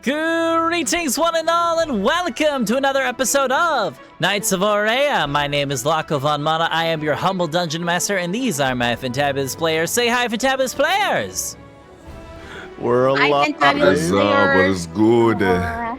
Greetings one and all, and welcome to another episode of Knights of Aurea. My name is Locko von Mana. I am your humble dungeon master, and these are my fantabulous players. Say hi, fantabulous players! We're alive. What's up? What is good?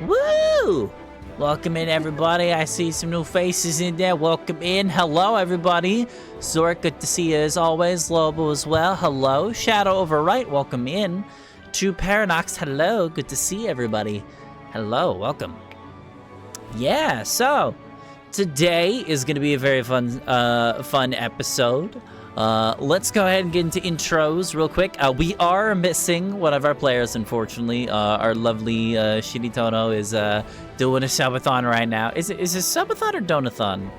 Woo! Welcome in, everybody. I see some new faces in there. Welcome in. Hello, everybody. Zork, good to see you as always. Lobo as well. Hello. Shadow over right, welcome in. True Paradox, hello. Good to see everybody. Hello, welcome. Yeah, so today is going to be a very fun episode. Let's go ahead and get into intros real quick. We are missing one of our players, unfortunately. Our lovely Shinitono is doing a subathon right now. Is it subathon or donathon?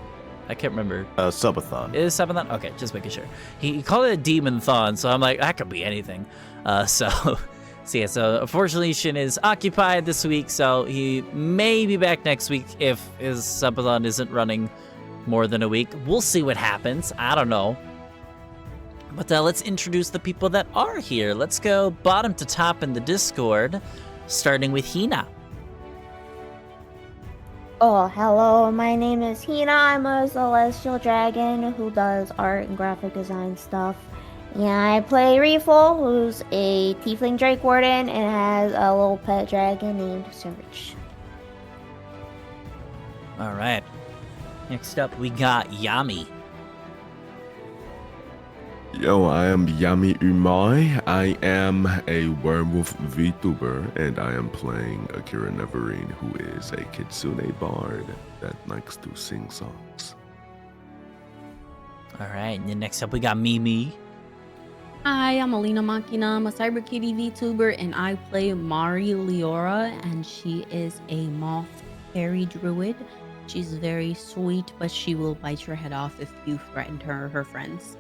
I can't remember. Subathon. Is it subathon? Okay, just making sure. He called it a demon-thon, so I'm like, that could be anything. So unfortunately Shin is occupied this week, so he may be back next week if his subathon isn't running more than a week. We'll see what happens. I don't know. But let's introduce the people that are here. Let's go bottom to top in the Discord, starting with Hina. Oh, hello, my name is Hina. I'm a celestial dragon who does art and graphic design stuff. Yeah, I play Reeful, who's a tiefling drake warden and has a little pet dragon named Surge. All right. Next up, we got Yami. Yo, I am Yami Umai. I am a werewolf VTuber, and I am playing Akira Neverine, who is a kitsune bard that likes to sing songs. All right, and then next up, we got Mimi. Hi, I'm Alina Makina. I'm a Cyber Kitty VTuber, and I play Mari Leora, and she is a moth fairy druid. She's very sweet, but she will bite your head off if you threaten her or her friends.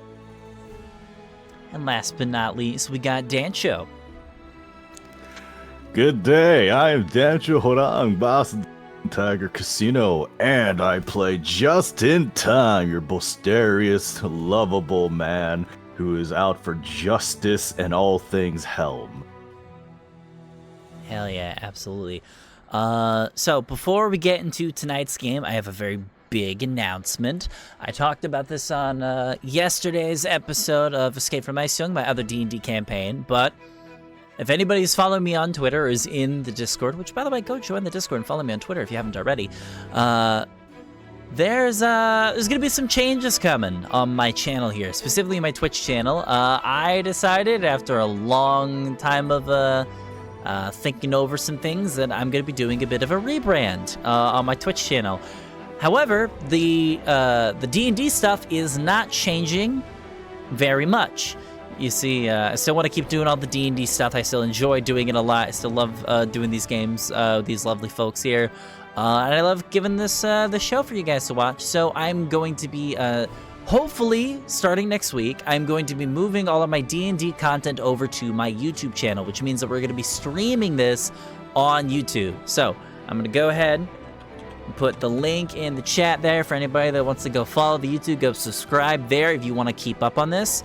And last but not least, we got Dancho. Good day. I am Dancho Horang, boss of Tiger Casino, and I play just in time, your boisterous, lovable man who is out for justice and all things Helm. Hell yeah, absolutely. So before we get into tonight's game, I have a very big announcement. I talked about this on yesterday's episode of Escape from Iceyoung, my other D&D campaign, but if anybody's following me on Twitter or is in the Discord, which by the way, go join the Discord and follow me on Twitter if you haven't already, there's gonna be some changes coming on my channel here, specifically my Twitch channel. I decided after a long time of thinking over some things that I'm gonna be doing a bit of a rebrand on my Twitch channel. However, the D&D stuff is not changing very much. You see, I still want to keep doing all the D&D stuff. I still enjoy doing it a lot. I still love doing these games, these lovely folks here. And I love giving this the show for you guys to watch. So I'm going to be, hopefully, starting next week, I'm going to be moving all of my D&D content over to my YouTube channel, which means that we're going to be streaming this on YouTube. So I'm going to go ahead and put the link in the chat there for anybody that wants to go follow the YouTube. Go subscribe there if you want to keep up on this.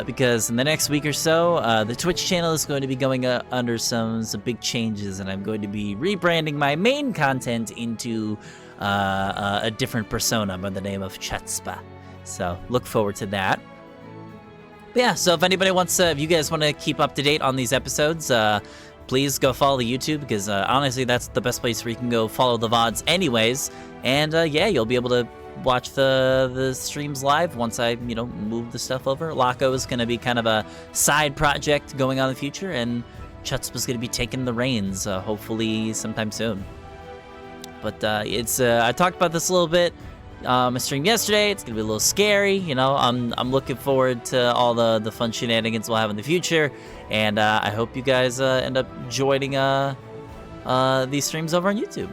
Because in the next week or so, the Twitch channel is going to be going under some big changes, and I'm going to be rebranding my main content into a different persona by the name of Chutzpah. So look forward to that. But yeah, so if anybody wants if you guys want to keep up to date on these episodes, please go follow the YouTube, because honestly, that's the best place where you can go follow the VODs anyways. And yeah, you'll be able to watch the streams live once I, move the stuff over. Locko is going to be kind of a side project going on in the future, and Chutzpah's going to be taking the reins, hopefully sometime soon. But I talked about this a little bit on my stream yesterday. It's going to be a little scary, I'm looking forward to all the fun shenanigans we'll have in the future, and I hope you guys end up joining these streams over on YouTube.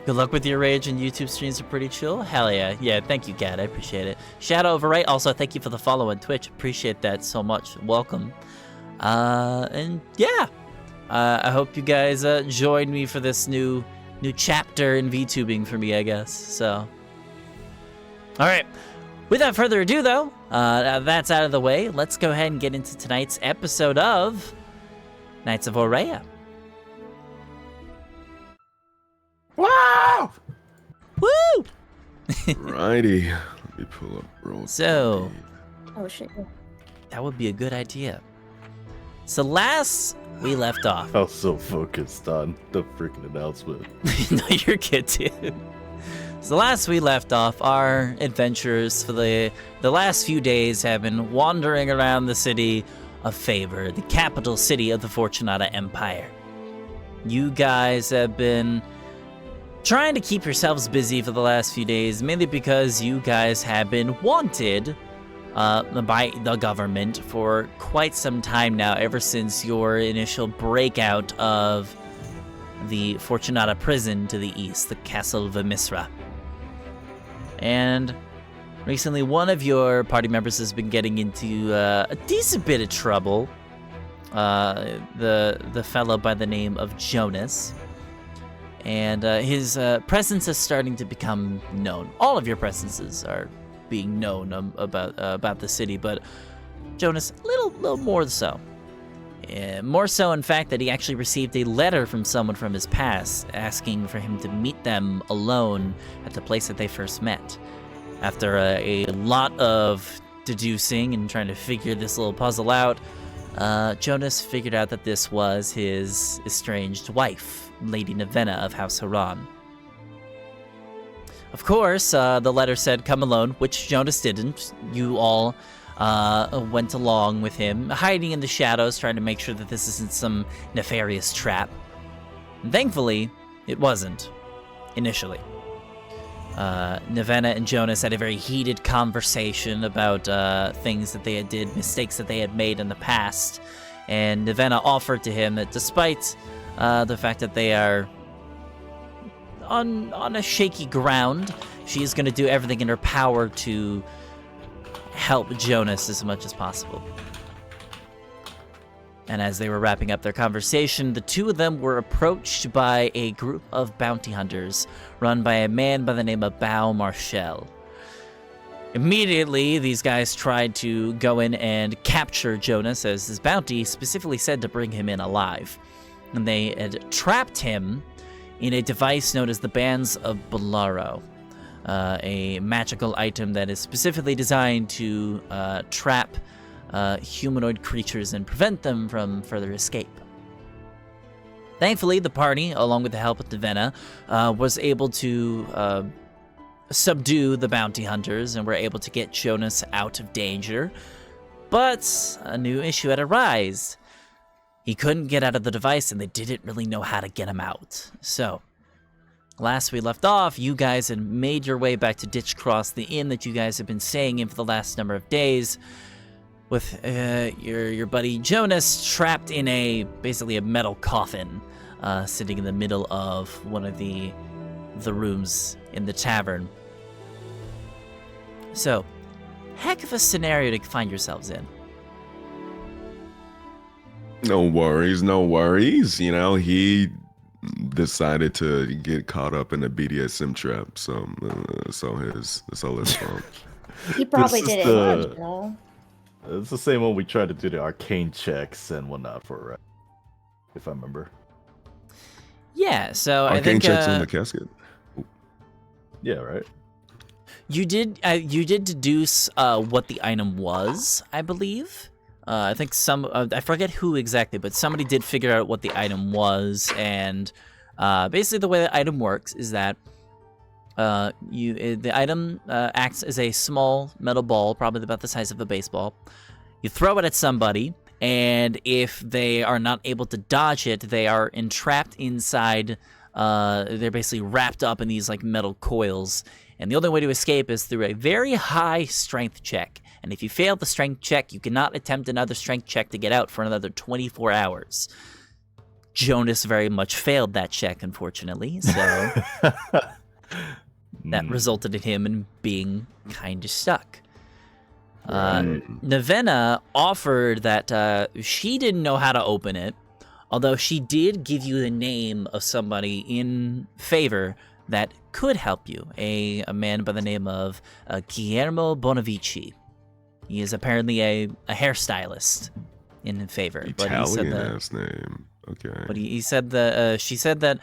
Good luck with your rage, and YouTube streams are pretty chill. Hell yeah. Yeah, thank you, Gad. I appreciate it. Shadow Overright, also, thank you for the follow on Twitch. Appreciate that so much. Welcome. And yeah, I hope you guys join me for this new chapter in VTubing for me, I guess. So, all right. Without further ado, though, that's out of the way. Let's go ahead and get into tonight's episode of Knights of Aurea. Wow! Woo! Righty. Let me pull up roll. So, Oh shit. that would be a good idea. So last we left off. I was so focused on the freaking announcement. No, you're good too. So last we left off, our adventurers for the last few days have been wandering around the city of Favor, the capital city of the Fortunata Empire. You guys have been trying to keep yourselves busy for the last few days, mainly because you guys have been wanted by the government for quite some time now, ever since your initial breakout of the Fortunata prison to the east, the Castle of Misra. And recently, one of your party members has been getting into a decent bit of trouble. The fellow by the name of Jonas. And his presence is starting to become known. All of your presences are being known about the city, but Jonas, a little more so. More so, in fact, that he actually received a letter from someone from his past asking for him to meet them alone at the place that they first met. After a lot of deducing and trying to figure this little puzzle out, Jonas figured out that this was his estranged wife, Lady Navenna of House Haran. Of course, the letter said come alone, which Jonas didn't. You all went along with him, hiding in the shadows, trying to make sure that this isn't some nefarious trap. And thankfully, it wasn't, initially. Navenna and Jonas had a very heated conversation about things that they had did, mistakes that they had made in the past, and Navenna offered to him that despite the fact that they are on a shaky ground, she is going to do everything in her power to help Jonas as much as possible. And as they were wrapping up their conversation, the two of them were approached by a group of bounty hunters run by a man by the name of Bao Marshall. Immediately, these guys tried to go in and capture Jonas, as his bounty specifically said to bring him in alive. And they had trapped him in a device known as the Bands of Bolaro. A magical item that is specifically designed to trap humanoid creatures and prevent them from further escape. Thankfully, the party, along with the help of Navenna, was able to subdue the bounty hunters and were able to get Jonas out of danger. But a new issue had arisen. He couldn't get out of the device, and they didn't really know how to get him out. So, last we left off, you guys had made your way back to Ditch Cross, the inn that you guys have been staying in for the last number of days, with your buddy Jonas trapped in basically a metal coffin, sitting in the middle of one of the rooms in the tavern. So, heck of a scenario to find yourselves in. No worries, no worries. You know, he decided to get caught up in a BDSM trap, so it's all his fault. He probably This is did it the- intentional. It's the same one we tried to do the arcane checks and whatnot for, right? If I remember. Yeah, so I Arcane think checks in the casket. Yeah, right? you did deduce what the item was, I believe. I think I forget who exactly, but somebody did figure out what the item was, and basically the way the item works is that the item acts as a small metal ball, probably about the size of a baseball. You throw it at somebody, and if they are not able to dodge it, they are entrapped inside. They're basically wrapped up in these like metal coils, and the only way to escape is through a very high strength check. And if you fail the strength check, you cannot attempt another strength check to get out for another 24 hours. Jonas very much failed that check, unfortunately, so that resulted in him being kind of stuck. Navenna offered that she didn't know how to open it, although she did give you the name of somebody in Favor that could help you, a man by the name of Guillermo Bonavici. He is apparently a hairstylist in Favor. Italian ass name. Okay. But he said that she said that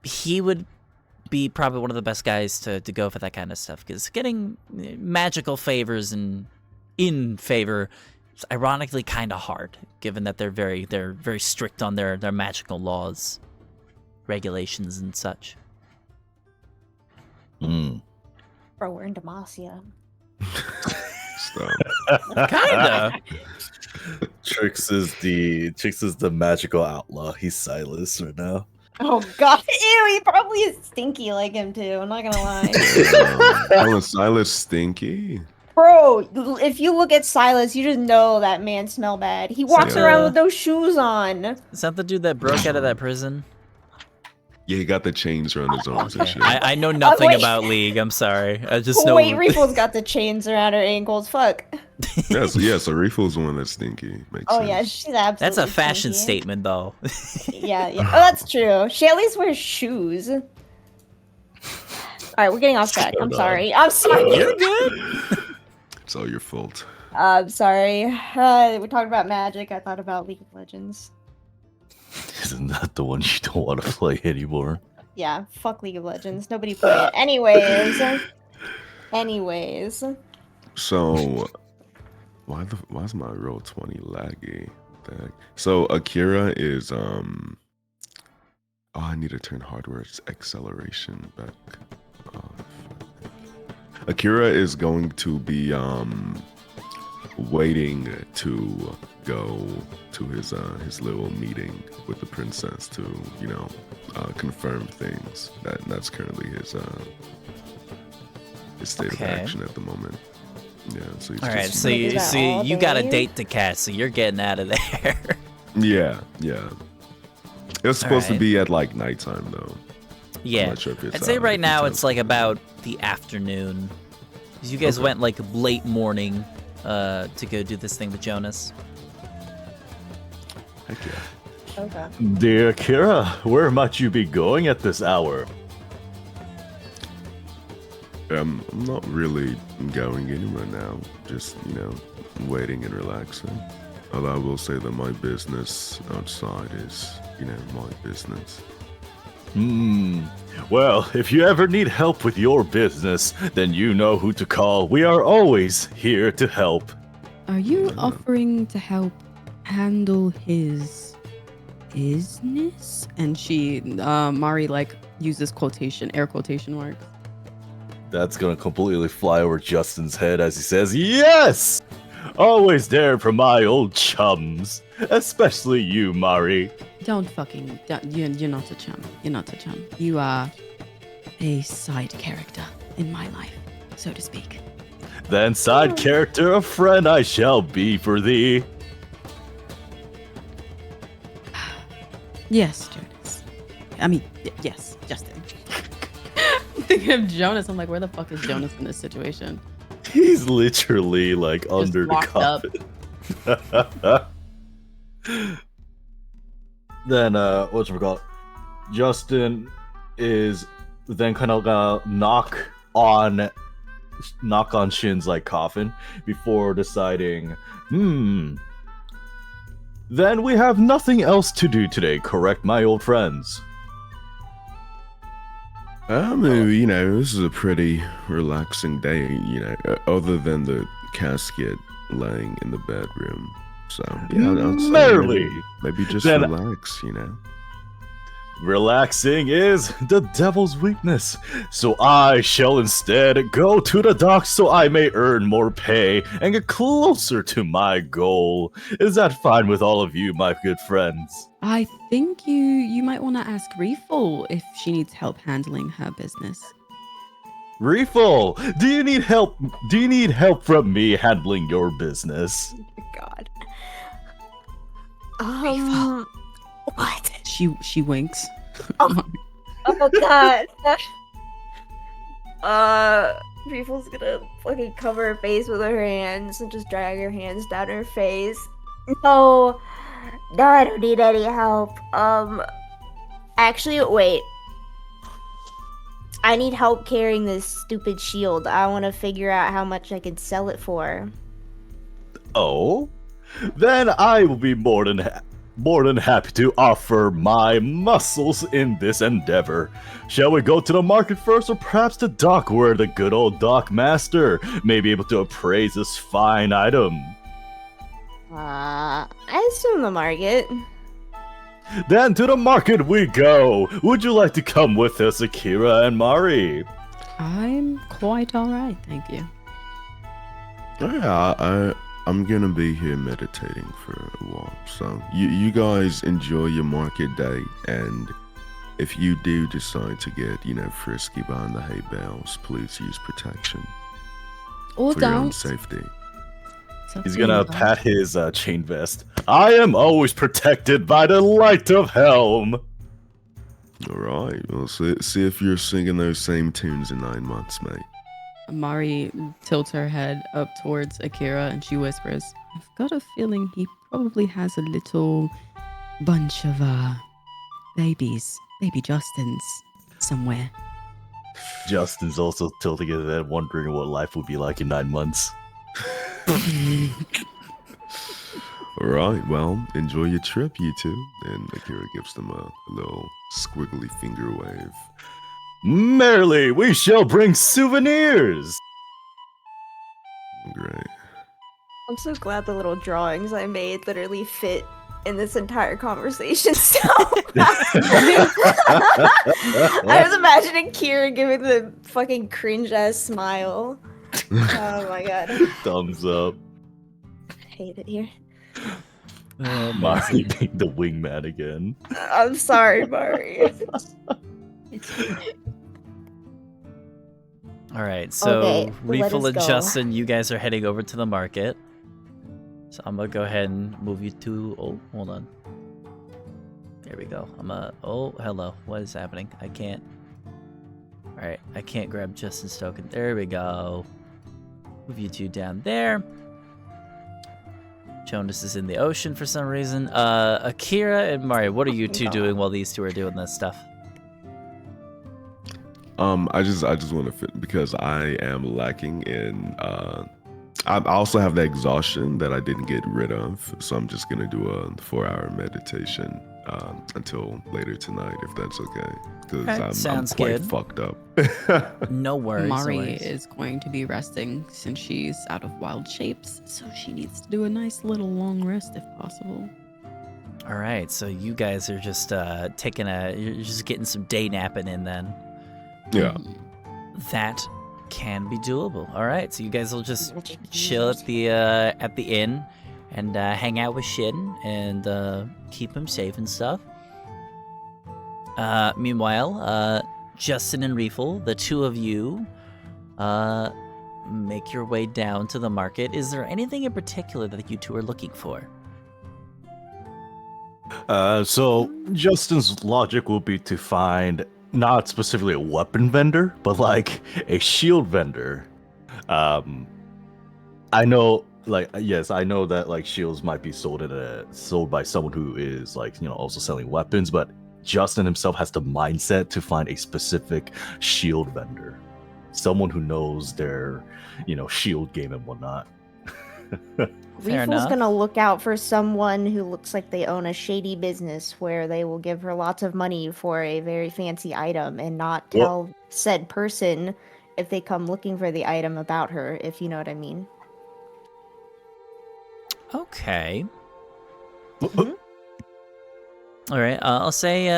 he would be probably one of the best guys to go for that kind of stuff, because getting magical favors and in favor is ironically kind of hard, given that they're very strict on their magical laws, regulations, and such. Mm. Bro, we're in Demacia. Stop. Kinda. Trix is the magical outlaw. He's Silas right now. Oh god, ew, he probably is stinky like him too, I'm not gonna lie. Oh, Silas stinky? Bro, if you look at Silas, you just know that man smell bad. He walks Yeah. around with those shoes on. Is that the dude that broke out of that prison? Yeah, he got the chains around his arms and shit. I know nothing wait. about League. I'm sorry. I just Oh, know. wait, Reefle's got the chains around her ankles. Fuck. Yeah, so Reefle's the one that's stinky. Makes Oh sense. yeah, she's absolutely. That's a fashion stinky. statement, though. Yeah. Oh, that's true. She at least wears shoes. All right, we're getting off track. I'm sorry. I'm sorry. You're good. It's all your fault. I'm sorry. We're talking about magic. I thought about League of Legends. Isn't that the one you don't want to play anymore? Yeah, fuck League of Legends. Nobody play it. Anyways. So, why's my roll 20 laggy? The heck? So Akira is Oh, I need to turn hardware acceleration back off. Akira is going to be waiting to go to his little meeting with the princess to confirm things. That's currently his state of action at the moment. Yeah, so he's All right, just, so Is that all you got a day? date to catch, so you're getting out of there. yeah. It was supposed to Alright. be at like nighttime though. I'm Yeah, not sure if it's I'd say out right in now details. it's like about the afternoon. 'Cause you guys Okay. went like late morning to go do this thing with Jonas. Heck yeah. Okay. Dear Kira, where might you be going at this hour? I'm not really going anywhere now. Just, waiting and relaxing. Although I will say that my business outside is, my business. Well, if you ever need help with your business, then you know who to call. We are always here to help. Are you offering to help handle his business? And she, Mari, like uses air quotation marks. That's gonna completely fly over Justin's head as he says, "Yes! Always there for my old chums. Especially you, Mari." You're not a chum. You're not a chum. You are a side character in my life, so to speak. Then side character, a friend I shall be for thee. Yes, Jonas. I mean, yes, Justin. I'm thinking of Jonas. I'm like, where the fuck is Jonas in this situation? He's literally like under the locked up. carpet. Then whatchamacallit? Justin is then kind of gonna knock on Shin's like coffin before deciding, then we have nothing else to do today, correct, my old friends? I mean, this is a pretty relaxing day, other than the casket laying in the bedroom. So, yeah, I'd say Merely. maybe just Then- relax, Relaxing is the devil's weakness, so I shall instead go to the docks so I may earn more pay and get closer to my goal. Is that fine with all of you, my good friends? I think you might want to ask Reeful if she needs help handling her business. Reeful, do you need help? Do you need help from me handling your business? God. Reeful. What? She winks. Oh god. Reefle's gonna fucking cover her face with her hands and just drag her hands down her face. No, I don't need any help. Actually, wait. I need help carrying this stupid shield. I want to figure out how much I can sell it for. Oh? Then I will be more than more than happy to offer my muscles in this endeavor. Shall we go to the market first, or perhaps the dock, where the good old dock master may be able to appraise this fine item? I assume the market. Then to the market we go. Would you like to come with us, Akira and Mari? I'm quite alright, thank you. Yeah, I'm gonna be here meditating for a while. So you guys enjoy your market day, and if you do decide to get, frisky behind the hay bales, please use protection Or for your own don't. safety. It's up He's to you, gonna though. pat his chain vest. I am always protected by the light of Helm. All right, well, see if you're singing those same tunes in 9 months, mate. Mari tilts her head up towards Akira and she whispers, I've got a feeling he probably has a little bunch of baby Justins somewhere. Justin's also tilting his head, wondering what life would be like in 9 months. All right, well, enjoy your trip, you two. And Akira gives them a little squiggly finger wave. Merrily, we shall bring souvenirs. Great. I'm so glad the little drawings I made literally fit in this entire conversation so I was imagining Kira giving the fucking cringe ass smile. Oh my god. Thumbs up. I hate it here. Mari being the wingman again. I'm sorry, Mari. All right, so Okay, let Refill us and go. Justin, you guys are heading over to the market. So I'm gonna go ahead and move you to. Oh, hold on. There we go. Oh, hello. What is happening? I can't. All right, I can't grab Justin's token. There we go. Move you two down there. Jonas is in the ocean for some reason. Akira and Mari, what are you two doing while these two are doing this stuff? I just want to fit because I am lacking in. I also have the exhaustion that I didn't get rid of, so I'm just gonna do a 4-hour meditation until later tonight, if that's okay. Because Okay, I'm sounds quite good. fucked up. No worries. no Mari worries. is going to be resting since she's out of wild shapes, so she needs to do a nice little long rest if possible. All right, so you guys are just you're just getting some day napping in then. Yeah. That can be doable. All right, so you guys will just chill at the inn and hang out with Shin and keep him safe and stuff. Meanwhile, Justin and Refill, the two of you, make your way down to the market. Is there anything in particular that you two are looking for? So Justin's logic will be to find not specifically a weapon vendor, but like a shield vendor. I know, yes, I know that like shields might be sold by someone who is also selling weapons, but Justin himself has the mindset to find a specific shield vendor, someone who knows their, shield game and whatnot. Fair Reeful's enough. gonna look out for someone who looks like they own a shady business where they will give her lots of money for a very fancy item and not Well- tell said person if they come looking for the item about her, if you know what I mean. Okay. All right, I'll say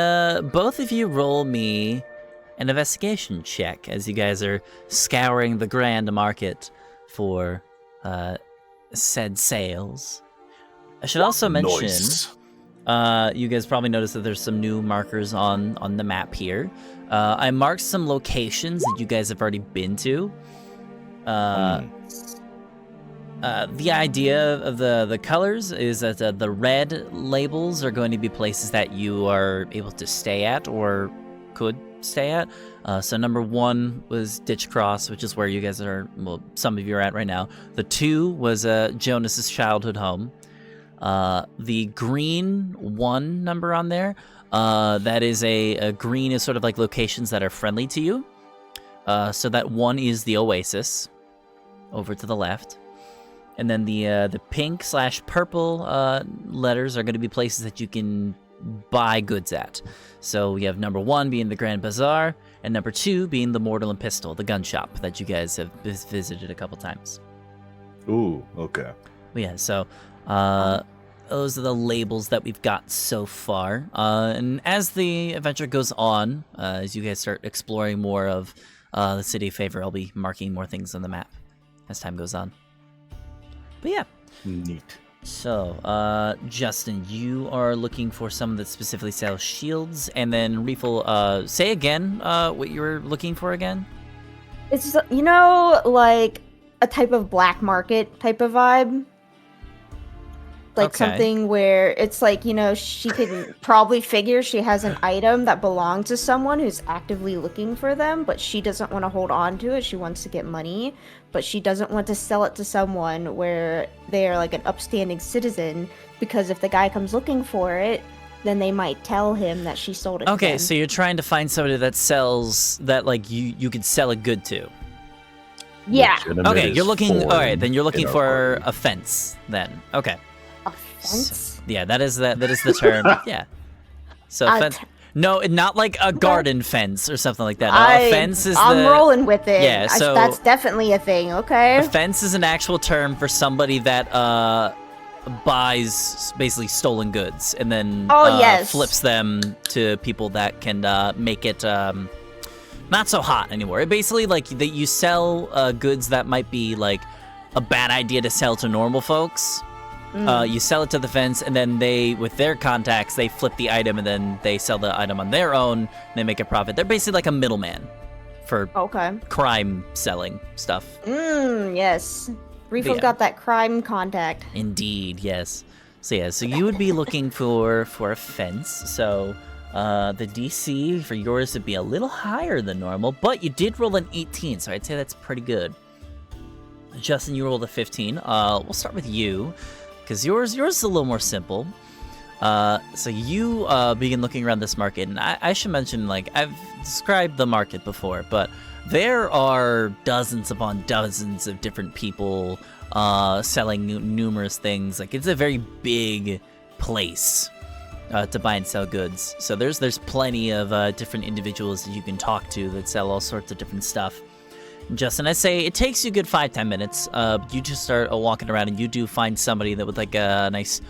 both of you roll me an investigation check as you guys are scouring the grand market for said sales. I should also mention, Nice. you guys probably noticed that there's some new markers on the map here. I marked some locations that you guys have already been to. The idea of the colors is that the red labels are going to be places that you are able to stay at or could stay at. So number 1 was Ditch Cross, which is where you guys are, well, some of you are at right now. The 2 was Jonas's childhood home. The green 1 number on there, that is a green is sort of like locations that are friendly to you. So that 1 is the Oasis, over to the left. And then the pink/purple letters are going to be places that you can buy goods at. So we have number 1 being the Grand Bazaar, and number 2 being the Mortal and Pistol, the gun shop that you guys have visited a couple times. Ooh, okay. But yeah, so those are the labels that we've got so far. And as the adventure goes on, as you guys start exploring more of the City of Favor, I'll be marking more things on the map as time goes on. But yeah. Neat. So, Justin, you are looking for someone that specifically sells shields, and then Reefel, say again what you were looking for again? It's, like a type of black market type of vibe. Like something where it's like, she can probably figure she has an item that belongs to someone who's actively looking for them, but she doesn't want to hold on to it. She wants to get money, but she doesn't want to sell it to someone where they're like an upstanding citizen, because if the guy comes looking for it, then they might tell him that she sold it to Okay, them. so you're trying to find somebody that sells, that like you could sell a good to. Yeah. Okay, you're looking, alright, then you're looking in our for party. a fence, then. Okay. A fence? Yeah, that is the term. Yeah. So A fence. t- No, not like a garden fence or something like that. No, a fence is I'm rolling with it. Yeah, so that's definitely a thing, okay? a fence is an actual term for somebody that buys basically stolen goods and then yes. flips them to people that can make it not so hot anymore. It basically like that you sell goods that might be like a bad idea to sell to normal folks. You sell it to the fence, and then they, with their contacts, they flip the item, and then they sell the item on their own, and they make a profit. They're basically like a middleman for crime selling stuff. Yes. Reefel's Yeah. got that crime contact. Indeed, yes. So yeah, so you would be looking for a fence. So the DC for yours would be a little higher than normal, but you did roll an 18, so I'd say that's pretty good. Justin, you rolled a 15. We'll start with you, because yours is a little more simple. So you begin looking around this market, and I should mention, like, I've described the market before, but there are dozens upon dozens of different people selling numerous things. Like, it's a very big place to buy and sell goods. So there's plenty of different individuals that you can talk to that sell all sorts of different stuff. Justin, I say it takes you a good 5-10 minutes. You just start walking around, and you do find somebody that with like a nice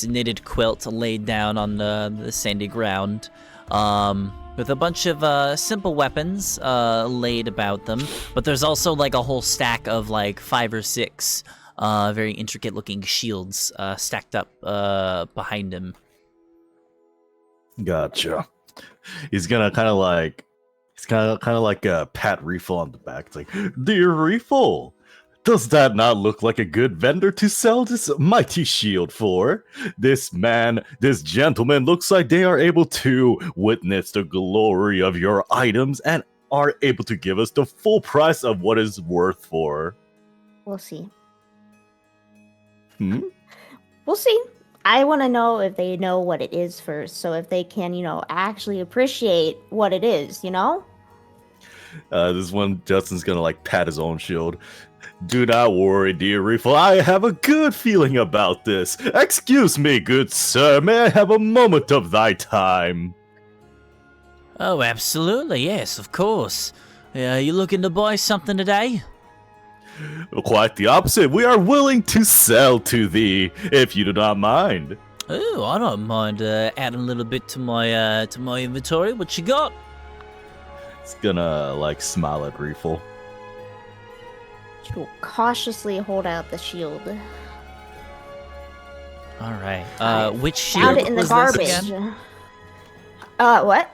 knitted quilt laid down on the sandy ground, with a bunch of simple weapons laid about them. But there's also like a whole stack of like 5 or 6 very intricate looking shields stacked up behind him. Gotcha. He's gonna kind of like pat Reefel on the back. It's like, dear Reefel, does that not look like a good vendor to sell this mighty shield for? This gentleman looks like they are able to witness the glory of your items and are able to give us the full price of what it's worth for. We'll see. We'll see. I want to know if they know what it is first, so if they can, actually appreciate what it is, This one, Justin's gonna like pat his own shield. Do not worry, dear Reefel. I have a good feeling about this. Excuse me, good sir. May I have a moment of thy time? Oh, absolutely, yes, of course. You looking to buy something today? Quite the opposite. We are willing to sell to thee, if you do not mind. Oh, I don't mind adding a little bit to my inventory. What you got? It's gonna like smile at Reefel. She'll cautiously hold out the shield. All right. Which shield Found it in the was garbage. this again? What?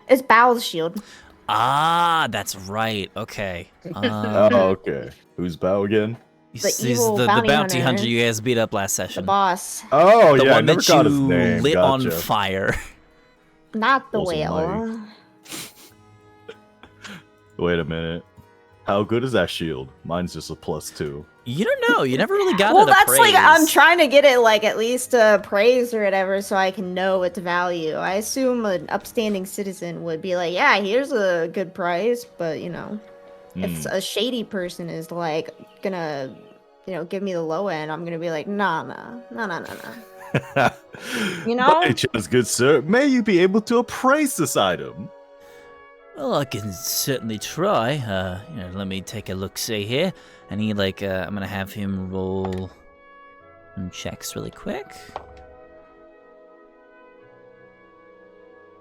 It's Bow's shield. Ah, that's right. Okay. Oh, okay. Who's Bow again? He's evil the bounty bounty hunter hunter. you guys beat up last The session. boss. Oh, The yeah, I one never that got his you name. lit on Gotcha. fire. Not the Also whale. Wait a minute. How good is that shield? Mine's just a +2. You don't know. You never really got Well, it a that's praise. like, I'm trying to get it, like, at least praise or whatever, so I can know its value. I assume an upstanding citizen would be like, yeah, here's a good price, but, If a shady person is like gonna, give me the low end, I'm gonna be like, nah. You know? By chance, good sir, may you be able to appraise this item? Well, I can certainly try. Let me take a look-see here. And I'm gonna have him roll some checks really quick.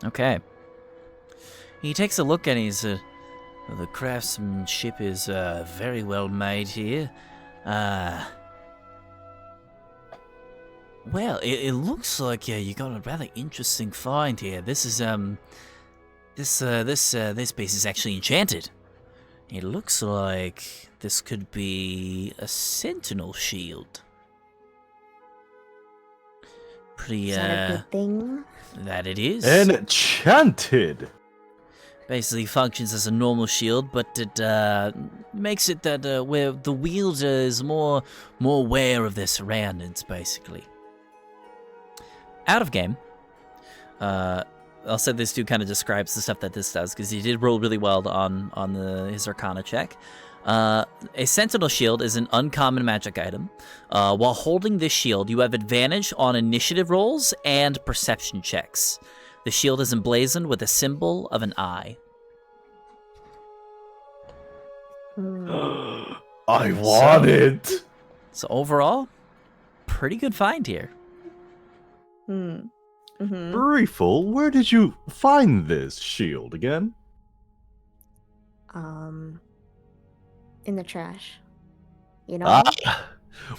Okay. He takes a look and he's, the craftsmanship is very well made here. Well, it looks like you got a rather interesting find here. This is this piece is actually enchanted. It looks like this could be a sentinel shield. Pretty Is that a good thing? that it is. Enchanted! Basically functions as a normal shield, but it makes it that where the wielder is more aware of their surroundings, basically. Out of game, I'll say this too kind of describes the stuff that this does, because he did roll really well on his Arcana check. A Sentinel Shield is an uncommon magic item. While holding this shield, you have advantage on initiative rolls and perception checks. The shield is emblazoned with a symbol of an eye. I want it! So overall, pretty good find here. Reeful, where did you find this shield again? In the trash. You know?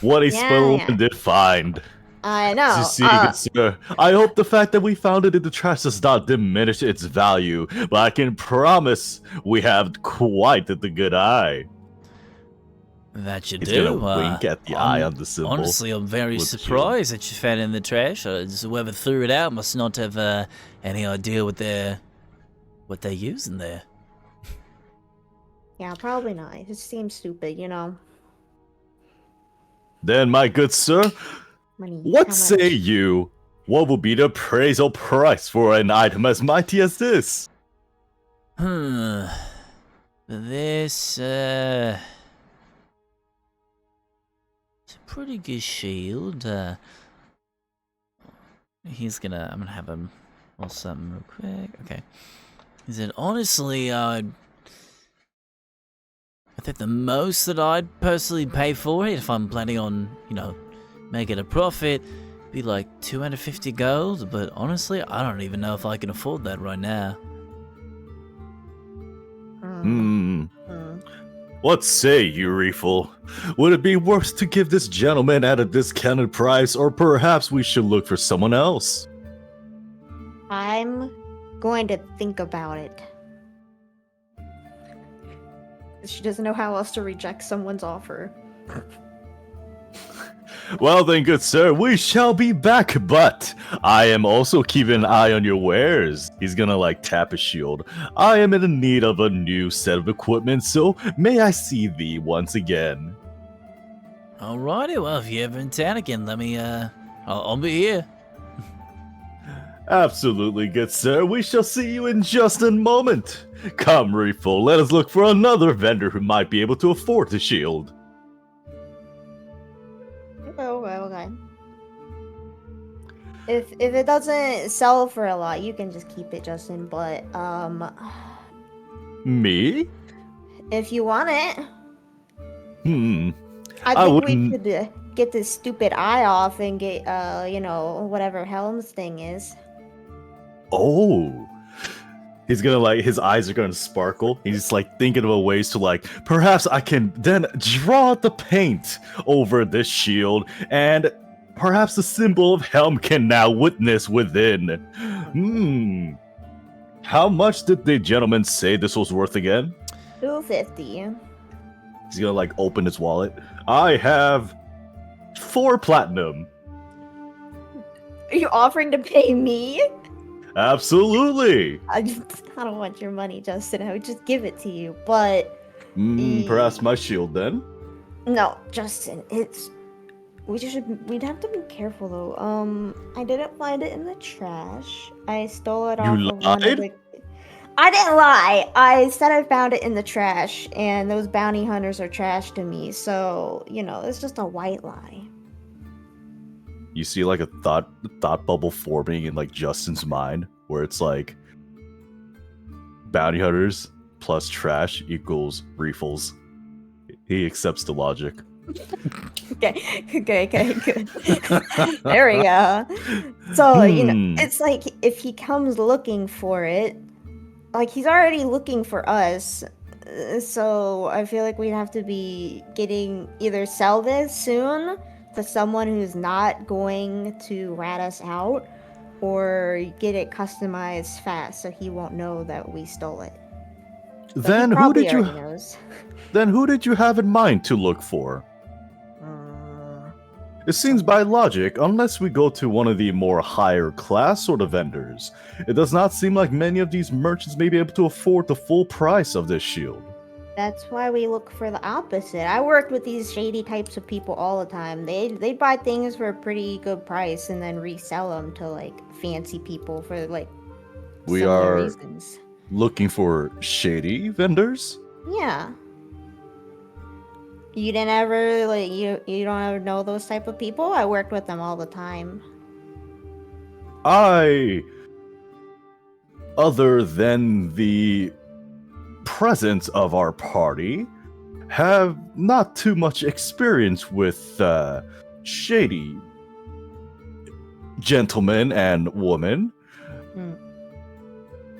What a Yeah, splendid find. I know. You see, good sir, I hope the fact that we found it in the trash does not diminish its value, but I can promise we have quite the good eye. That you He's do. gonna wink at the eye on the symbol. Honestly, I'm very with the surprised that you found it in the trash. Whoever threw it out must not have any idea what they're using there. Yeah, probably not. It just seems stupid, you know? Then, my good sir, Money. what How say much? you? What will be the appraisal price for an item as mighty as this? This, it's a pretty good shield. I'm gonna have him roll something real quick. Okay. He said, honestly, I think the most that I'd personally pay for it, if I'm planning on, making a profit, be like 250 gold, but honestly, I don't even know if I can afford that right now. What say you, Reeful? Would it be worth to give this gentleman at a discounted price, or perhaps we should look for someone else? I'm going to think about it. She doesn't know how else to reject someone's offer. Well then, good sir, we shall be back, but I am also keeping an eye on your wares. He's gonna tap his shield. I am in need of a new set of equipment, so may I see thee once again? Alrighty, well, if you're ever in town again, let me, I'll be here. Absolutely, good sir. We shall see you in just a moment. Come, Reeful, let us look for another vendor who might be able to afford the shield. Okay. If it doesn't sell for a lot, you can just keep it, Justin. But Me? if you want it, I I think we wouldn't- could get this stupid eye off and get whatever Helm's thing is. Oh. He's gonna his eyes are gonna sparkle. He's thinking of ways to perhaps I can then draw the paint over this shield, and perhaps the symbol of Helm can now witness within. How much did the gentleman say this was worth again? 250. He's gonna open his wallet. I have 4 platinum. Are you offering to pay me? Absolutely. I don't want your money, Justin. I would just give it to you, but Perhaps my shield then. no, Justin. We'd have to be careful though. I didn't find it in the trash. I stole it off of one of lied? the. I didn't lie. I said I found it in the trash, and those bounty hunters are trash to me. So it's just a white lie. You see like a thought bubble forming in like Justin's mind, where it's like bounty hunters plus trash equals refills. He accepts the logic. Okay, good. There we go. So it's like if he comes looking for it, like he's already looking for us. So I feel like we'd have to be either sell this soon to someone who's not going to rat us out, or get it customized fast so he won't know that we stole it. But Then he who probably did you? already knows. Then who did you have in mind to look for? It seems by logic, unless we go to one of the more higher class sort of vendors, it does not seem like many of these merchants may be able to afford the full price of this shield. That's why we look for the opposite. I worked with these shady types of people all the time. They buy things for a pretty good price and then resell them to like fancy people for like We similar are reasons. looking for shady vendors? Yeah. You didn't ever you don't ever know those type of people? I worked with them all the time. Other than the presence of our party, have not too much experience with shady gentlemen and women. Hmm.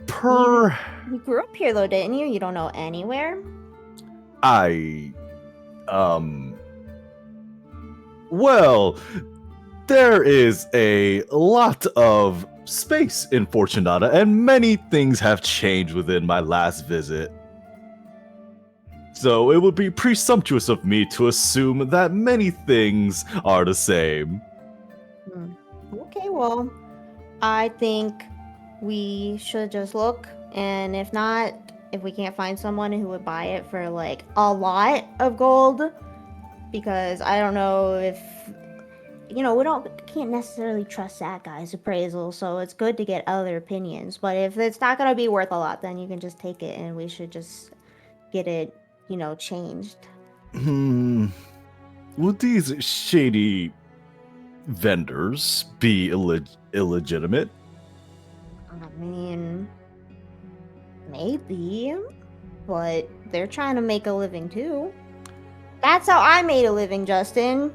Per You grew up here though, didn't you? You don't know anywhere? Well, there is a lot of space in Fortunata, and many things have changed within my last visit. So it would be presumptuous of me to assume that many things are the same. Okay, well, I think we should just look, and if we can't find someone who would buy it for like a lot of gold, because I don't know if we can't necessarily trust that guy's appraisal, so it's good to get other opinions. But if it's not gonna be worth a lot, then you can just take it, and we should just get it, changed. Would these shady vendors be illegitimate? I mean, maybe, but they're trying to make a living too. That's how I made a living, Justin.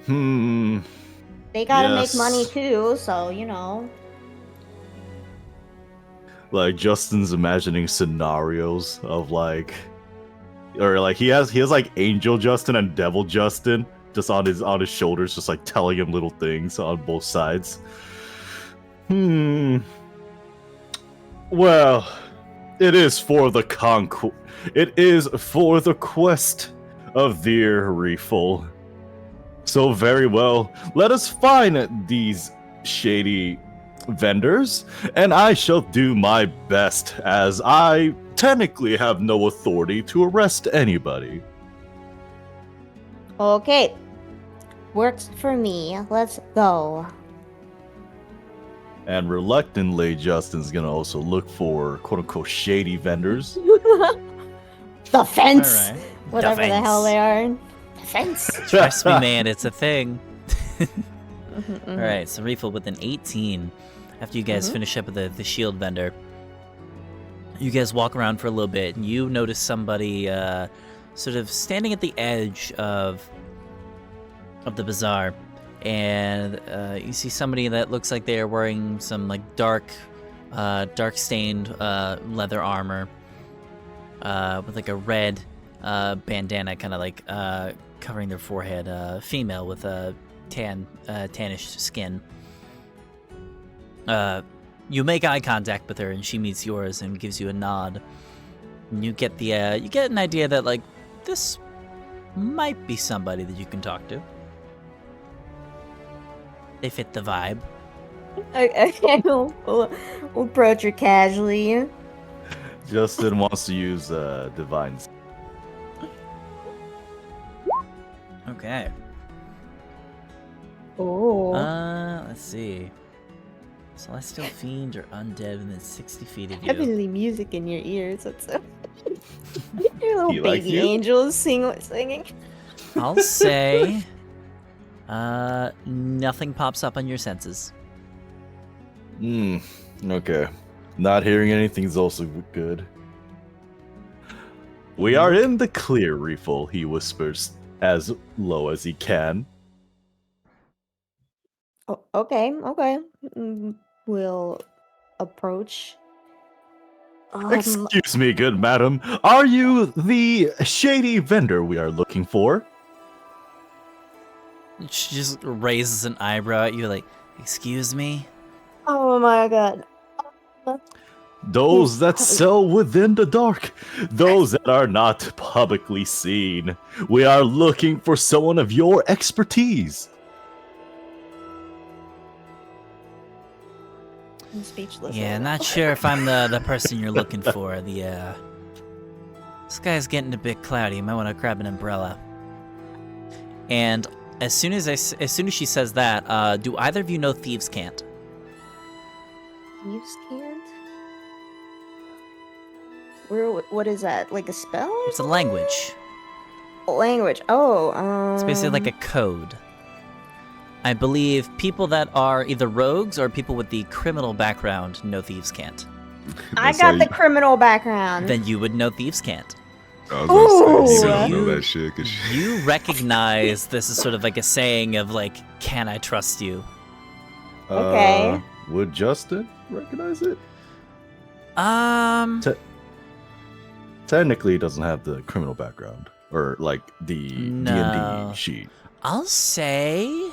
They gotta Yes. make money too, so Like Justin's imagining scenarios of like, or like he has like Angel Justin and Devil Justin just on his shoulders, just like telling him little things on both sides. Well, it is for the quest of their refill. So very well, let us find these shady vendors, and I shall do my best, as I technically have no authority to arrest anybody. Okay. Works for me. Let's go. And reluctantly, Justin's gonna also look for quote-unquote shady vendors. The fence! All right. Whatever the hell Defense. they are. The fence! Trust me, man, it's a thing. Mhm. All right, so refill with an 18. After you guys finish up with the shield vendor, you guys walk around for a little bit, and you notice somebody sort of standing at the edge of the bazaar, and you see somebody that looks like they are wearing some like dark stained leather armor with like a red bandana, kind of like covering their forehead. Female with a tannish skin. You make eye contact with her, and she meets yours and gives you a nod. And you get an idea that like this might be somebody that you can talk to. They fit the vibe. Okay, we'll approach her casually. Justin wants to use divine. Okay. Oh. Let's see. Celestial fiend or undead within 60 feet of you. Heavenly music in your ears. That's so. Your little He likes baby you? angels singing. I'll say, nothing pops up on your senses. Okay. Not hearing anything is also good. We are in the clear, Reefle, he whispers, as low as he can. Oh, okay. We'll approach. Excuse me, good madam. Are you the shady vendor we are looking for? She just raises an eyebrow at you, like, excuse me? Oh my god. Those that sell within the dark. Those that are not publicly seen. We are looking for someone of your expertise. I'm speechless. Yeah, right not now. sure if I'm the person you're looking for. This guy's getting a bit cloudy. You might want to grab an umbrella. And as soon as she says that, do either of you know Thieves' Cant? Thieves' Cant? What is that? Like a spell? Or It's a something? language. Language. Oh, It's basically like a code. I believe people that are either rogues or people with the criminal background know Thieves' Cant. I That's got how the criminal background. Then you would know Thieves' Cant. I was gonna say, you Ooh. don't know You- that shit. 'Cause You recognize this is sort of like a saying of like, can I trust you? Okay. Would Justin recognize it? Um, Technically, he doesn't have the criminal background. Or, like, the No. D&D sheet. I'll say,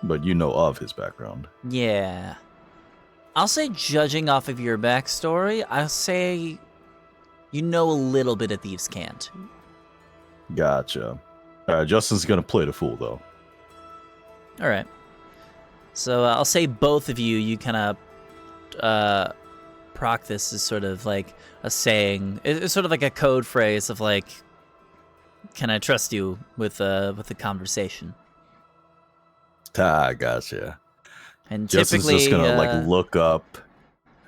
But you know of his background. yeah. I'll say, judging off of your backstory, I'll say you know a little bit of Thieves' Cant. Gotcha. Alright, Justin's gonna play the fool, though. All right. So I'll say both of you kind of proc this as sort of like a saying. It's sort of like a code phrase of like, "Can I trust you with the conversation?" Gotcha. And Justin's typically, just gonna, like, look up.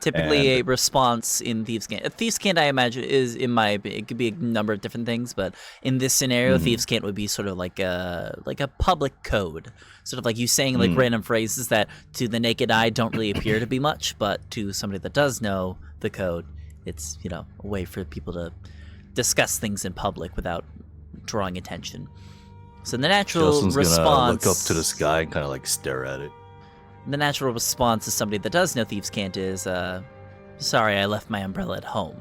typically a and- response in Thieves' Cant. Thieves' Cant, I imagine, it could be a number of different things, but in this scenario, Mhm. Thieves' Cant would be sort of like a public code, sort of like you saying like random phrases that to the naked eye don't really appear to be much, but to somebody that does know the code, it's a way for people to discuss things in public without drawing attention. So the natural Justin's response, gonna look up to the sky and kind of, like, stare at it. the natural response to somebody that does know Thieves' Cant is, sorry, I left my umbrella at home.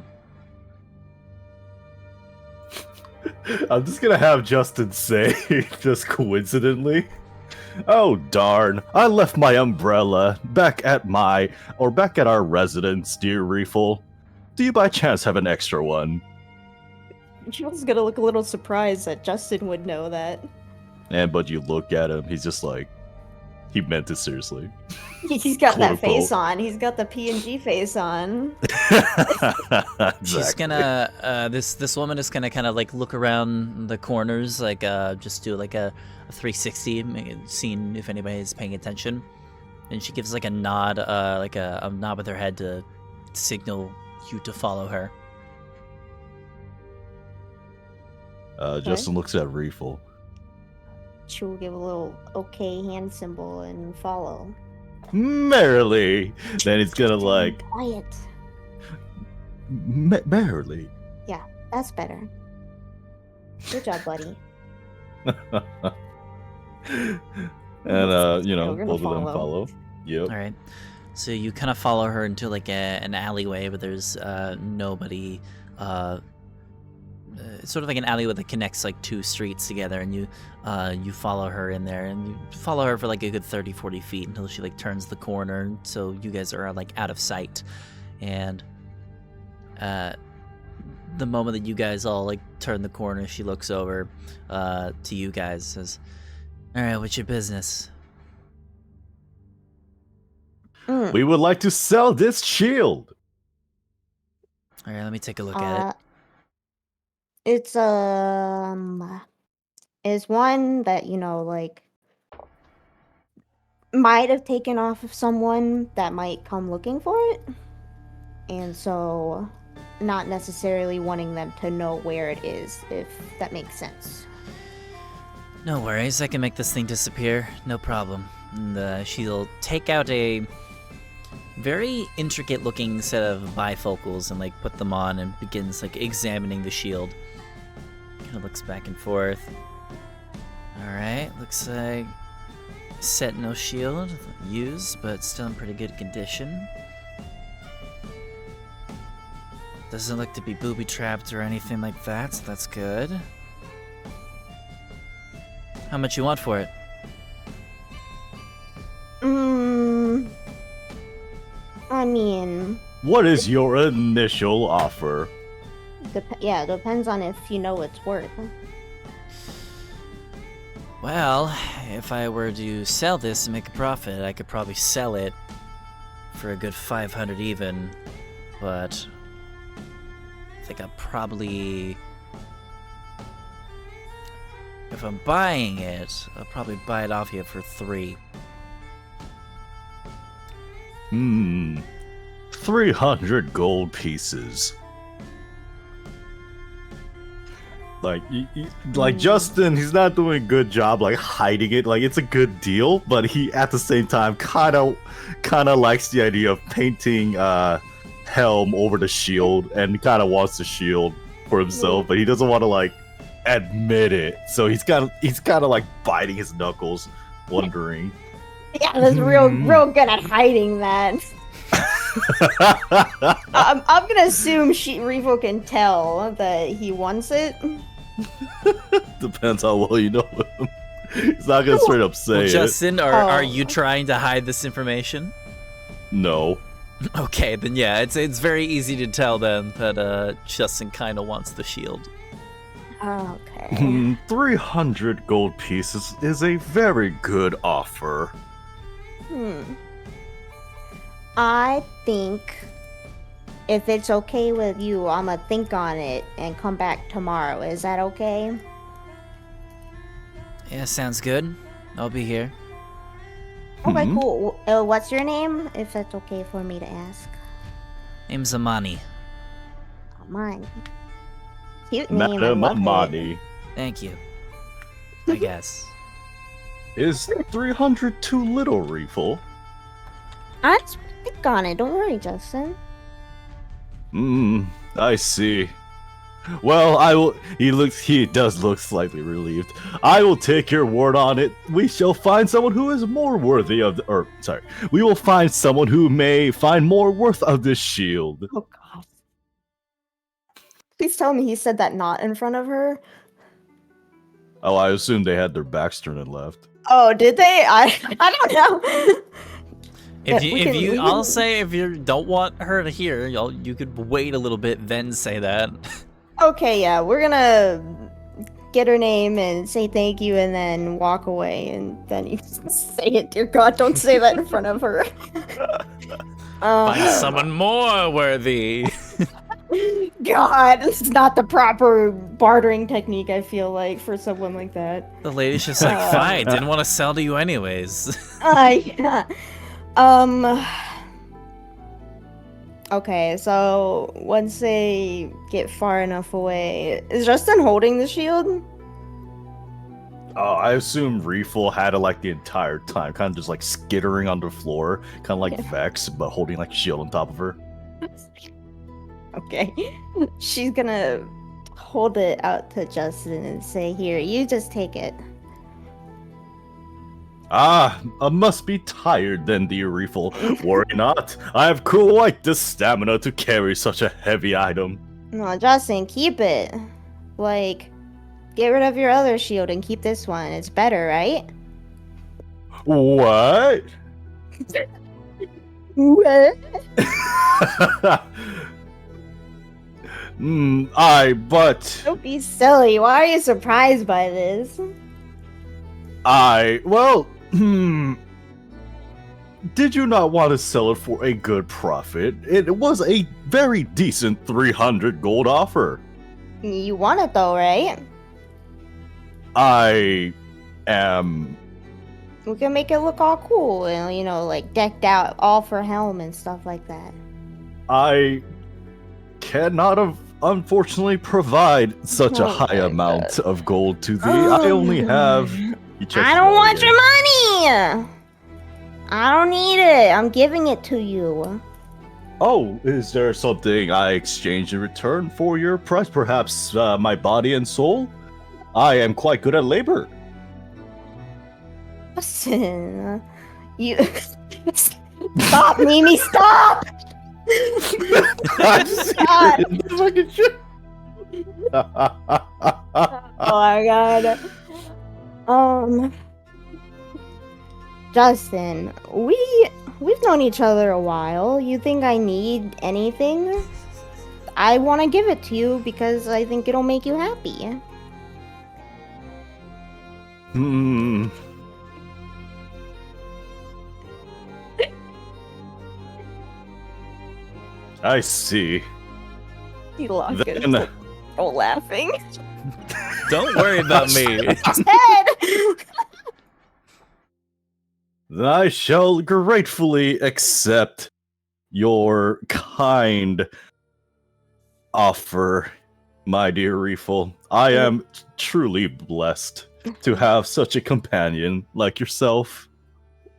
I'm just gonna have Justin say, just coincidentally, oh darn, I left my umbrella back at our residence, dear Reefle. Do you by chance have an extra one? Jill's gonna look a little surprised that Justin would know that. But you look at him, he's just like, he meant it seriously. He's got that Quote, face unquote. on. He's got the PNG face on. She's Exactly. gonna this woman is gonna kind of like look around the corners, like just do like a 360, seeing if anybody's paying attention, and she gives like a nod, like a nod with her head to signal you to follow her. Justin looks at Reefle. She will give a little okay hand symbol and follow. Merrily. Then he's gonna like, Quiet. merrily. That's better. Good job, buddy. And We're both gonna of them follow. Yep. All right. So you kind of follow her into like an alleyway, but there's nobody. It's sort of like an alleyway that connects like two streets together, and you follow her in there, and you follow her for like a good 30-40 feet until she like turns the corner, so you guys are like out of sight. And the moment that you guys all like turn the corner, she looks over to you guys, says, "All right, what's your business?" We would like to sell this shield. All right, let me take a look at it. It's is one that like might have taken off of someone that might come looking for it. And so, not necessarily wanting them to know where it is, if that makes sense. No worries, I can make this thing disappear, no problem. And she'll take out a very intricate looking set of bifocals and like put them on and begins like examining the shield. Kind of looks back and forth. Alright, looks like Sentinel shield, used, but still in pretty good condition. Doesn't look to be booby-trapped or anything like that, so that's good. How much you want for it? I mean... What is your initial offer? yeah, depends on if you know it's worth. Well, if I were to sell this and make a profit, I could probably sell it for a good 500 even, but I think I'll probably... If I'm buying it, I'll probably buy it off you for 3. 300 gold pieces. Like, Justin, he's not doing a good job, like, hiding it. Like, it's a good deal, but he, at the same time, kind of likes the idea of painting, Helm over the shield, and kind of wants the shield for himself, but he doesn't want to, like, admit it. So he's kind of, like, biting his knuckles, wondering. Yeah, that's real good at hiding that. I'm gonna assume Rifo can tell that he wants it. Depends how well you know him. He's not gonna straight up say Well, it. Justin, are you trying to hide this information? No. Okay, then yeah, it's very easy to tell then that Justin kind of wants the shield. Okay. 300 gold pieces is a very good offer. I think if it's okay with you, I'ma think on it and come back tomorrow. Is that okay? Yeah, sounds good. I'll be here. Okay, cool. What's your name, if that's okay for me to ask? Name's Amani. Mine. Cute name. I Madam love it. Amani. Thank you. I guess. Is 300 too little, Reeful? I just think on it. Don't worry, Justin. I see. Well, I will. He does look slightly relieved. I will take your word on it. We shall find someone who is more worthy of we will find someone who may find more worth of this shield. Oh God. Please tell me he said that not in front of her. Oh, I assume they had their backs turned and left. Oh, did they? I don't know. I'll say if you don't want her to hear, you could wait a little bit, then say that. Okay, yeah, we're gonna get her name and say thank you and then walk away, and then you say it. Dear God, don't say that in front of her. Find someone more worthy. God, this is not the proper bartering technique, I feel like, for someone like that. The lady's just like, fine, didn't want to sell to you anyways. Yeah. Okay, so once they get far enough away, is Justin holding the shield? I assume Reeful had it like the entire time, kind of just like skittering on the floor, kind of like Vex, but holding like a shield on top of her. Okay. She's gonna hold it out to Justin and say, here, you just take it. I must be tired then, dear Reeful. Worry not. I have quite the stamina to carry such a heavy item. No, Justin, keep it. Like, get rid of your other shield and keep this one. It's better, right? What? What? But... Don't be silly. Why are you surprised by this? Did you not want to sell it for a good profit? It was a very decent 300 gold offer. You want it though, right? I am We can make it look all cool and, you know, like decked out, all for helm and stuff like that. I cannot, unfortunately, provide such a Oh high my amount God. of gold to thee. I only have. I don't want your money! I don't need it. I'm giving it to you. Oh, is there something I exchange in return for your price? Perhaps my body and soul? I am quite good at labor. Listen, you stop, Mimi, stop! God. Fucking shit. Oh my god. Justin, we've known each other a while. You think I need anything? I want to give it to you because I think it'll make you happy. Hmm. I see. You lost it. Then, Oh, laughing. Don't worry about me. Head. then I shall gratefully accept your kind offer, my dear Reeful. I am truly blessed to have such a companion like yourself.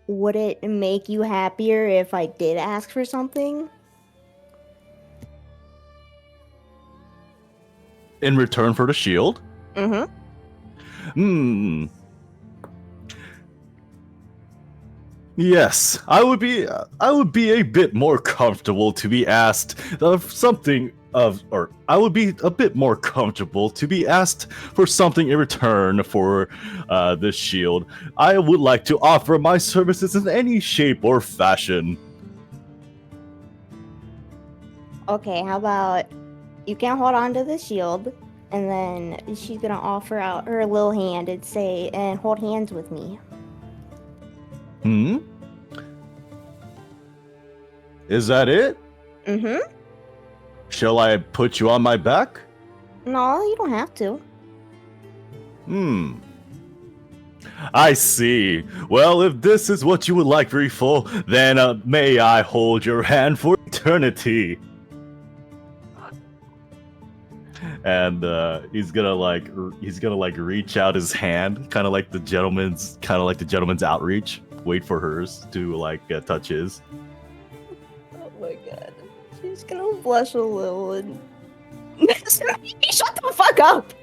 Would it make you happier if I did ask for something? In return for the shield? Mm-hmm. Yes, I would be a bit more comfortable to be asked of something of, or I would be a bit more comfortable to be asked for something in return for this shield. I would like to offer my services in any shape or fashion. Okay, how about you can hold on to the shield, and then she's gonna offer out her little hand and say, and hold hands with me. Hmm? Is that it? Mm-hmm. Shall I put you on my back? No, you don't have to. I see. Well, if this is what you would like, Reeful, then may I hold your hand for eternity. And he's gonna reach out his hand, kind of like the gentleman's outreach. Wait for hers to touch his. Oh my god. She's gonna blush a little and shut the fuck up!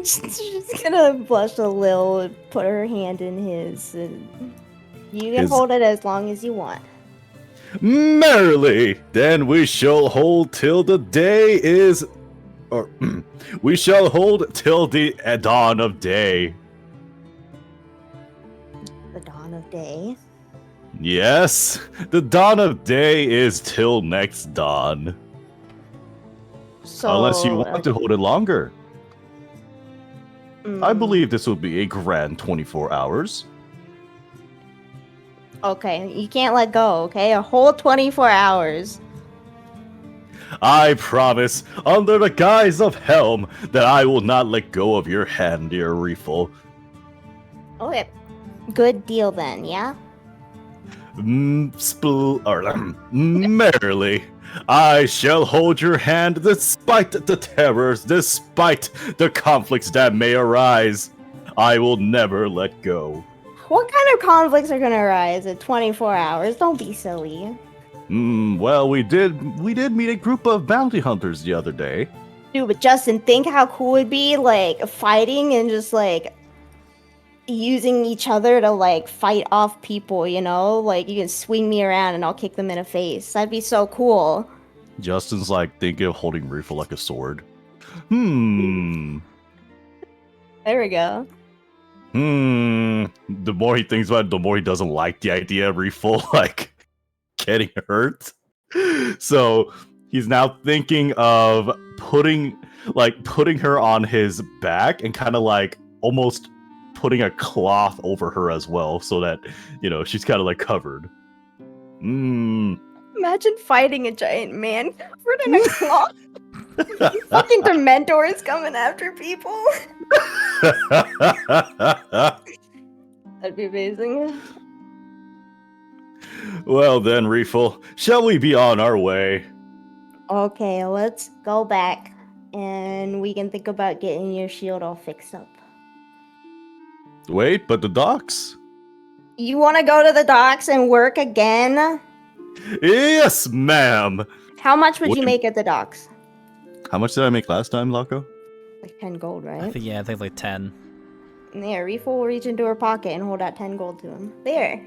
She's gonna blush a little and put her hand in his, and you can hold it as long as you want. Merrily, then we shall hold till the day is, or we shall hold till the dawn of day. The dawn of day? Yes, the dawn of day is till next dawn. So, Unless you want to hold it longer. I believe this will be a grand 24 hours. Okay, you can't let go, okay? A whole 24 hours. I promise, under the guise of Helm, that I will not let go of your hand, dear Reeful. Okay. Good deal then, yeah? Merrily, I shall hold your hand despite the terrors, despite the conflicts that may arise. I will never let go. What kind of conflicts are gonna arise in 24 hours? Don't be silly. Well, we did meet a group of bounty hunters the other day. Dude, but Justin, think how cool it'd be, like, fighting and just, like, using each other to, like, fight off people, you know? Like, you can swing me around and I'll kick them in the face. That'd be so cool. Justin's thinking of holding Reeful like a sword. There we go. The more he thinks about it, the more he doesn't like the idea of Reeful, getting hurt. So he's now thinking of putting her on his back and kind of almost putting a cloth over her as well, so that she's kind of covered. Imagine fighting a giant man covered in a cloth. Fucking Dementors coming after people. That'd be amazing. Well then, Reefle, shall we be on our way? Okay, let's go back, and we can think about getting your shield all fixed up. Wait, but the docks? You want to go to the docks and work again? Yes, ma'am! How much would you What- make at the docks? How much did I make last time, Loco? Like 10 gold, I right? think like 10. There, Reef will reach into her pocket and hold out 10 gold to him. There.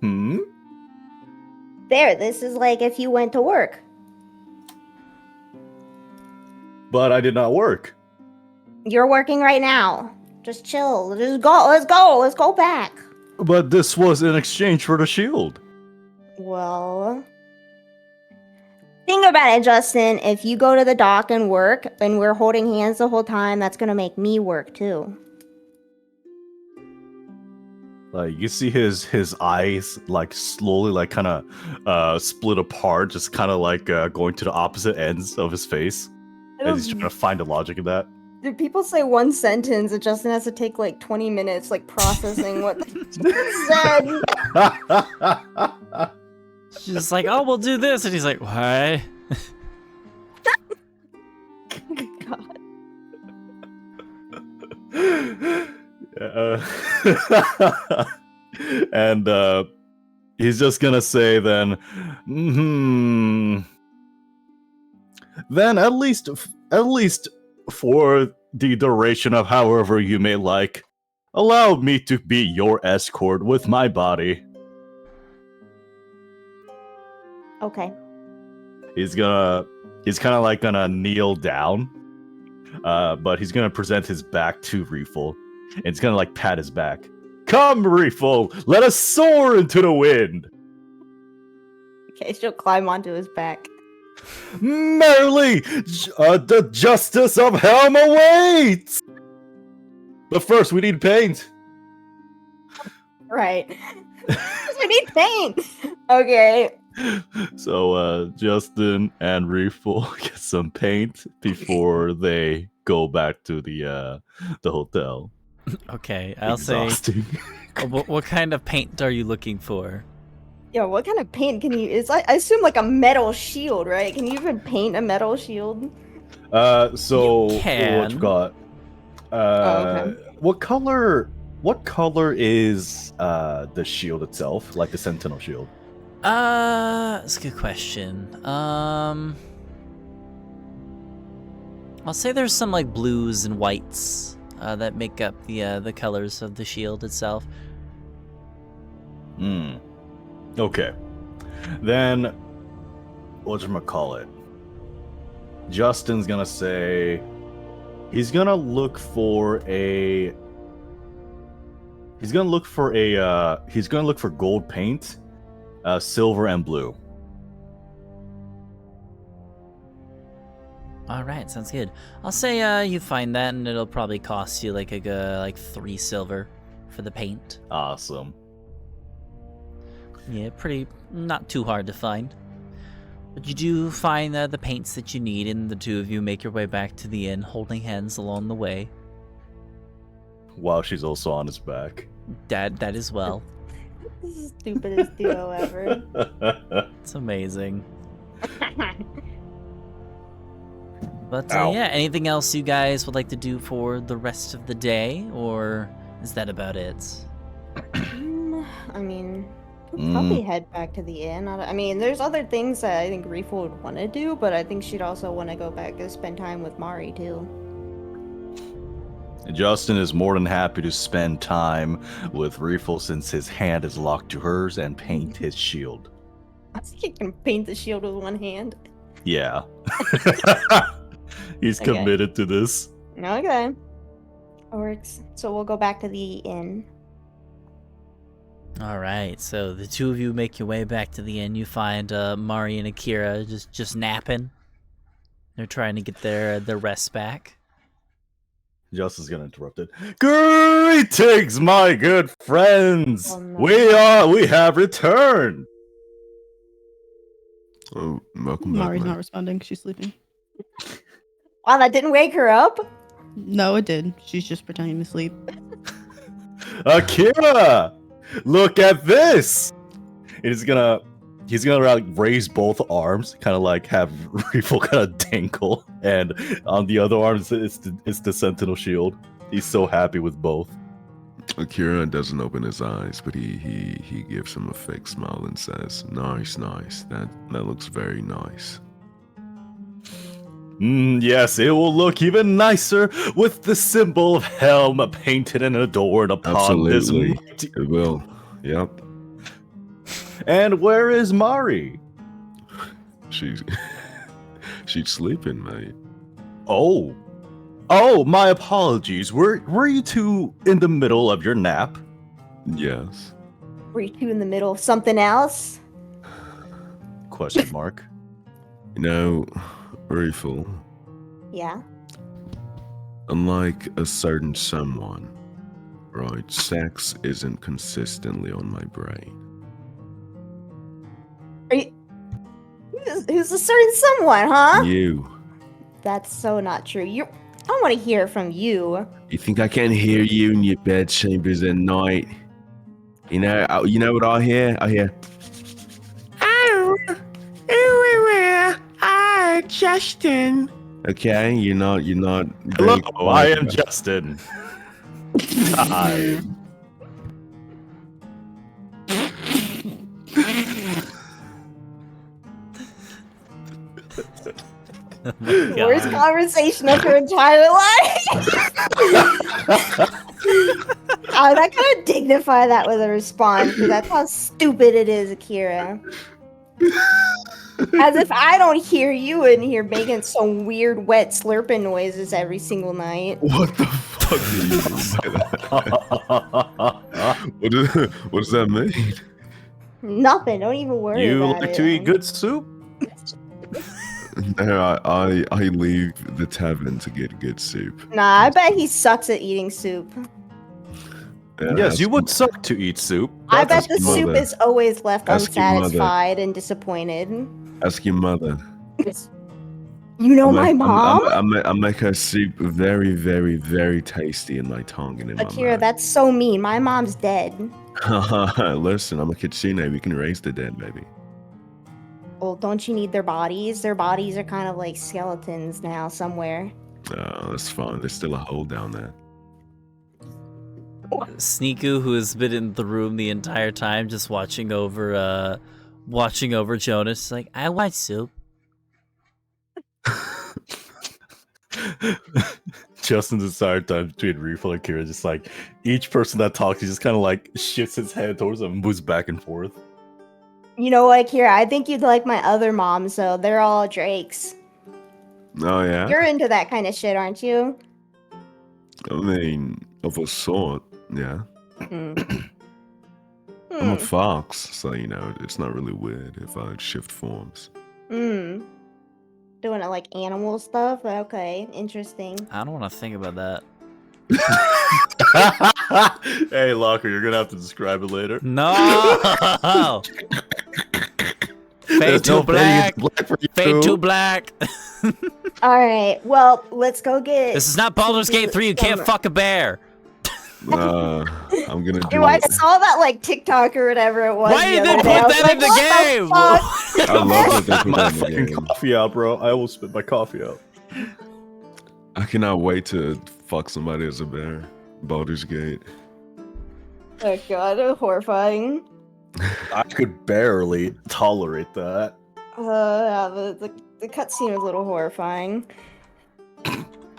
Hmm? There, this is like if you went to work. But I did not work. You're working right now. Just chill. Just go. Let's go. Let's go back. But this was in exchange for the shield. Well, think about it, Justin. If you go to the dock and work, and we're holding hands the whole time, that's gonna make me work too. Like, you see his eyes, like, slowly, like, kind of split apart, just kind of, like, going to the opposite ends of his face. And he's trying to find the logic of that. Did people say one sentence and Justin has to take like 20 minutes, like processing what they said? She's just like, oh, we'll do this. And he's like, why? God. And he's just gonna say then, then at least for the duration of however you may like, allow me to be your escort with my body. Okay. He's kind of like gonna kneel down, but he's gonna present his back to Reefle, and he's gonna like pat his back. Come, Reefle, let us soar into the wind. Okay, she'll climb onto his back. Merrily, the justice of Helm awaits! But first, we need paint. Right. We need paint. Okay. So, Justin and Reef will get some paint before they go back to the hotel. Okay, I'll say, Exhausting. what kind of paint are you looking for? Yeah, what kind of paint can you... It's like, I assume like a metal shield, right? Can you even paint a metal shield? So You can. what you got? Okay. What color is the shield itself, like the Sentinel shield? That's a good question. I'll say there's some like blues and whites that make up the colors of the shield itself. Okay. Then whatchamacallit? Justin's gonna say he's gonna look for gold paint, silver and blue. All right, sounds good. I'll say you find that, and it'll probably cost you like 3 silver for the paint. Awesome. Yeah, not too hard to find. But you do find the paints that you need, and the two of you make your way back to the inn, holding hands along the way. While she's also on his back. That as well. This is the stupidest duo ever. It's amazing. But Ow. yeah, anything else you guys would like to do for the rest of the day, or is that about it? I mean, we'll probably head back to the inn. I mean, there's other things that I think Reef would want to do, but I think she'd also want to go back and spend time with Mari too. Justin is more than happy to spend time with Reefle since his hand is locked to hers and paint his shield. I think he can paint the shield with one hand. Yeah. He's Okay. committed to this. Okay. Works. So we'll go back to the inn. All right, so the two of you make your way back to the inn. You find Mari and Akira just napping. They're trying to get their rest back. Justin's gonna interrupt it. Greetings, my good friends! Oh, no. We have returned! Oh, welcome back, Mari's man. not responding. She's sleeping. Wow, that didn't wake her up? No, it did. She's just pretending to sleep. Akira, look at this. He's gonna like raise both arms, kind of like have Reefel kind of dangle, and on the other arm it's the Sentinel shield. He's so happy with both. Akira doesn't open his eyes, but he gives him a fake smile and says, "Nice, nice. That looks very nice." Yes, it will look even nicer with the symbol of Helm painted and adorned upon Absolutely, this. it will. Yep. And where is Mari? She's sleeping, mate. Oh, my apologies. Were you two in the middle of your nap? Yes. Were you two in the middle of something else? Question mark. You know, Reefel, Yeah. unlike a certain someone, right? Sex isn't consistently on my brain. Are you... Who's a certain someone, huh? You. That's so not true. I don't want to hear it from you. You think I can't hear you in your bed chambers at night? You know what I hear? I hear. Justin. Okay, you're not. Hello, very I am quiet. Justin. Hi. Worst conversation of her entire life. I'm not gonna dignify that with a response because that's how stupid it is, Akira. As if I don't hear you in here making some weird wet slurping noises every single night. What the fuck do you mean by that? What does that mean? Nothing. Don't even worry You about like it. to eat good soup? No, I leave the tavern to get good soup. Nah, I bet he sucks at eating soup. Yeah, Yes, you ask- would suck to eat soup. I bet Ask the your soup mother. is always left Ask your mother. unsatisfied and disappointed. Ask your mother. You know I my make- mom? I make her soup very, very, very tasty in my tongue and in Akira, my that's so mean. My mom's dead. mouth. Listen, I'm a kitsune. We can raise the dead, baby. Well, don't you need their bodies? Their bodies are kind of like skeletons now somewhere. Oh, that's fine. There's still a hole down there. Sneaku, who has been in the room the entire time, just watching over Jonas, like, I want soup. Justin's entire time between Reefel and Kira, just like each person that talks, he just kind of like shifts his head towards them and moves back and forth. You know what, Akira? I think you'd like my other moms, though. They're all Drakes. Oh, yeah? You're into that kind of shit, aren't you? I mean, of a sort, yeah. Hmm. I'm a fox, so, it's not really weird if I shift forms. Hmm. Doing it like animal stuff? Okay, interesting. I don't want to think about that. Hey, Locker, you're gonna have to describe it later. No! Fade There's to no black! fading to black for you. Fade to black! Alright, well, let's go get... This is not Baldur's Gate 3, you can't fuck a bear! I'm gonna do Dude, I it. saw that like TikTok or whatever it was. Why the did they other put day. I was that like, in the what game? fuck? I love that they put My that in the fucking game. coffee out, bro. I almost spit my coffee out. I cannot wait to fuck somebody as a bear. Baldur's Gate. Oh god, horrifying. I could barely tolerate that. Yeah, the cutscene was a little horrifying.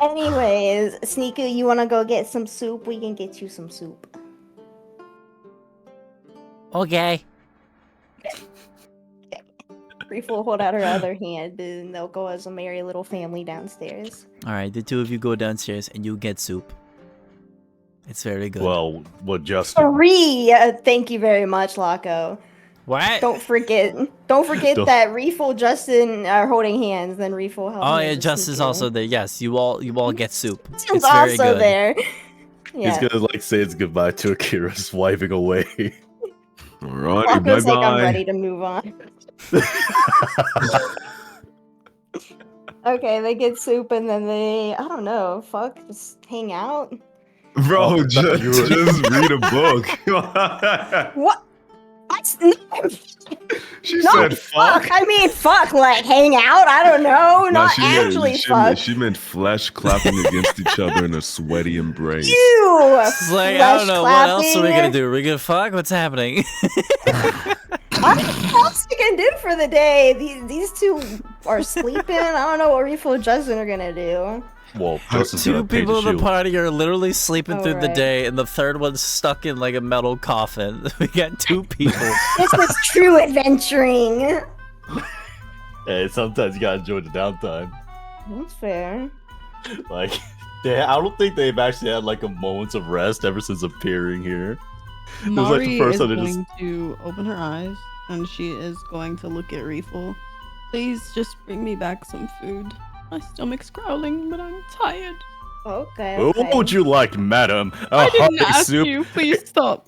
Anyways, Sneaku, you wanna go get some soup? We can get you some soup. Okay. Brief will hold out her other hand, and they'll go as a merry little family downstairs. Alright, the two of you go downstairs and you get soup. It's very good. Well, what Justin? 3! Thank you very much, Laco. what? Don't forget Don't- that Reeful, Justin are holding hands, then Reeful held Oh hands yeah, with Justin's Sneaku. also there. Yes, you all get soup. Justin's It's very also good. there. Yeah. He's gonna like say his goodbye to Akira, just wiping away. Alrighty, Rocco's like, I'm bye-bye. ready to move on. Okay, they get soup and then they, I don't know, just hang out. Bro, Oh, just read a book. What? She No, said fuck. I mean, fuck, like hang out. I don't know, No, not she meant- actually she fuck. meant- She meant flesh clapping against each other in a sweaty embrace. Ew. It's like, I don't know, what else are we gonna do? Are we gonna fuck? What's happening? I don't know what else we can do for the day. These two are sleeping. I don't know what Reeful and Justin are gonna do. Well, Justin's Two gonna paint people in the shield. party are literally sleeping through the Alright. day, and the third one's stuck in like a metal coffin. We got 2 people. This is true adventuring. Hey, sometimes you gotta enjoy the downtime. That's fair. Like, I don't think they've actually had like a moments of rest ever since appearing here. was like the Mari first is time they going to open her eyes and she is going to look at Reeful. Please just bring me back some food. My stomach's growling, but I'm tired. Okay. What would you like, madam? I didn't hearty ask soup? you. Please stop.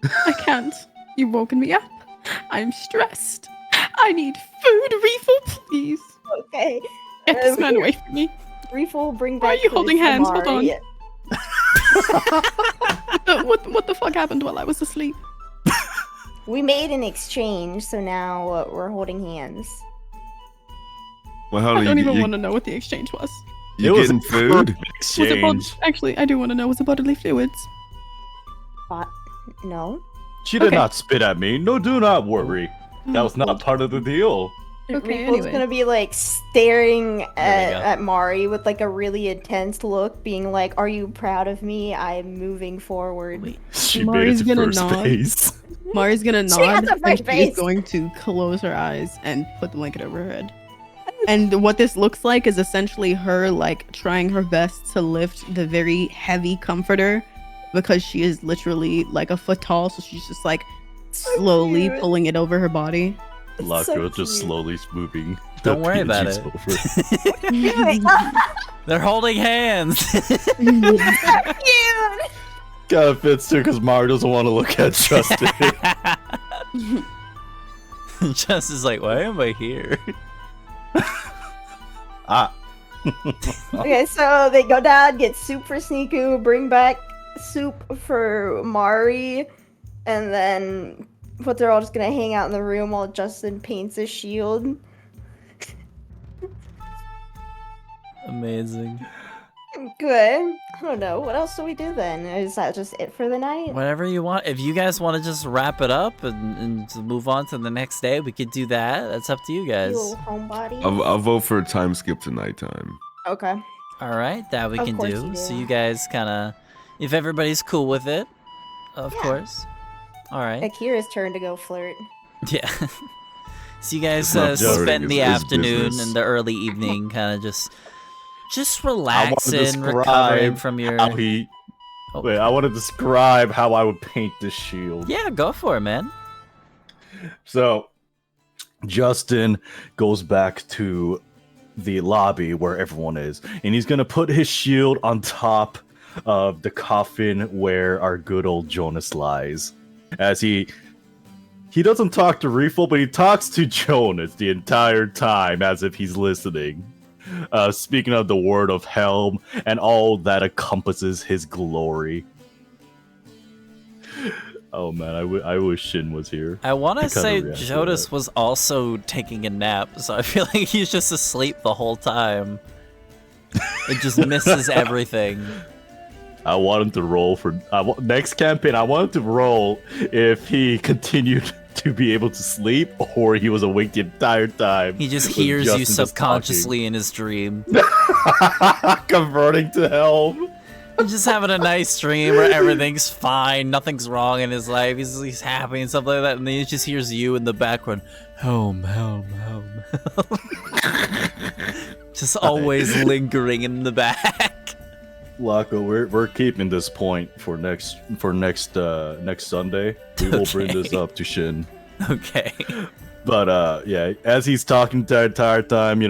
I can't. You've woken me up. I'm stressed. I need food, Reeful, please. Okay. Get this man away from me. Reeful, bring back. Why are you food holding for hands? Hold Mari. on. What the fuck happened while I was asleep? We made an exchange, so now we're holding hands. Well, I honey, don't even you, want to know what the exchange was. you It was getting a food? Was it Exchange. actually, I do want to know, was it bodily fluids? No. She did Okay. not spit at me. No, do not worry. That was not part of the deal. Okay, Reeful's anyway. gonna be like staring go. at Mari with like a really intense look, being like, "Are you proud of me? I'm moving forward." Wait. She Mari's made it to gonna first nod. base. Mari's gonna She has nod a and fresh she's face. going to close her eyes and put the blanket over her head. And what this looks like is essentially her like trying her best to lift the very heavy comforter because she is literally like a foot tall, so she's just like slowly cute. pulling it over her body. Locko so just cute. slowly moving. Don't the worry about PNGs it. over. Anyway, They're holding hands. cute. Kind of fits too, because Mario doesn't want to look at Justin. Jess is like, why am I here? Ah. Okay, so they go down, get soup for Sneaku, bring back soup for Mari, and then they're all just gonna hang out in the room while Justin paints his shield. Amazing. Good. I don't know. What else do we do then? Is that just it for the night? Whatever you want. If you guys want to just wrap it up and to move on to the next day, we could do that. That's up to you guys. You homebody. I'll vote for a time skip to nighttime. Okay. All right, that we Of can course do. you do. So you guys kind of, if everybody's cool with it, of Yeah. course. All right. Akira's turn to go flirt. Yeah. So you guys It's not flirting, spend the it's afternoon business. and the early evening kind of just I want to relaxing, recovering describe from your. how he. Oh. Wait, I want to describe how I would paint this shield. Yeah, go for it, man. So, Justin goes back to the lobby where everyone is, and he's gonna put his shield on top of the coffin where our good old Jonas lies. As he doesn't talk to Reeful, but he talks to Jonas the entire time as if he's listening. Speaking of the word of Helm and all that encompasses his glory. Oh man, I wish Shin was here. I want to I kinda say react to Jonas that. was also taking a nap, so I feel like he's just asleep the whole time. It just misses everything. I want him to roll for next campaign. I want him to roll if he continued to be able to sleep or he was awake the entire time. He just with hears Justin you just subconsciously in his dream. talking. Converting to Helm. He's just having a nice dream where everything's fine, nothing's wrong in his life, he's happy and stuff like that, and then he just hears you in the background, Helm, Helm, Helm. Just always lingering in the back. Locko, we're keeping this point for next Sunday. We will bring this Okay. up to Shin. Okay. But yeah, as he's talking the entire time,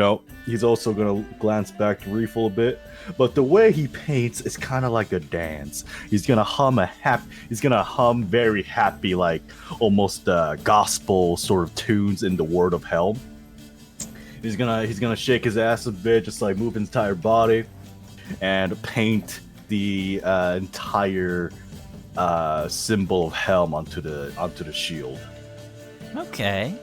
he's also gonna glance back to Reeful a bit. but the way he paints is kind of like a dance. He's gonna hum very happy, like almost gospel sort of tunes in the Word of Helm. He's gonna shake his ass a bit, just like move his entire body, and paint the entire symbol of Helm onto the shield. Okay.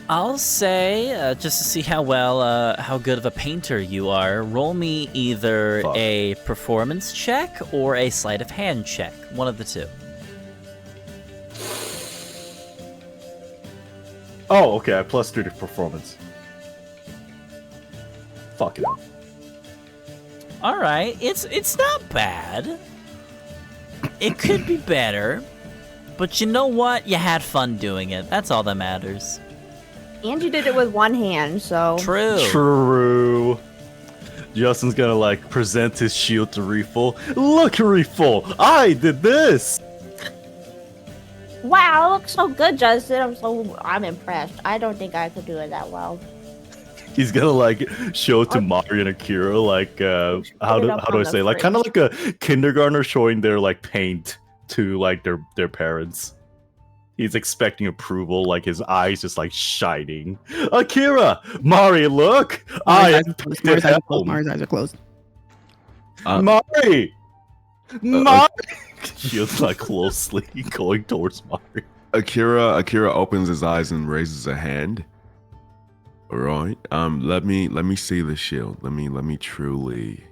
I'll say, just to see how good of a painter you are, roll me either a performance check or a sleight of hand check. One of the two. Oh, okay. I plus 3 to performance. Fuck it up. All right, it's not bad. It could be better, but you know what? You had fun doing it. That's all that matters. And you did it with one hand, so... True. Justin's gonna, like, present his shield to Reeful. Look, Reeful! I did this! Wow, it looks so good, Justin. I'm impressed. I don't think I could do it that well. He's gonna, like, show it to Mari and Akira, like, how do I say? Like, kind of like a kindergartner showing their, like, paint to, like, their parents. He's expecting approval, like his eyes just like shining. Akira! Mari, look! Mari's eyes are closed. Mari! Mari! Shield's like closely going towards Mari. Akira opens his eyes and raises a hand. Alright. Let me see the shield. Let me truly,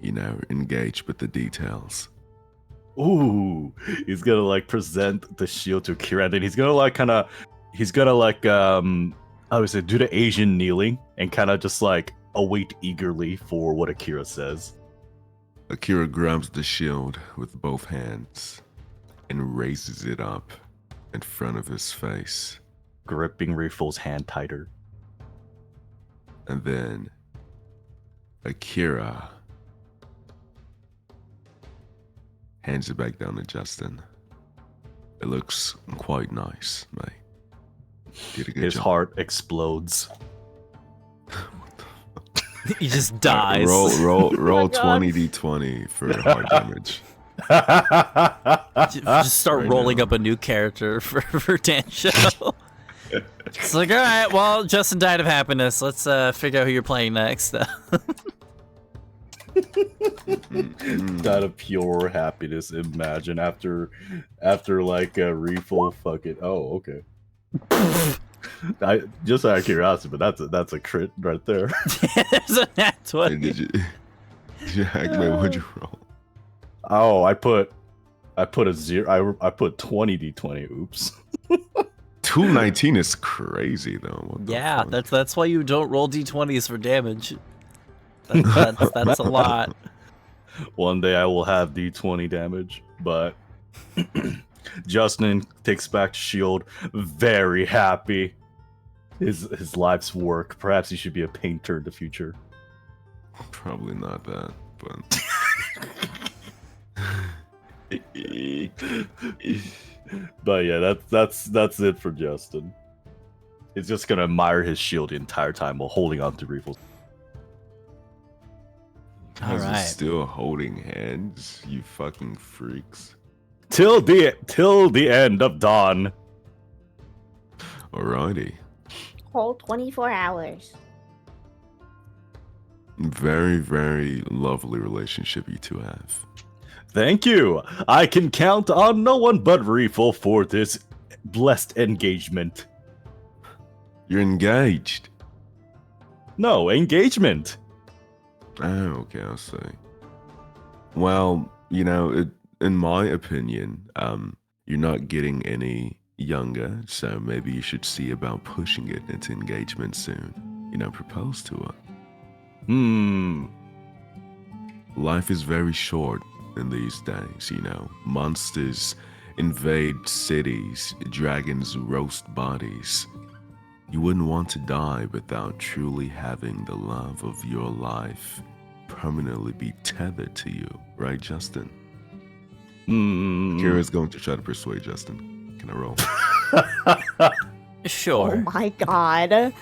engage with the details. Ooh, he's gonna like present the shield to Akira, and then he's gonna I would say do the Asian kneeling and kind of just like await eagerly for what Akira says. Akira grabs the shield with both hands and raises it up in front of his face, gripping Reeful's hand tighter. And then Akira hands it back down to Justin. It looks quite nice, mate. Did a good His job. heart explodes. He just dies. Roll Oh my God. 20d20 for heart damage. Just start rolling up a new character for Dan Show. It's like, all right, well, Justin died of happiness. Let's figure out who you're playing next. Out of pure happiness, imagine after like a refill. Fuck it. Oh, okay. I just out of curiosity, but that's a crit right there. There's a nat 20. Did you what'd you roll? Oh, I put a 0. I put 20d20. Oops. 219 is crazy though. What the Yeah, fuck? that's why you don't roll d20s for damage. That's a lot. One day I will have d20 damage, but Justin takes back the shield, very happy. His life's work. Perhaps he should be a painter in the future. Probably not that, but But yeah, that's it for Justin. He's just gonna admire his shield the entire time while holding on to Reefles. All guys are right. still holding hands, you fucking freaks. Till the end of dawn. Alrighty. Whole 24 hours. Very, very lovely relationship you two have. Thank you. I can count on no one but Reefle for this blessed engagement. You're engaged. No, engagement. Oh, okay, I'll say. Well, in my opinion, you're not getting any younger, so maybe you should see about pushing it into engagement soon. Propose to her. Life is very short in these days, Monsters invade cities, dragons roast bodies. You wouldn't want to die without truly having the love of your life permanently be tethered to you, right, Justin? Kira's going to try to persuade Justin. Can I roll? Sure. Oh my god.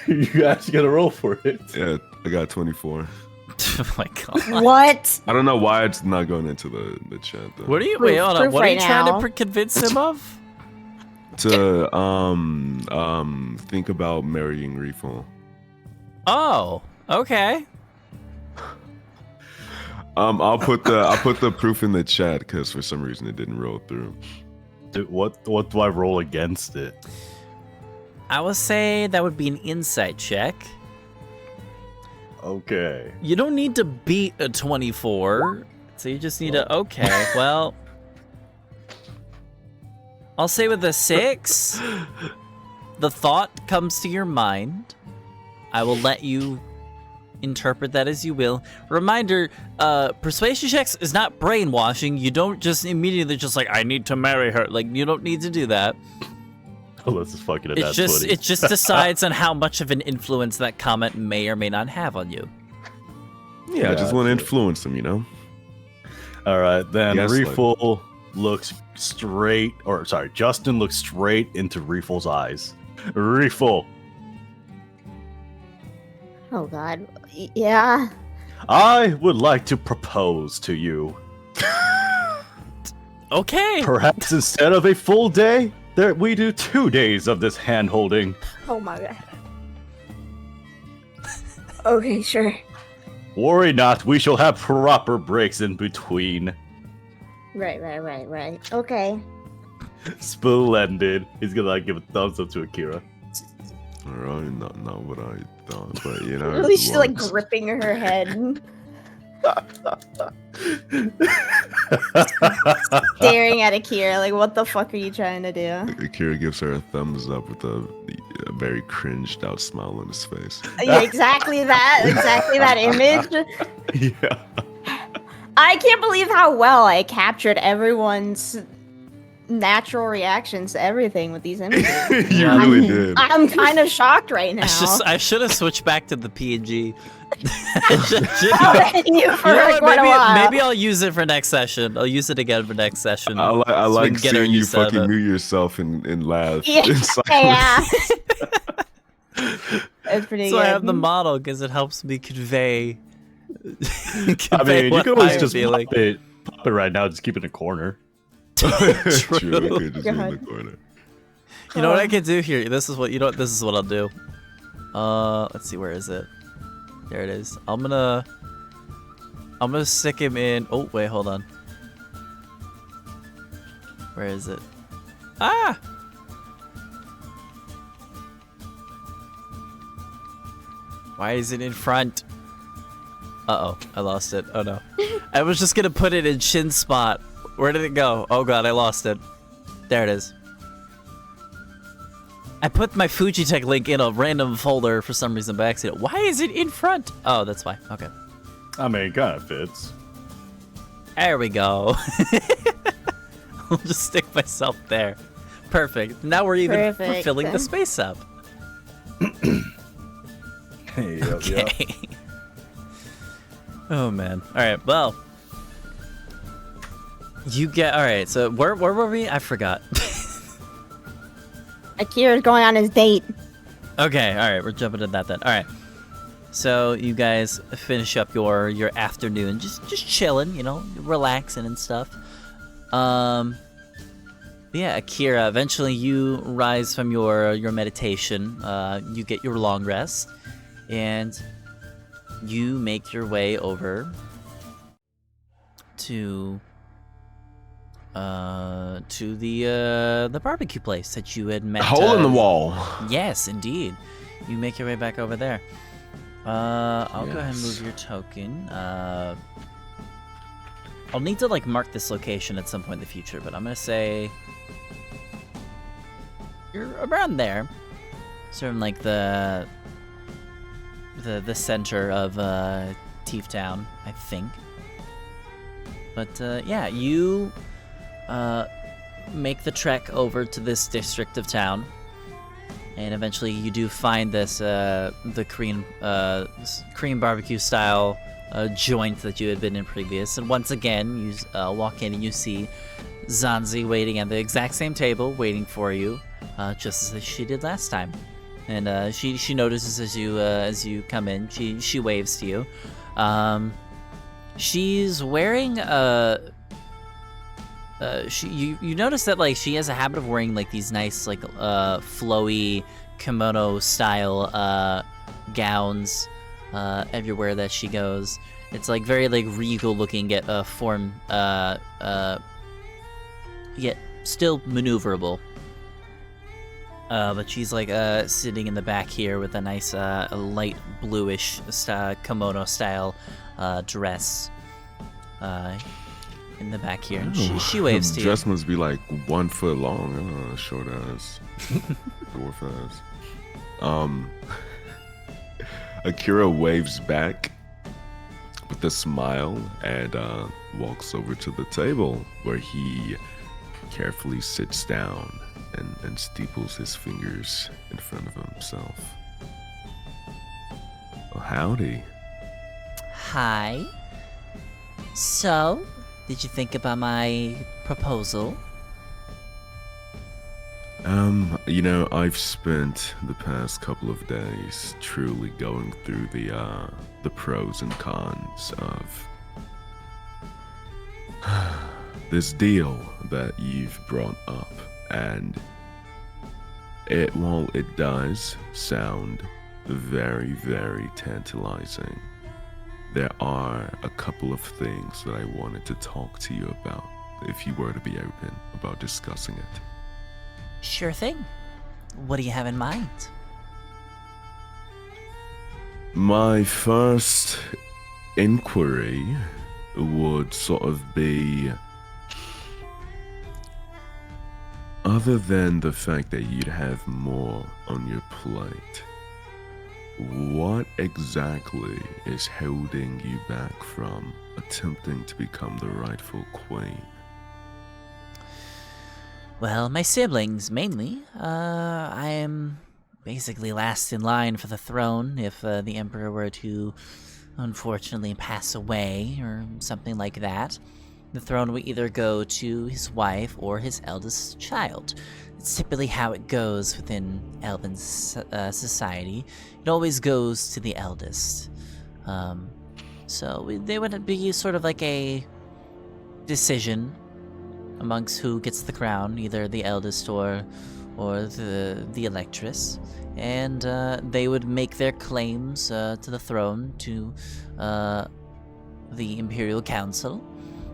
You guys gotta roll for it. Yeah, I got 24. Oh my god. What? I don't know why it's not going into the chat though. What are you? Wait, hold on. Proof What are you right trying now. to convince him of? To think about marrying Reeful. Oh, okay. I'll put the proof in the chat because for some reason it didn't roll through. Dude, what do I roll against it? I would say that would be an insight check. Okay. You don't need to beat a 24, so you just need to. Okay, well, I'll say with a 6, the thought comes to your mind. I will let you interpret that as you will. Reminder, persuasion checks is not brainwashing. You don't just immediately just like, I need to marry her. Like, you don't need to do that. Unless it's fucking It just decides on how much of an influence that comment may or may not have on you. Yeah, I just want to Gotcha. influence them, you know. All right, then Yes, Reeful looks straight, or sorry, Justin looks straight into Reeful's eyes. Reeful, Oh God. Yeah. I would like to propose to you. Okay. Perhaps instead of a full day, we do 2 days of this hand holding. Oh my God. Okay, sure. Worry not, we shall have proper breaks in between. Right. Okay. Splendid. He's gonna give a thumbs up to Akira. All right, not what I thought, but you know. Really, she's like once- gripping her head, staring at Akira. Like, what the fuck are you trying to do? Akira gives her a thumbs up with a very cringed out smile on his face. Yeah, exactly that image. Yeah. I can't believe how well I captured everyone's natural reactions to everything with these images. You really did. I'm kind of shocked right now. I should have switched back to the PNG. I've been you for You know what, quite a while. maybe I'll use it for next session. I'll use it again for next session. I So we like can get her seeing you used to fucking it. mute yourself and laugh. Yeah, in silence. yeah. That's pretty So good. I have the model because it helps me convey. I mean, you can always just feeling. pop it right now, just keep it in a corner. True, we could just be in God. the corner. You know what I can do here? This is what This is what I'll do. Let's see, where is it? There it is. I'm gonna stick him in. Oh wait, hold on. Where is it? Ah! Why is it in front? Uh-oh, I lost it. Oh no. I was just gonna put it in Shin's spot. Where did it go? Oh god, I lost it. There it is. I put my Fujitech link in a random folder for some reason by accident. Why is it in front? Oh, that's why. Okay. I mean, it kind of fits. There we go. I'll just stick myself there. Perfect. Now we're even Perfect. filling the space up. Yep, Okay. Oh man. All right. Well, you get. All right. So where were we? I forgot. Akira's going on his date. Okay. All right. We're jumping to that then. All right. So you guys finish up your afternoon, just chilling, you know, relaxing and stuff. Yeah, Akira. Eventually, you rise from your meditation. You get your long rest, and you make your way over to the barbecue place that you had met. Hole in the wall. Yes, indeed. You make your way back over there. I'll go ahead and move Yes. your token. I'll need to like mark this location at some point in the future, but I'm gonna say you're around there, sort of like the center of Teef Town, I think. But yeah, you make the trek over to this district of town, and eventually you do find this the Korean barbecue style joint that you had been in previous. And once again, you walk in and you see Zanzi waiting at the exact same table, waiting for you, just as she did last time. and she notices as you come in. She waves to you. She's wearing you notice that like she has a habit of wearing like these nice like flowy kimono style gowns everywhere that she goes. It's like very like regal looking, yet form yet still maneuverable. But she's like sitting in the back here with a nice light bluish kimono style dress in the back here. And she waves to you. Dress must be like 1 foot long. Short ass, dwarf ass. Akira waves back with a smile and walks over to the table where he carefully sits down and steeples his fingers in front of himself. Oh, howdy. Hi. So, did you think about my proposal? You know, I've spent the past couple of days truly going through the pros and cons of this deal that you've brought up, and while it does sound very, very tantalizing, there are a couple of things that I wanted to talk to you about, if you were to be open about discussing it. Sure thing. What do you have in mind? My first inquiry would sort of be, other than the fact that you'd have more on your plate, what exactly is holding you back from attempting to become the rightful queen? Well, my siblings, mainly. I am basically last in line for the throne if the Emperor were to unfortunately pass away or something like that. The throne would either go to his wife or his eldest child. It's typically how it goes within Elven society. It always goes to the eldest. So they would be sort of like a decision amongst who gets the crown, either the eldest or the electress, and they would make their claims to the throne to the Imperial Council,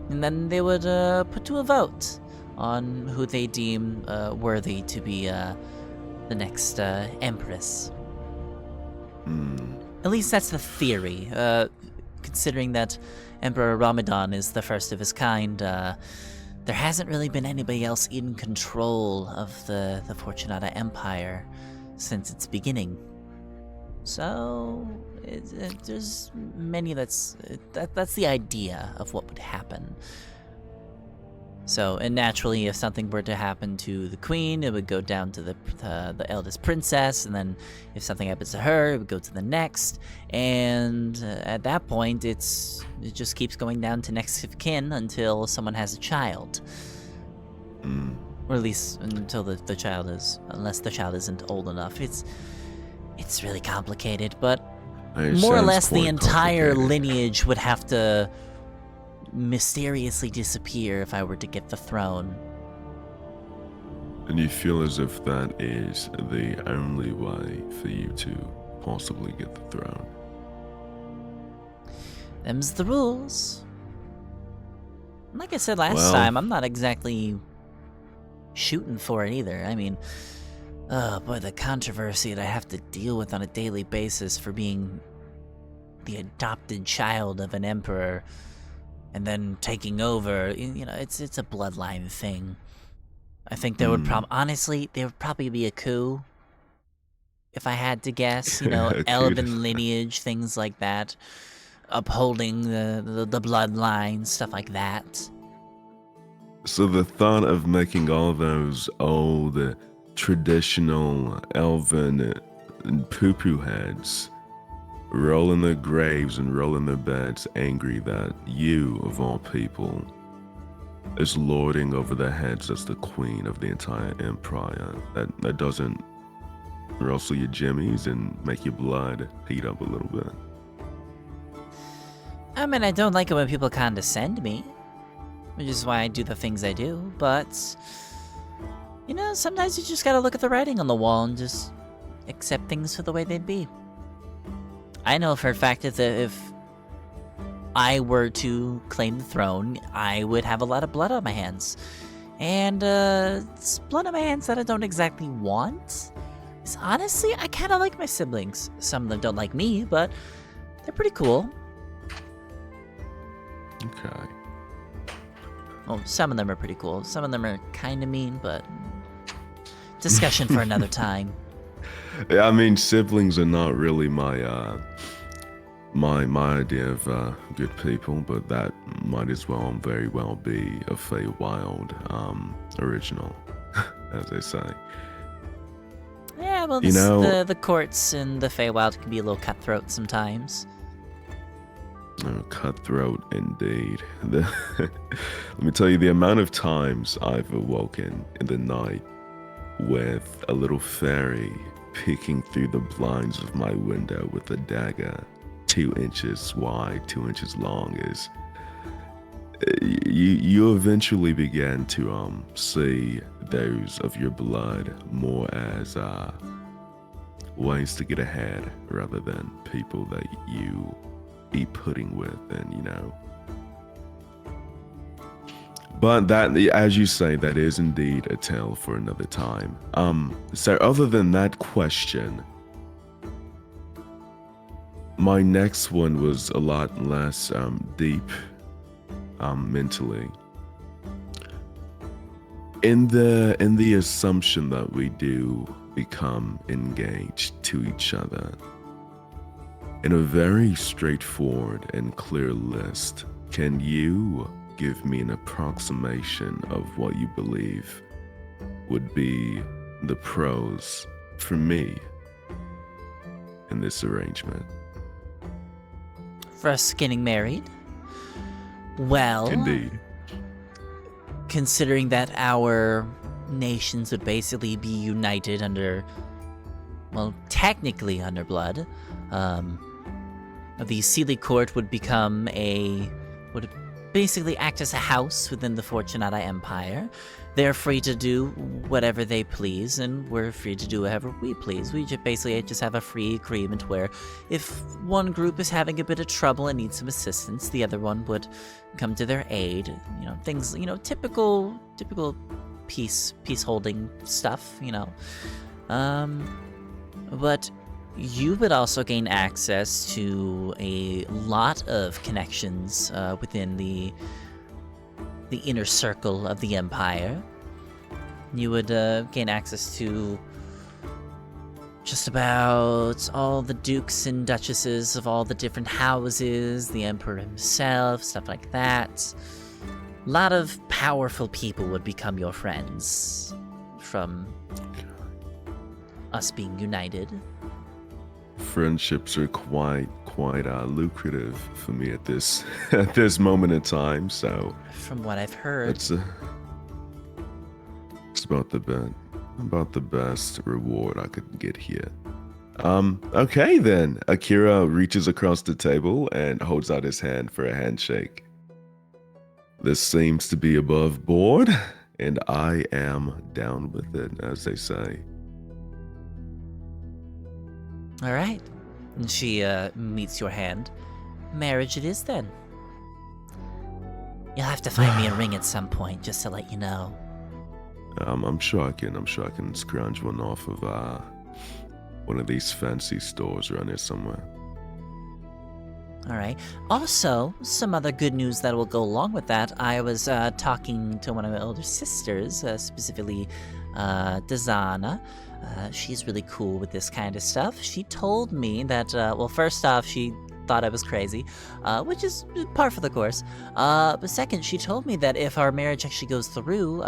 and then they would put to a vote on who they deem worthy to be the next empress. At least that's the theory. Considering that Emperor Ramadan is the first of his kind, there hasn't really been anybody else in control of the Fortunata Empire since its beginning. So, there's many that's the idea of what would happen. So, and naturally, if something were to happen to the queen, it would go down to the eldest princess, and then if something happens to her, it would go to the next. And at that point, it just keeps going down to next of kin until someone has a child, or at least until the child is, unless the child isn't old enough. It's really complicated, but more or less the entire lineage would have to mysteriously disappear if I were to get the throne. And you feel as if that is the only way for you to possibly get the throne? Them's the rules. Like I said last time, I'm not exactly shooting for it either. I mean, oh boy, the controversy that I have to deal with on a daily basis for being the adopted child of an emperor and then taking over, you know, it's a bloodline thing. I think there would honestly, there would probably be a coup, if I had to guess, you know, elven lineage, things like that, upholding the bloodline, stuff like that. So the thought of making all those old, traditional elven poo-poo heads roll in their graves and roll in their beds, angry that you, of all people, is lording over their heads as the queen of the entire empire, that doesn't rustle your jimmies and make your blood heat up a little bit. I mean, I don't like it when people condescend me, which is why I do the things I do, but, you know, sometimes you just gotta look at the writing on the wall and just accept things for the way they'd be. I know for a fact that if I were to claim the throne, I would have a lot of blood on my hands. And, it's blood on my hands that I don't exactly want. Because honestly, I kinda like my siblings. Some of them don't like me, but they're pretty cool. Okay. Well, some of them are pretty cool. Some of them are kinda mean, but discussion for another time. Yeah, I mean, siblings are not really my my idea of good people, but that might as well very well be a Feywild original, as they say. Yeah, well, You know- the courts in the Feywild can be a little cutthroat sometimes. Cutthroat indeed. Let me tell you, the amount of times I've awoken in the night with a little fairy peeking through the blinds of my window with a dagger 2 inches wide, 2 inches long is you eventually begin to see those of your blood more as ways to get ahead rather than people that you eat pudding with, and you know. But that, as you say, that is indeed a tale for another time. So other than that question, my next one was a lot less deep mentally. In the assumption that we do become engaged to each other, in a very straightforward and clear list, can you give me an approximation of what you believe would be the pros for me in this arrangement? For us getting married? Well, Indeed. considering that our nations would basically be united under, well, technically under blood, the Sealy Court would would basically act as a house within the Fortunata Empire. They're free to do whatever they please, and we're free to do whatever we please. We basically just have a free agreement where if one group is having a bit of trouble and needs some assistance, the other one would come to their aid. You know, things, you know, typical peace holding stuff, you know. But you would also gain access to a lot of connections within the inner circle of the Empire. You would gain access to just about all the dukes and duchesses of all the different houses, the Emperor himself, stuff like that. A lot of powerful people would become your friends from us being united. Friendships are quite lucrative for me at this moment in time. So, from what I've heard, it's about the best reward I could get here. Okay then. Akira reaches across the table and holds out his hand for a handshake. This seems to be above board, and I am down with it, as they say. all right. And she meets your hand. Marriage it is then. You'll have to find me a ring at some point, just to let you know. I'm sure I can scrounge one off of one of these fancy stores around here somewhere. All right. Also, some other good news that will go along with that. I was talking to one of my older sisters, specifically Dazana. She's really cool with this kind of stuff. She told me that, well, first off, she thought I was crazy, which is par for the course. But second, she told me that if our marriage actually goes through,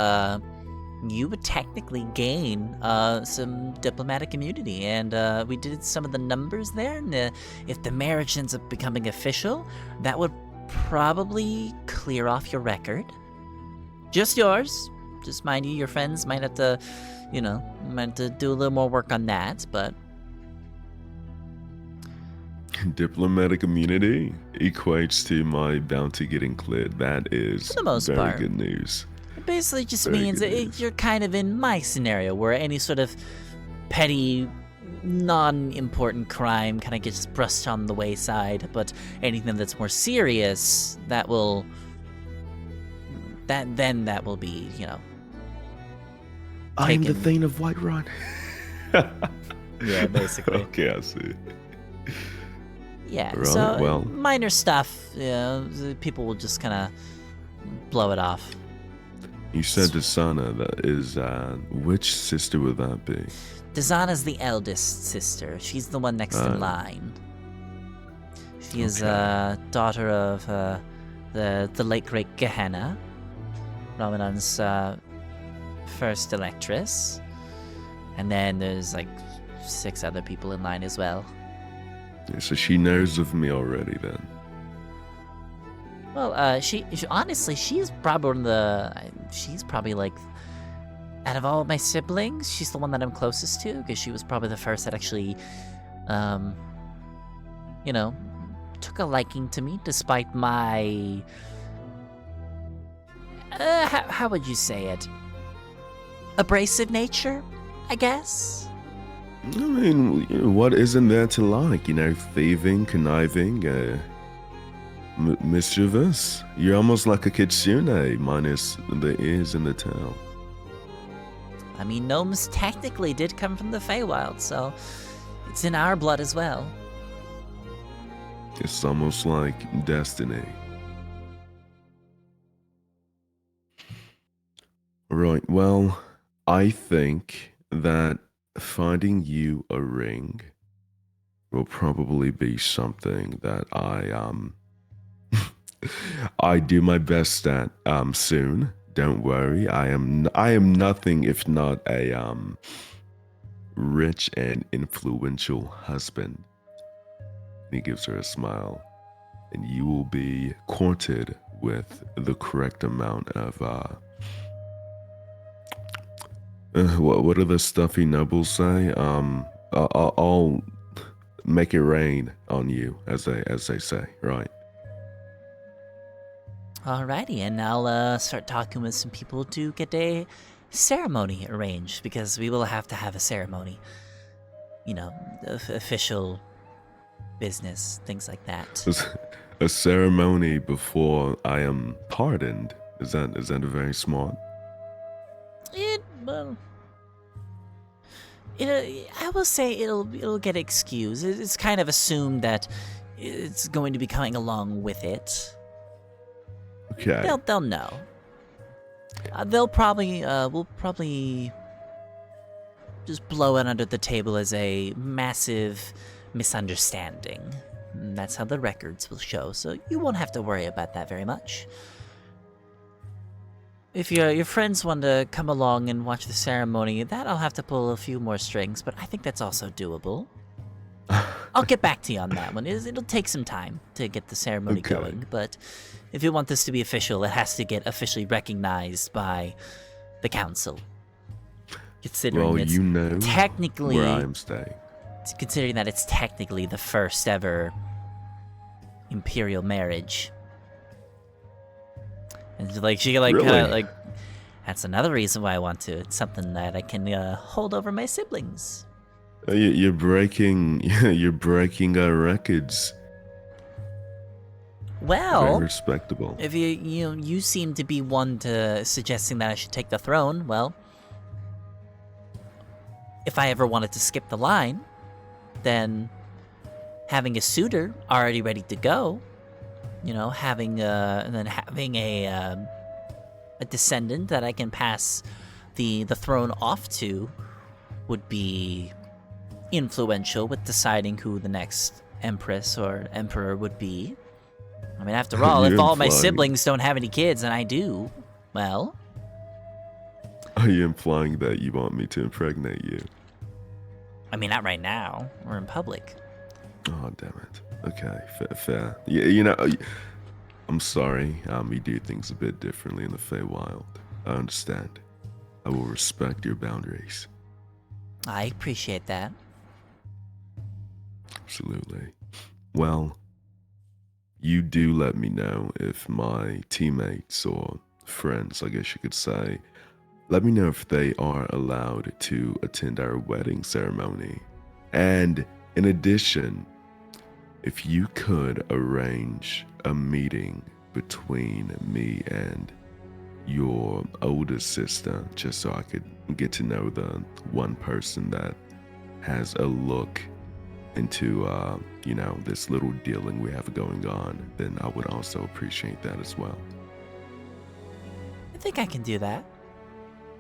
you would technically gain some diplomatic immunity. And we did some of the numbers there, and if the marriage ends up becoming official, that would probably clear off your record. Just yours. Just mind you, your friends might have to meant to do a little more work on that, but Diplomatic immunity equates to my bounty getting cleared. That is For the most very part. good news. it basically just Very means good that news. you're kind of in my scenario where any sort of petty, non-important crime kind of gets brushed on the wayside, but anything that's more serious, that will be, I am the taken- Thane of Whiterun. Yeah, basically. Okay, I see. Yeah, Right, so well. minor stuff, the people will just kind of blow it off. You said Desana, that is, which sister would that be? Dazana's the eldest sister. She's the one next in line. She is Okay. daughter of the late great Gehenna, Ramadan's first electress. And then there's like 6 other people in line as well. Yeah, so she knows of me already then. Well, she honestly, she's probably like, out of all my siblings, she's the one that I'm closest to, because she was probably the first that actually, took a liking to me, despite my, how would you say it? Abrasive nature, I guess? I mean, what isn't there to like? Thieving, conniving, mischievous. You're almost like a kitsune, minus the ears and the tail. I mean, gnomes technically did come from the Feywild, so it's in our blood as well. It's almost like destiny. Right, well, I think that finding you a ring will probably be something that I do my best at soon. Don't worry. I am nothing if not a rich and influential husband. He gives her a smile. And you will be courted with the correct amount of what do the stuffy nobles say? I'll make it rain on you, as they say, right? Alrighty, and I'll start talking with some people to get a ceremony arranged, because we will have to have a ceremony. Official business, things like that. A ceremony before I am pardoned. Is that very smart? I will say it'll get excused. It's kind of assumed that it's going to be coming along with it. Okay. They'll know. We'll probably just blow it under the table as a massive misunderstanding. And that's how the records will show, so you won't have to worry about that very much. If your friends want to come along and watch the ceremony, that I'll have to pull a few more strings, but I think that's also doable. I'll get back to you on that one. It'll take some time to get the ceremony Okay. going, but if you want this to be official, it has to get officially recognized by the council. Considering Well, it's you know technically, where I am staying. considering that it's technically the first ever imperial marriage. And she kind Really? of that's another reason why I want to. It's something that I can hold over my siblings. You're breaking records. Very Well, respectable. if you seem to be one to suggesting that I should take the throne, well, if I ever wanted to skip the line, then having a suitor already ready to go, having a descendant that I can pass the throne off to would be influential with deciding who the next empress or emperor would be. I mean, after all, if You're all my implying- siblings don't have any kids and I do, well, Are you implying that you want me to impregnate you? I mean, not right now. We're in public. Oh, damn it. Okay, fair. I'm sorry. We do things a bit differently in the Feywild. I understand. I will respect your boundaries. I appreciate that. Absolutely. Well, you do let me know if my teammates or friends, I guess you could say, let me know if they are allowed to attend our wedding ceremony. And in addition, if you could arrange a meeting between me and your older sister, just so I could get to know the one person that has a look into, this little dealing we have going on, then I would also appreciate that as well. I think I can do that.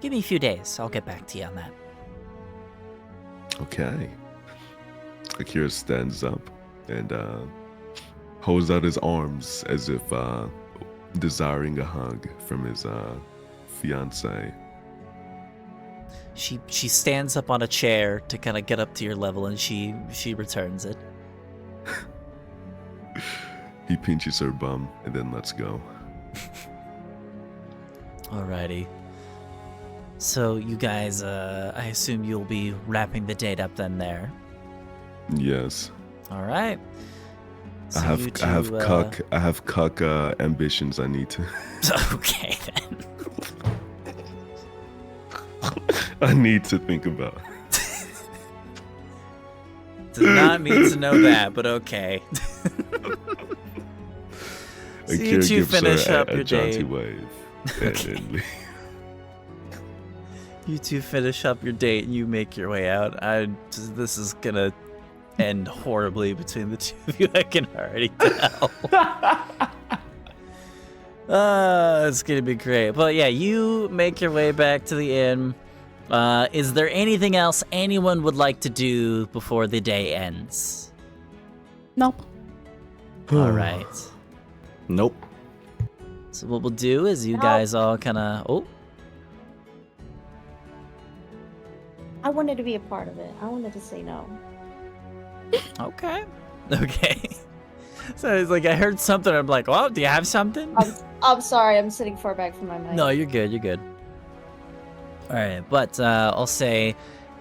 Give me a few days. I'll get back to you on that. Okay. Akira stands up and holds out his arms as if desiring a hug from his fiance. She stands up on a chair to kind of get up to your level, and she returns it. He pinches her bum and then lets go. Alrighty. So you guys, I assume you'll be wrapping the date up then there. Yes. All right. So I have you cuck ambitions I need to. Okay then. I need to think about. Does not need to know that, but okay. So you two finish up your jaunty date. wave. Okay. You two finish up your date and you make your way out. This is gonna end horribly between the two of you. I can already tell. It's gonna be great. But yeah, you make your way back to the inn. Is there anything else anyone would like to do before the day ends? Nope. All right. Nope. So what we'll do is you No. guys all kind of... Oh, I wanted to be a part of it. I wanted to say no. okay. Okay. So it's like I heard something. I'm like, well, do you have something? I'm sorry. I'm sitting far back from my mic. No, you're good. You're good. All right, but I'll say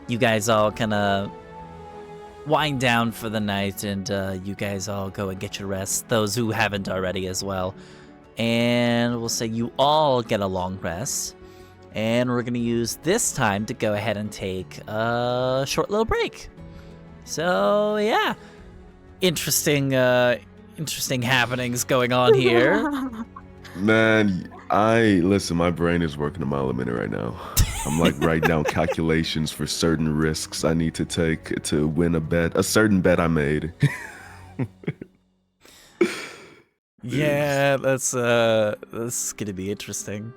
you guys all kind of wind down for the night, and you guys all go and get your rest. Those who haven't already as well. And we'll say you all get a long rest. And we're going to use this time to go ahead and take a short little break. So, yeah. Interesting happenings going on here. Man, listen, my brain is working a mile a minute right now. I'm like writing down calculations for certain risks I need to take to win a certain bet I made. Yeah, that's gonna be interesting.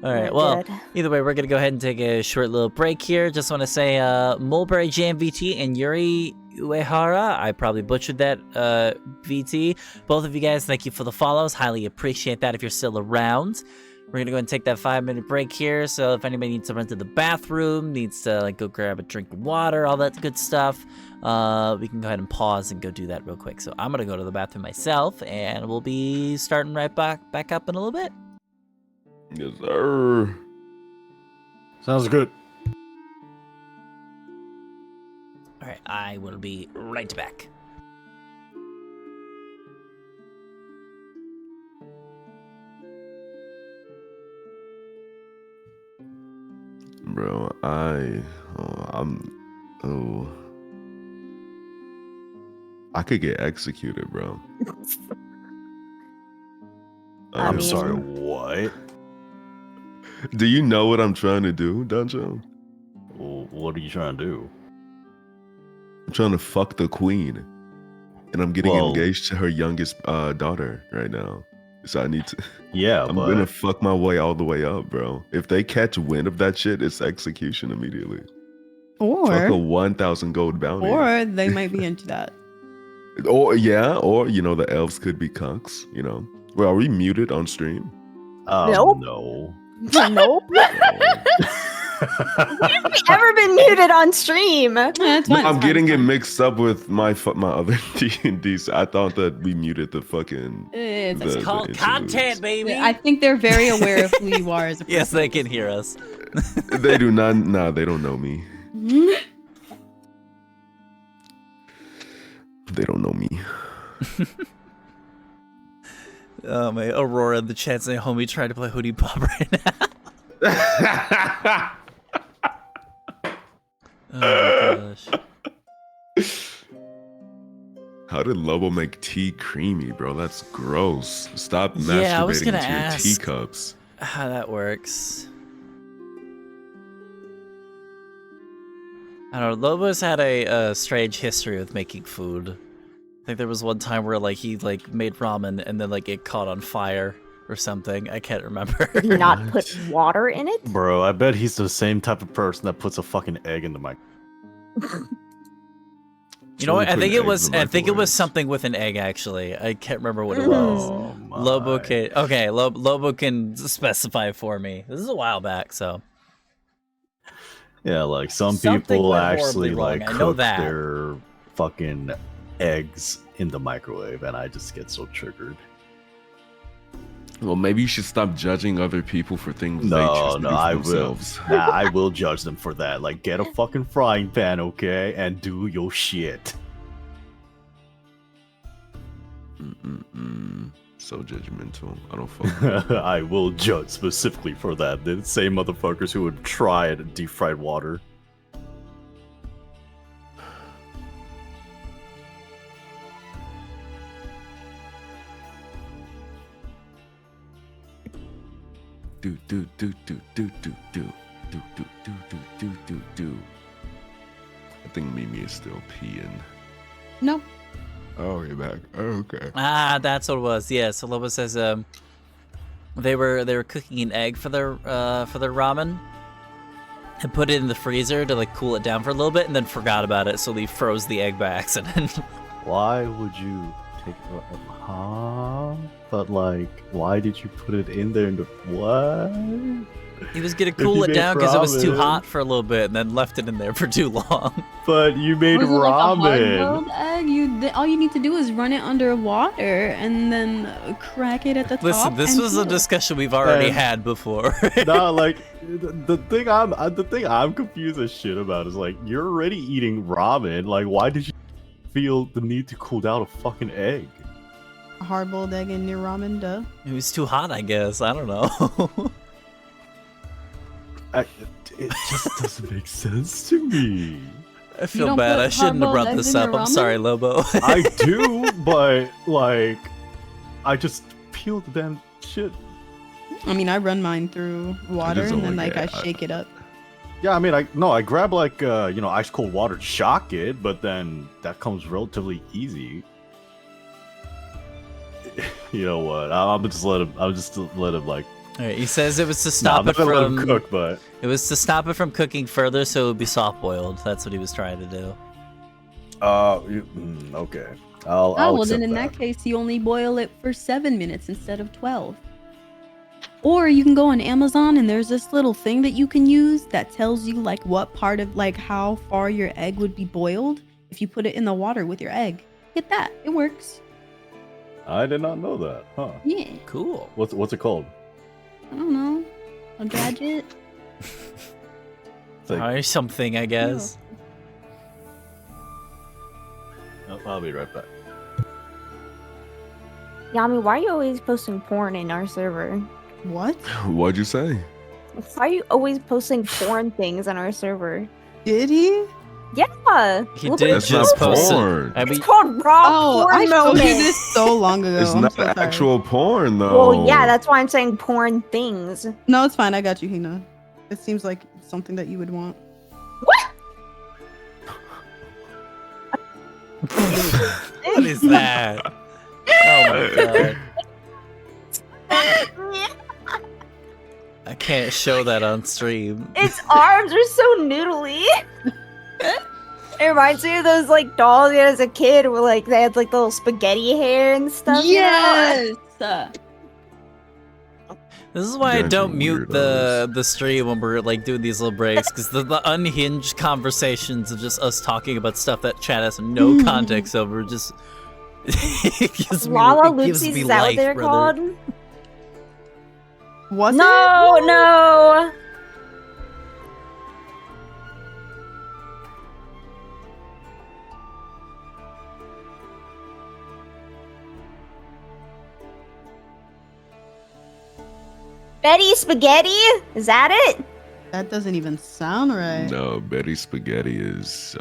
All right, well, either way, we're gonna go ahead and take a short little break here. Just want to say, Mulberry Jam VT and Yuri Uehara, I probably butchered that, VT. Both of you guys, thank you for the follows. Highly appreciate that if you're still around. We're gonna go ahead and take that 5-minute break here. So if anybody needs to run to the bathroom, needs to like go grab a drink of water, all that good stuff, we can go ahead and pause and go do that real quick. So I'm gonna go to the bathroom myself, and we'll be starting right back up in a little bit. Yes, sir. Sounds good. All right, I will be right back. Bro, I could get executed, bro. I I'm mean- sorry, what? Do you know what I'm trying to do, Dungeon? What are you trying to do? I'm trying to fuck the queen. And I'm getting Well- engaged to her youngest daughter right now. So I need to... Yeah, I'm but gonna fuck my way all the way up, bro. If they catch wind of that shit, it's execution immediately. Fuck a Or 1,000 gold bounty. they might be into that. Or the elves could be cucks, Well, are we muted on stream? Nope. no. Nope. Have we ever been muted on stream? Yeah, it's No, fine, I'm it's getting fine, it it's mixed up with my other D&D. I thought that we muted the fucking. fine. It's the- It's called interludes. content, baby. I think they're very aware of who you are as a person. Yes, they can hear us. They do not. Nah, they don't know me. They don't know me. Oh my, Aurora in the chat saying, "Homie, trying to play Hoodie Pop right now." Oh my gosh. How did Lobo make tea creamy, bro? That's gross. Stop Yeah, I was masturbating gonna into your ask. teacups. How that works. I don't know. Lobo's had a strange history with making food. I think there was one time where like he like made ramen and then like it caught on fire or something. I can't remember. Did you not put water in it? Bro, I bet he's the same type of person that puts a fucking egg in the mic. You know what? I think it was. I think it was microwaves. something with an egg. Actually, I can't remember what it was. Oh, my. Lobo can. Okay, Lobo can specify for me. This is a while back, so. Yeah, like some Something people went actually horribly wrong, like I know cook that. their fucking eggs in the microwave, and I just get so triggered. Well, maybe you should stop judging other people for things they No, choose to no, do for I themselves. will. Nah, I will judge them for that. Like, get a fucking frying pan, okay, and do your shit. So judgmental. I don't fuck with I will judge specifically for that. The same motherfuckers who would try at deep fried water. do do do do do do do do do do do do do do. I think Mimi is still peeing. Nope. Oh, you're back. Oh, okay. Ah, that's what it was. Yeah. So Lobo says they were cooking an egg for their ramen and put it in the freezer to like cool it down for a little bit and then forgot about it, so they froze the egg by accident. Why would you take huh? But like, why did you put it in there in the what? He was gonna If cool you it made down because it was too ramen. hot for a little bit and then left it in there for too long. But you made Was it like a ramen. hard-boiled egg? All you need to do is run it under water and then crack it at the top. Listen, this and was a cool it. discussion we've already And- had before. No, like the thing I'm confused as shit about is like you're already eating ramen. Like, why did you feel the need to cool down a fucking egg? A hard-boiled egg in your ramen, duh. It was too hot, I guess. I don't know. It just doesn't make sense to me. I feel don't bad. put I shouldn't have hard-boiled brought eggs this in up. your I'm ramen? sorry, Lobo. I do, but like, I just peel the damn shit. I mean, I run mine through water just and don't then like like I it. shake it up. Yeah, I mean, I grab like ice cold water to shock it, but then that comes relatively easy. You know what? I'll just let him like. All right, he says it was to No, stop I'm not it gonna let from him cook, but It was to stop it from cooking further, so it would be soft boiled. That's what he was trying to do. okay. I'll well, accept then in that case, you only boil it for 7 minutes instead of 12. Or you can go on Amazon and there's this little thing that you can use that tells you like what part of like how far your egg would be boiled if you put it in the water with your egg. Get that. It works. I did not know that. Huh? Yeah. Cool. What's it called? I don't know. A gadget. It's like, Or something, I guess. I'll be right back. Yami, why are you always posting porn in our server? What? What'd you say? Why are you always posting porn things on our server? Did he? Yeah. He look did at That's just not post it. porn. I It's mean, called raw Oh, porn I showed moment. you this so long ago. It's I'm not so sorry. actual porn, though. Well, yeah, that's why I'm saying porn things. No, it's fine. I got you, Hina. It seems like something that you would want. What? what is that? Oh my god. I can't show that on stream. Its arms are so noodly. It reminds me of those like dolls you had as a kid where like they had like the little spaghetti hair and stuff. you know? This is why I guys are don't mute weirdos. the stream when we're like doing these little breaks, because the unhinged conversations of just us talking about stuff that chat has no context over just it gives Lala me, it gives Loopsies, me is that life, what they're brother. called? Was it? No. Betty Spaghetti? Is that it? That doesn't even sound right. No, Betty Spaghetti is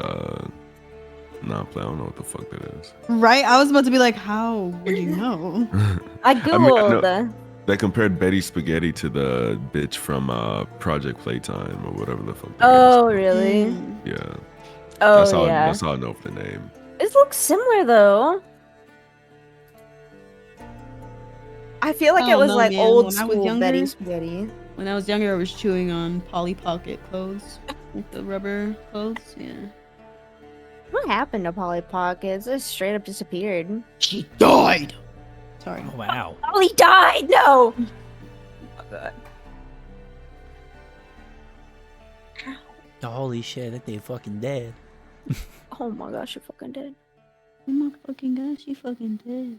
nah, I don't know what the fuck that is. Right? I was about to be like, how would you know? I I know- googled. They compared Betty Spaghetti to the bitch from Project Playtime or whatever the fuck. that Oh, is. really? Mm. Yeah. Oh, That's how yeah. that's how I know the name. It looks similar though. I feel like I it don't was know, like man. old When I was school younger- Betty Spaghetti. When I was younger, I was chewing on Polly Pocket clothes with the rubber clothes. Yeah. What happened to Polly Pockets? It straight up disappeared. She died. Sorry. Oh, wow. Oh, he died! No! Oh my god. Holy shit, that they fucking dead. Oh my gosh, you're fucking dead. Oh my fucking god, she fucking dead.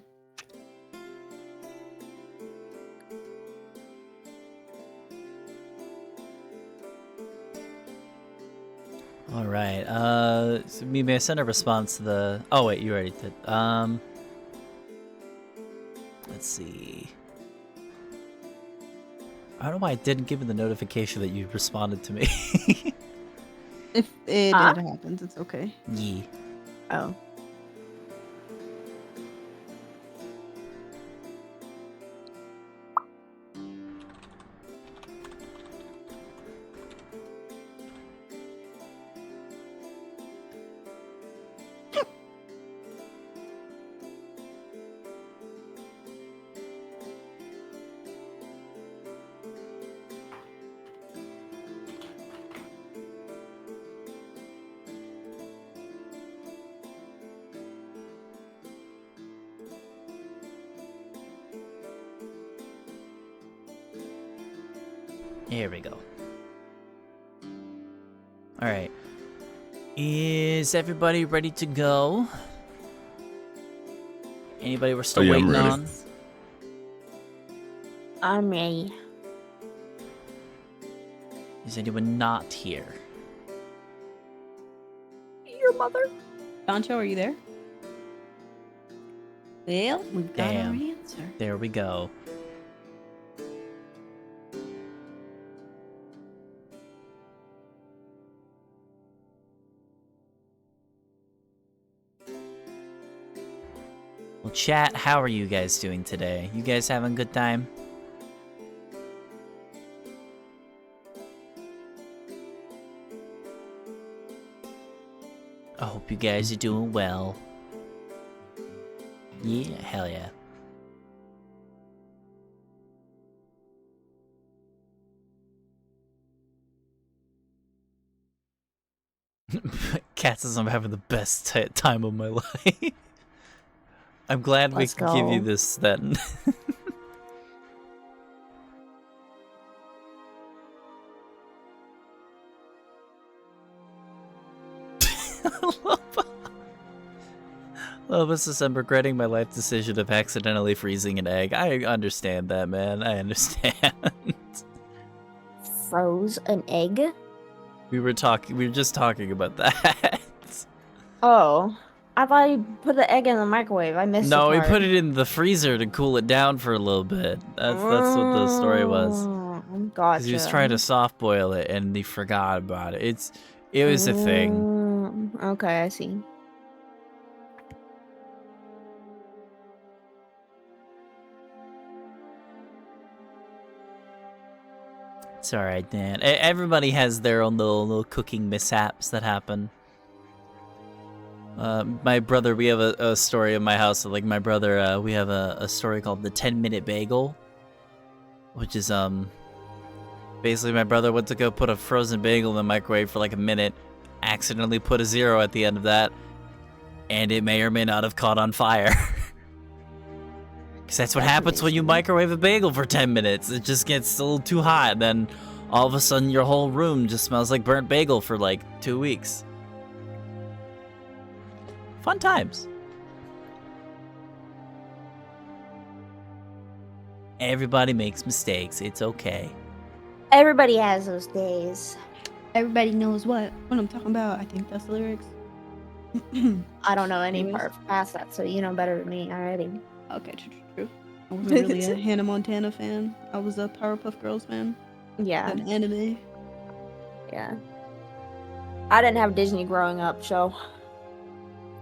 All right. So may I send a response to the? Oh wait, you already did. Let's see. I don't know why I didn't give you the notification that you responded to me. If it Huh? happens, it's okay. Yeah. Oh. Here we go. All right. Is everybody ready to go? Anybody we're still Oh, yeah, I'm waiting ready. on? I'm ready. Is anyone not here? Your mother? Pancho, are you there? Well, we've got our Damn. answer. There we go. Well, chat, how are you guys doing today? You guys having a good time? I hope you guys are doing well. Yeah, hell yeah. Cat says I'm having the best time of my life. I'm glad Let's we can give you go. this then. Well, Mrs. I'm regretting my life decision of accidentally freezing an egg. I understand that, man. I understand. Froze an egg? We were just talking about that. Oh. I thought you put the egg in the microwave. I missed No, the we part. put it in the freezer to cool it down for a little bit. That's what the story was. Gotcha. Because he was trying to soft boil it and he forgot about it. It was a thing. Okay, I see. It's alright, Dan. Everybody has their own little cooking mishaps that happen. My brother, we have a story in my house. Like my brother, we have a story called the 10-minute bagel, which is basically my brother went to go put a frozen bagel in the microwave for like a minute, accidentally put a 0 at the end of that, and it may or may not have caught on fire. Because that's what happens when you microwave a bagel for 10 minutes. It just gets a little too hot, and then all of a sudden your whole room just smells like burnt bagel for like 2 weeks. Fun times. Everybody makes mistakes. It's okay. Everybody has those days. Everybody knows what I'm talking about. I think that's the lyrics. I don't know any Anyways. part past that, so you know better than me already. Okay, true. I wasn't really a Hannah Montana fan. I was a Powerpuff Girls fan. Yeah, An anime. yeah. I didn't have Disney growing up, so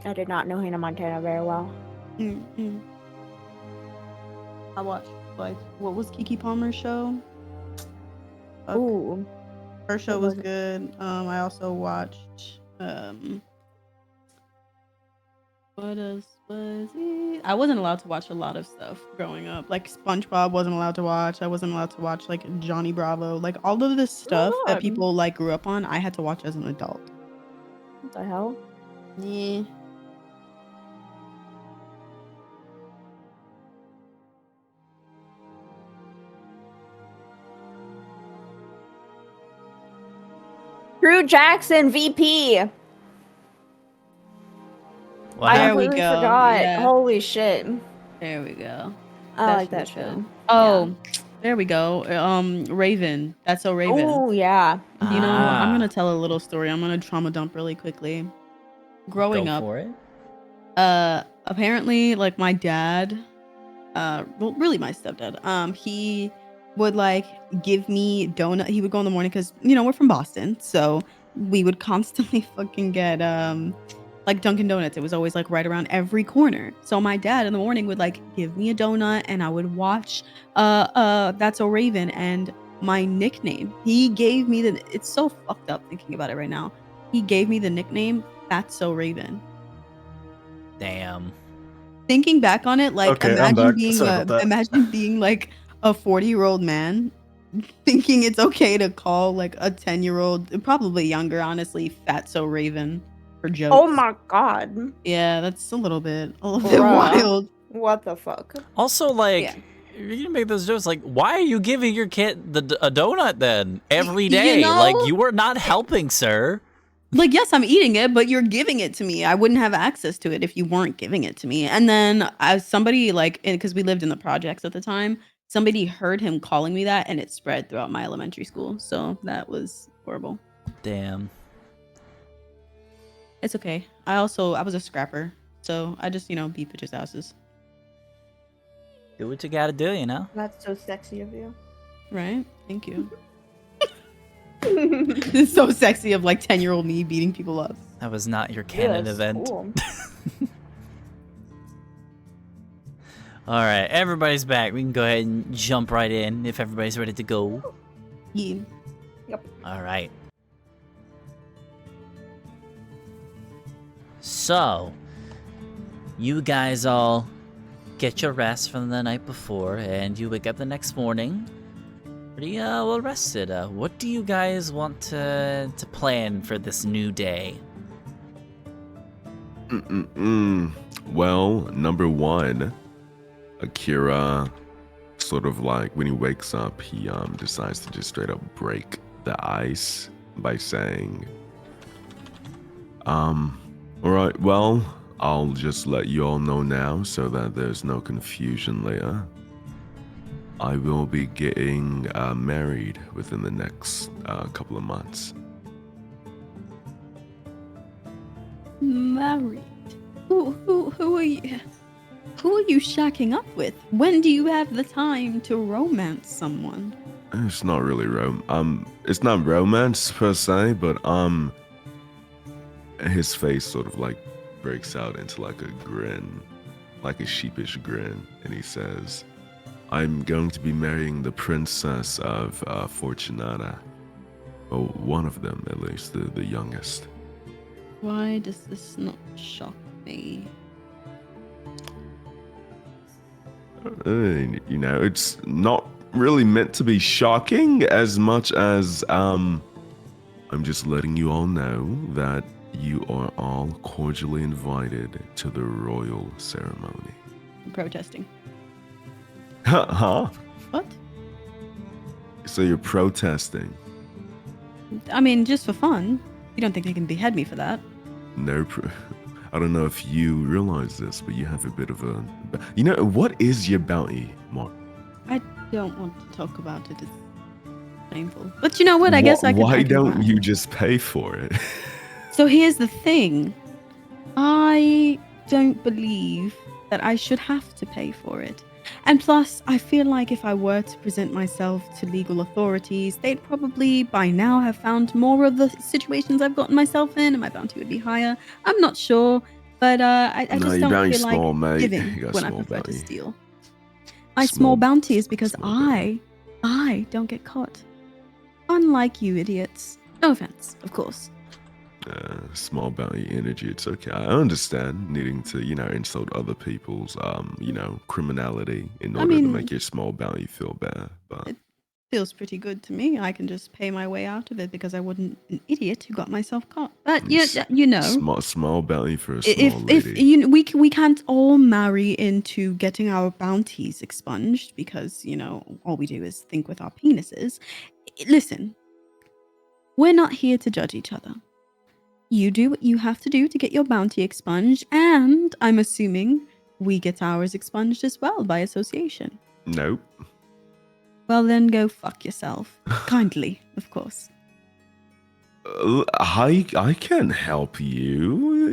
I did not know Hannah Montana very well. Mm-hmm. I watched what was Keke Palmer's show? Fuck. Ooh. Her show What was was it? good. I also watched what else was it? I wasn't allowed to watch a lot of stuff growing up. Like SpongeBob wasn't allowed to watch. I wasn't allowed to watch like Johnny Bravo. Like all of this stuff that God. people like grew up on, I had to watch as an adult. What the hell? Yeah. Drew Jackson, VP. Wow. I There we completely go. forgot. Yeah. Holy shit. There we go. I like that shit's good. show. Oh, there we go. Raven. That's so Raven. Oh yeah. You know, I'm Ah. gonna tell a little story. I'm gonna trauma dump really quickly. Growing Go up, for it. apparently, like my dad, well, really my stepdad, he would like give me donut. He would go in the morning because we're from Boston, so we would constantly fucking get like Dunkin' Donuts. It was always like right around every corner. So my dad in the morning would like give me a donut, and I would watch That's So Raven. And my nickname, he gave me it's so fucked up thinking about it right now. He gave me the nickname That's So Raven. Damn. Thinking back on it, like Okay, I'm back. being Sorry about that. imagine being like a 40-year-old man thinking it's okay to call like a 10-year-old, probably younger, honestly, Fat So Raven for jokes. Oh my god. Yeah, that's a little bit Bruh. wild. What the fuck? Also, like, Yeah. you're gonna make those jokes. Like, why are you giving your kid a donut then every You day? know? Like, you are not helping, sir. Like, yes, I'm eating it, but you're giving it to me. I wouldn't have access to it if you weren't giving it to me. And then as somebody like, because we lived in the projects at the time, somebody heard him calling me that, and it spread throughout my elementary school. So that was horrible. Damn. It's okay. I was a scrapper, so I just beat bitches' houses. Do what you gotta do, you know? That's so sexy of you. Right? Thank you. It's so sexy of like 10-year-old me beating people up. That was not your canon Yes, event. cool. All right, everybody's back. We can go ahead and jump right in if everybody's ready to go. Yeah. All right. So, you guys all get your rest from the night before, and you wake up the next morning pretty well rested. What do you guys want to plan for this new day? Well, number one, Akira, sort of like when he wakes up, he decides to just straight up break the ice by saying, all right, well, I'll just let you all know now so that there's no confusion later. I will be getting married within the next couple of months. Married? Who are you? Who are you shacking up with? When do you have the time to romance someone? It's not really it's not romance per se, but his face sort of like breaks out into like a grin, like a sheepish grin, and he says, I'm going to be marrying the princess of Fortunata. Oh, one of them at least, the youngest. Why does this not shock me? It's not really meant to be shocking as much as I'm just letting you all know that you are all cordially invited to the royal ceremony. I'm protesting. Huh? What? So you're protesting? I mean, just for fun. You don't think they can behead me for that? No, I don't know if you realize this, but you have a bit of a... You know, what is your bounty, Mark? I don't want to talk about it. It's painful. But you know what? I guess I could... Why I could don't try. you just pay for it? So here's the thing. I don't believe that I should have to pay for it. And plus, I feel like if I were to present myself to legal authorities, they'd probably by now have found more of the situations I've gotten myself in, and my bounty would be higher. I'm not sure, but I No, just your don't bounty's feel small, like mate. giving You got when I small prefer to bounty. steal. My Small- small bounty is because small bounty. I don't get caught. Unlike you idiots. No offense, of course. Small bounty energy. It's okay. I understand needing to, insult other people's, criminality in order to mean- make your small bounty feel better. But Feels pretty good to me. I can just pay my way out of it because I wasn't an idiot who got myself caught. But yeah, you know, small bounty for a small if lady. you know, we can't all marry into getting our bounties expunged because all we do is think with our penises. Listen, we're not here to judge each other. You do what you have to do to get your bounty expunged, and I'm assuming we get ours expunged as well by association. Nope. Well, then go fuck yourself. Kindly, of course. I can help you.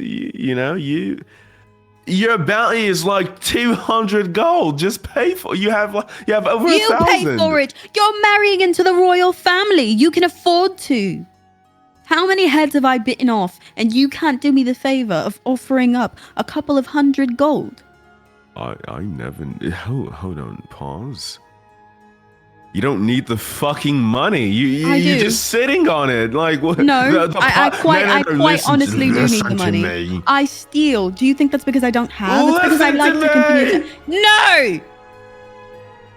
Your bounty is like 200 gold. Just pay for. You have over 1,000. You pay for it. You're marrying into the royal family. You can afford to. How many heads have I bitten off, and you can't do me the favor of offering up a couple of 100 gold? I never. Hold on. Pause. You don't need the fucking money. I You're do. just sitting on it. Like what? No, I quite listen honestly do need listen the to money. me. I steal. Do you think that's because I don't have? It's because I Listen like to to continue me. to. No.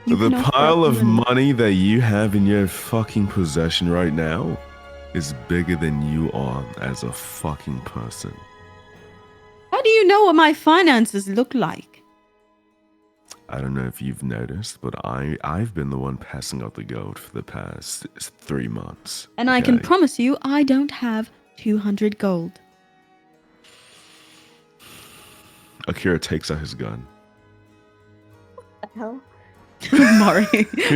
You The can offer pile up of money that you have in your fucking possession right now is bigger than you are as a fucking person. How do you know what my finances look like? I don't know if you've noticed, but I've been the one passing out the gold for the past 3 months. And I can okay? promise you, I don't have 200 gold. Akira takes out his gun. The hell?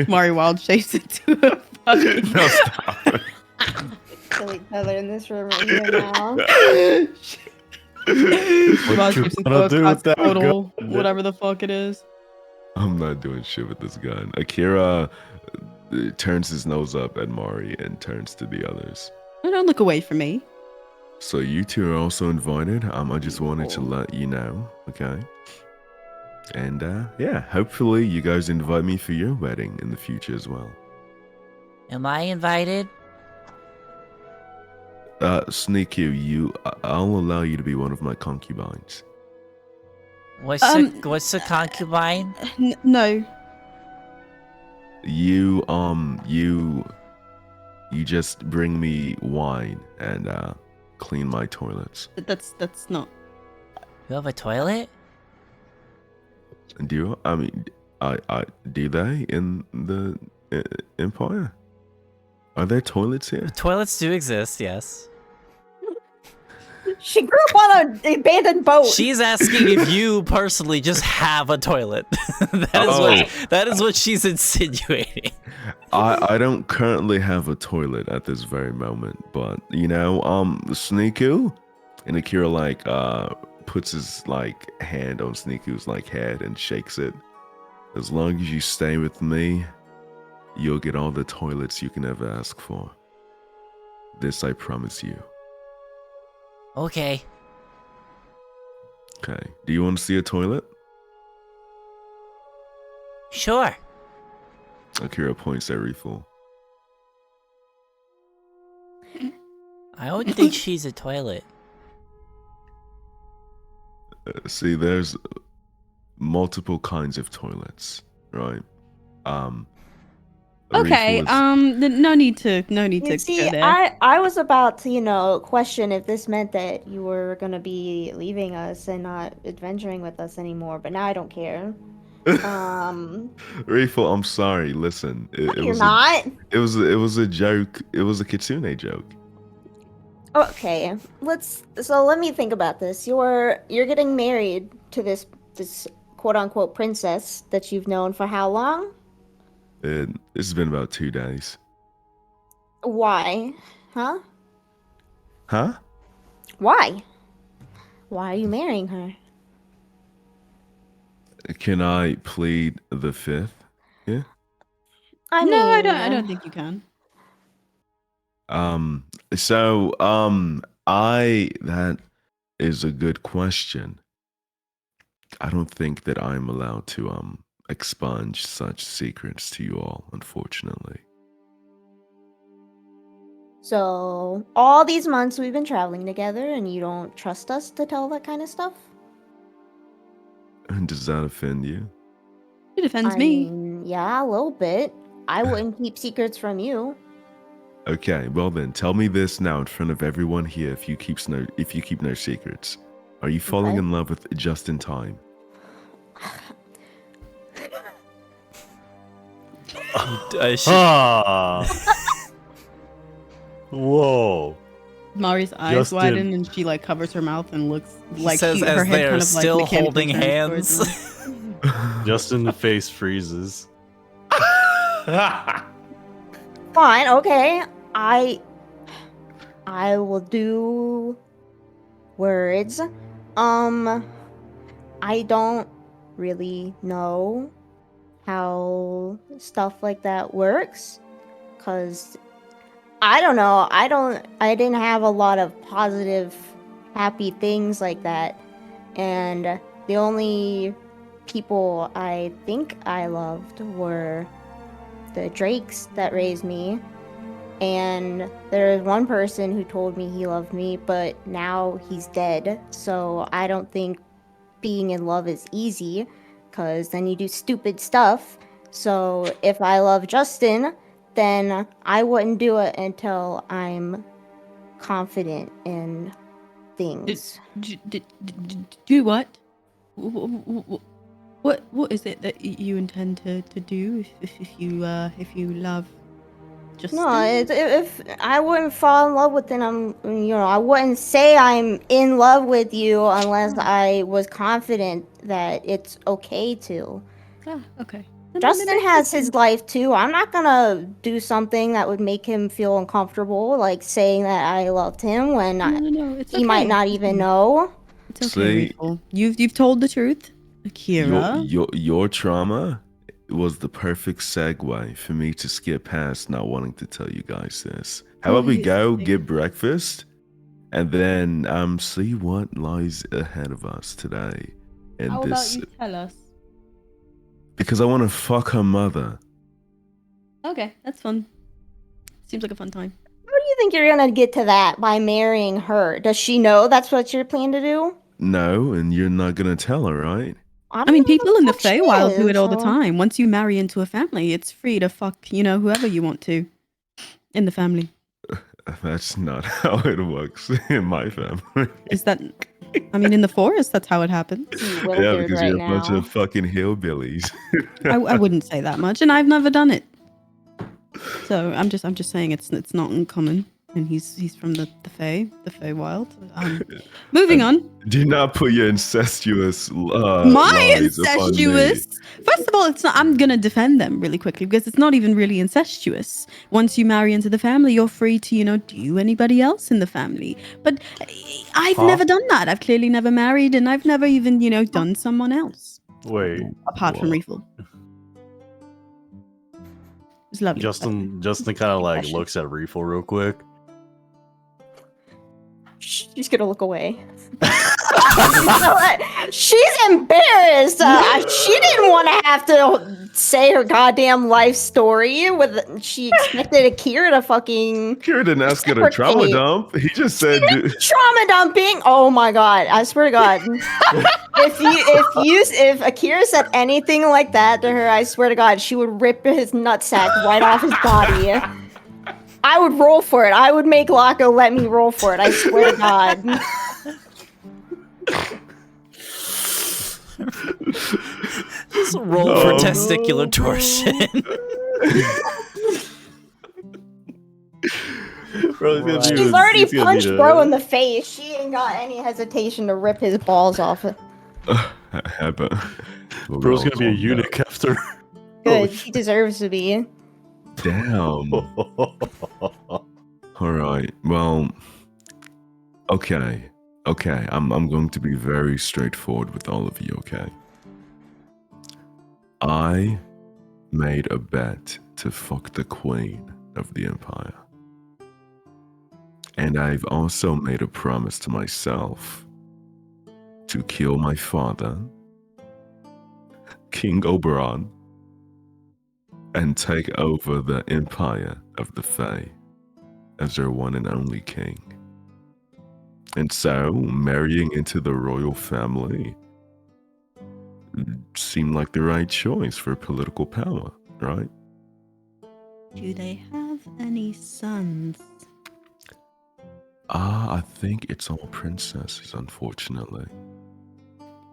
Mari wild shapes into a fucking. No, stop. Kill each other in this room right here now. What you gonna do with that Total, gun? whatever the fuck it is. I'm not doing shit with this gun. Akira turns his nose up at Mari and turns to the others. Don't look away from me. So you two are also invited. I just wanted to let you know, okay? And yeah, hopefully you guys invite me for your wedding in the future as well. Am I invited? Sneaky, I'll allow you to be one of my concubines. What's the concubine? No. You just bring me wine and clean my toilets. That's not. You have a toilet? Do you? I mean, I do they in the Empire? Are there toilets here? Toilets do exist, yes. She grew up on an abandoned boat. She's asking if you personally just have a toilet. That is what she's insinuating. I don't currently have a toilet at this very moment, but Sneaku, and Akira puts his hand on Sneaku's head and shakes it. As long as you stay with me, you'll get all the toilets you can ever ask for. This I promise you. Okay. Okay. Do you want to see a toilet? Sure. Akira points at Reeful. I don't think she's a toilet. See, there's multiple kinds of toilets, right? Okay. Reeful is- No need to You see, go there. I was about to, question if this meant that you were gonna be leaving us and not adventuring with us anymore, but now I don't care. Reeful, I'm sorry. Listen, You're not. It was a joke. It was a kitsune joke. Okay, let me think about this. You're getting married to this quote unquote princess that you've known for how long? It's been about 2 days. Why? Huh? Huh? Why? Why are you marrying her? Can I plead the fifth? Yeah. I mean, No, I don't think you can. That is a good question. I don't think that I'm allowed to expunge such secrets to you all, unfortunately. So, all these months we've been traveling together and you don't trust us to tell that kind of stuff? And does that offend you? It offends I me. mean, yeah, a little bit. I wouldn't keep secrets from you. Okay, well then, tell me this now in front of everyone here. If you keep no secrets, are you falling Okay. in love with just in time? Whoa. Mari's eyes Justin. widen and she like covers her mouth and looks like says her as head they are kind of like still mechanically holding turns towards hands. them. Justin, the face freezes. Fine, okay. I will do words. I don't really know how stuff like that works, cause I don't know. I didn't have a lot of positive, happy things like that, and the only people I think I loved were the drakes that raised me. And there's one person who told me he loved me, but now he's dead. So I don't think being in love is easy, because then you do stupid stuff. So if I love Justin, then I wouldn't do it until I'm confident in things. Do what? What is it that you intend to do if you love Justin? No, if I wouldn't fall in love with him, I wouldn't say I'm in love with you unless I was confident that it's okay to. Ah, okay. Then Justin maybe has we his can- life too. I'm not gonna do something that would make him feel uncomfortable, like saying that I loved him when No, it's he might okay. not even know. It's okay, See? Reeful. You've told the truth, Akira. Your trauma was the perfect segue for me to skip past not wanting to tell you guys this. How about we go get breakfast and then see what lies ahead of us today? And How this about you tell us? because I want to fuck her mother. Okay, that's fun. Seems like a fun time. How do you think you're gonna get to that by marrying her? Does she know that's what you're planning to do? No, and you're not gonna tell her, right? I mean, people in the fuck she Feywild do it is, all the so- time. Once you marry into a family, it's free to fuck, whoever you want to in the family. That's not how it works in my family. Is that? I mean, in the forest, that's how it happens. Yeah, Wilford because right you're a bunch now. of fucking hillbillies. I wouldn't say that much, and I've never done it. So I'm just saying it's not uncommon, and he's from the Feywild. Moving on. Do not put your incestuous My lies upon me. incestuous. First of all, it's not. I'm gonna defend them really quickly because it's not even really incestuous. Once you marry into the family, you're free to do anybody else in the family. But I've never done that. I've clearly never married, and I've never even done someone else Wait, apart from Whoa. Reeful. It's lovely. Justin kind of like looks at Reeful real quick. She's gonna look away. She's embarrassed. She didn't want to have to say her goddamn life story. She expected Akira to fucking Kira didn't ask her to trauma reciprocate. dump. He just said, trauma dumping. Oh my god! I swear to God, if Akira said anything like that to her, I swear to God, she would rip his nutsack right off his body. I would roll for it. I would make Locko let me roll for it. I swear to God. Roll for testicular torsion. Bro, Right. She's already punched bro in the face. She ain't got any hesitation to rip his balls off. Bro's gonna be a eunuch after. Good, he deserves to be. Damn. All right. Well. Okay. I'm going to be very straightforward with all of you. Okay. I made a bet to fuck the queen of the empire, and I've also made a promise to myself to kill my father, King Oberon, and take over the empire of the Fae as their one and only king. And so, marrying into the royal family seemed like the right choice for political power, right? Do they have any sons? I think it's all princesses, unfortunately.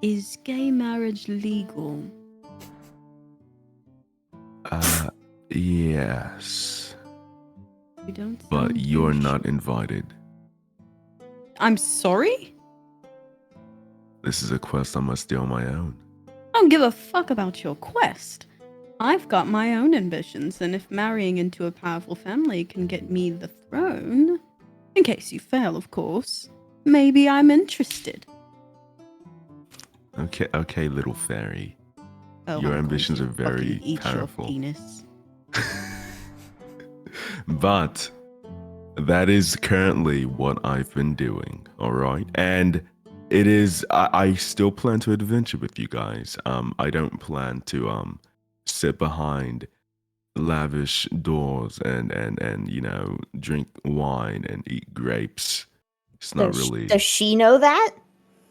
Is gay marriage legal? Yes. You don't. But sound you're too not sure. invited. I'm sorry? This is a quest I must do on my own. I don't give a fuck about your quest. I've got my own ambitions, and if marrying into a powerful family can get me the throne, in case you fail, of course, maybe I'm interested. Okay, little fairy. Oh, Your I'm ambitions going are to very fucking eat powerful. Your penis. But that is currently what I've been doing, all right? And it is, I still plan to adventure with you guys. I don't plan to sit behind lavish doors and you know, drink wine and eat grapes. It's not really. Does she know that?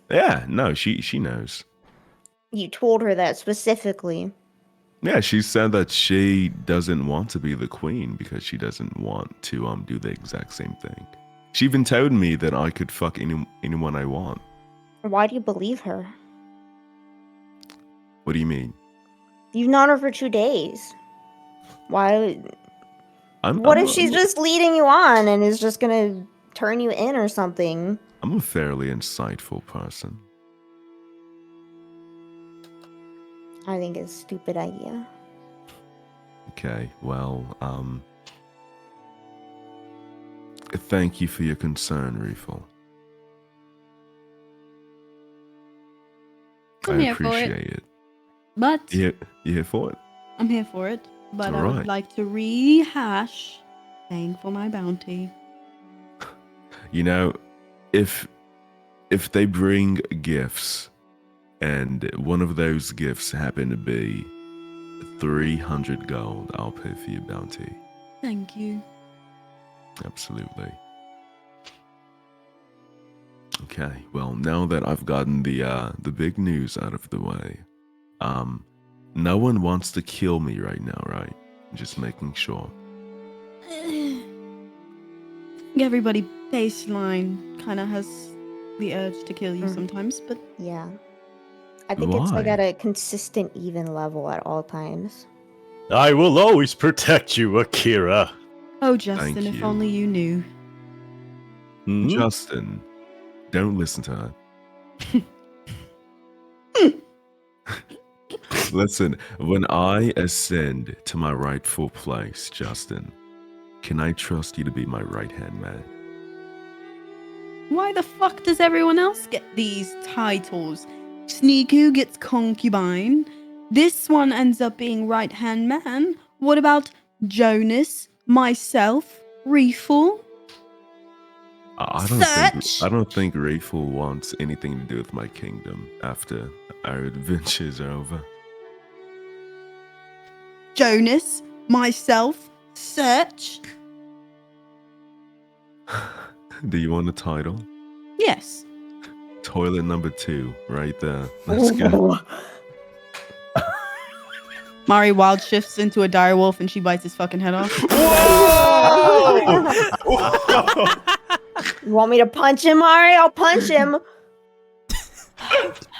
Yeah, no, she knows. You told her that specifically. Yeah, she said that she doesn't want to be the queen because she doesn't want to do the exact same thing. She even told me that I could fuck anyone I want. Why do you believe her? What do you mean? You've known her for 2 days. Why? I'm If she's just leading you on and is just gonna turn you in or something? I'm a fairly insightful person. I think it's a stupid idea. Okay, well, thank you for your concern, Reefel. I'm I here for it. appreciate it. But You here for it? I'm here for it. But I Alright. would like to rehash paying for my bounty. You know, if they bring gifts, and one of those gifts happen to be 300 gold, I'll pay for your bounty. Thank you. Absolutely. Okay, well, now that I've gotten the big news out of the way, no one wants to kill me right now, right? Just making sure. Everybody baseline kind of has the urge to kill you sometimes, but Yeah. I think it's like Why? at a consistent, even level at all times. I will always protect you, Akira. oh, Justin, Thank if you. only you knew. Hmm? Justin, don't listen to her. Listen, when I ascend to my rightful place, Justin, can I trust you to be my right-hand man? Why the fuck does everyone else get these titles? Sneaku gets concubine. This one ends up being right-hand man. What about Jonas, myself, Reeful? I don't think Rayful wants anything to do with my kingdom after our adventures are over. Jonas, myself, Search. Do you want a title? Yes. Toilet number 2, right there. Let's go. Mari wild shifts into a dire wolf and she bites his fucking head off. You want me to punch him, Ari? I'll punch him.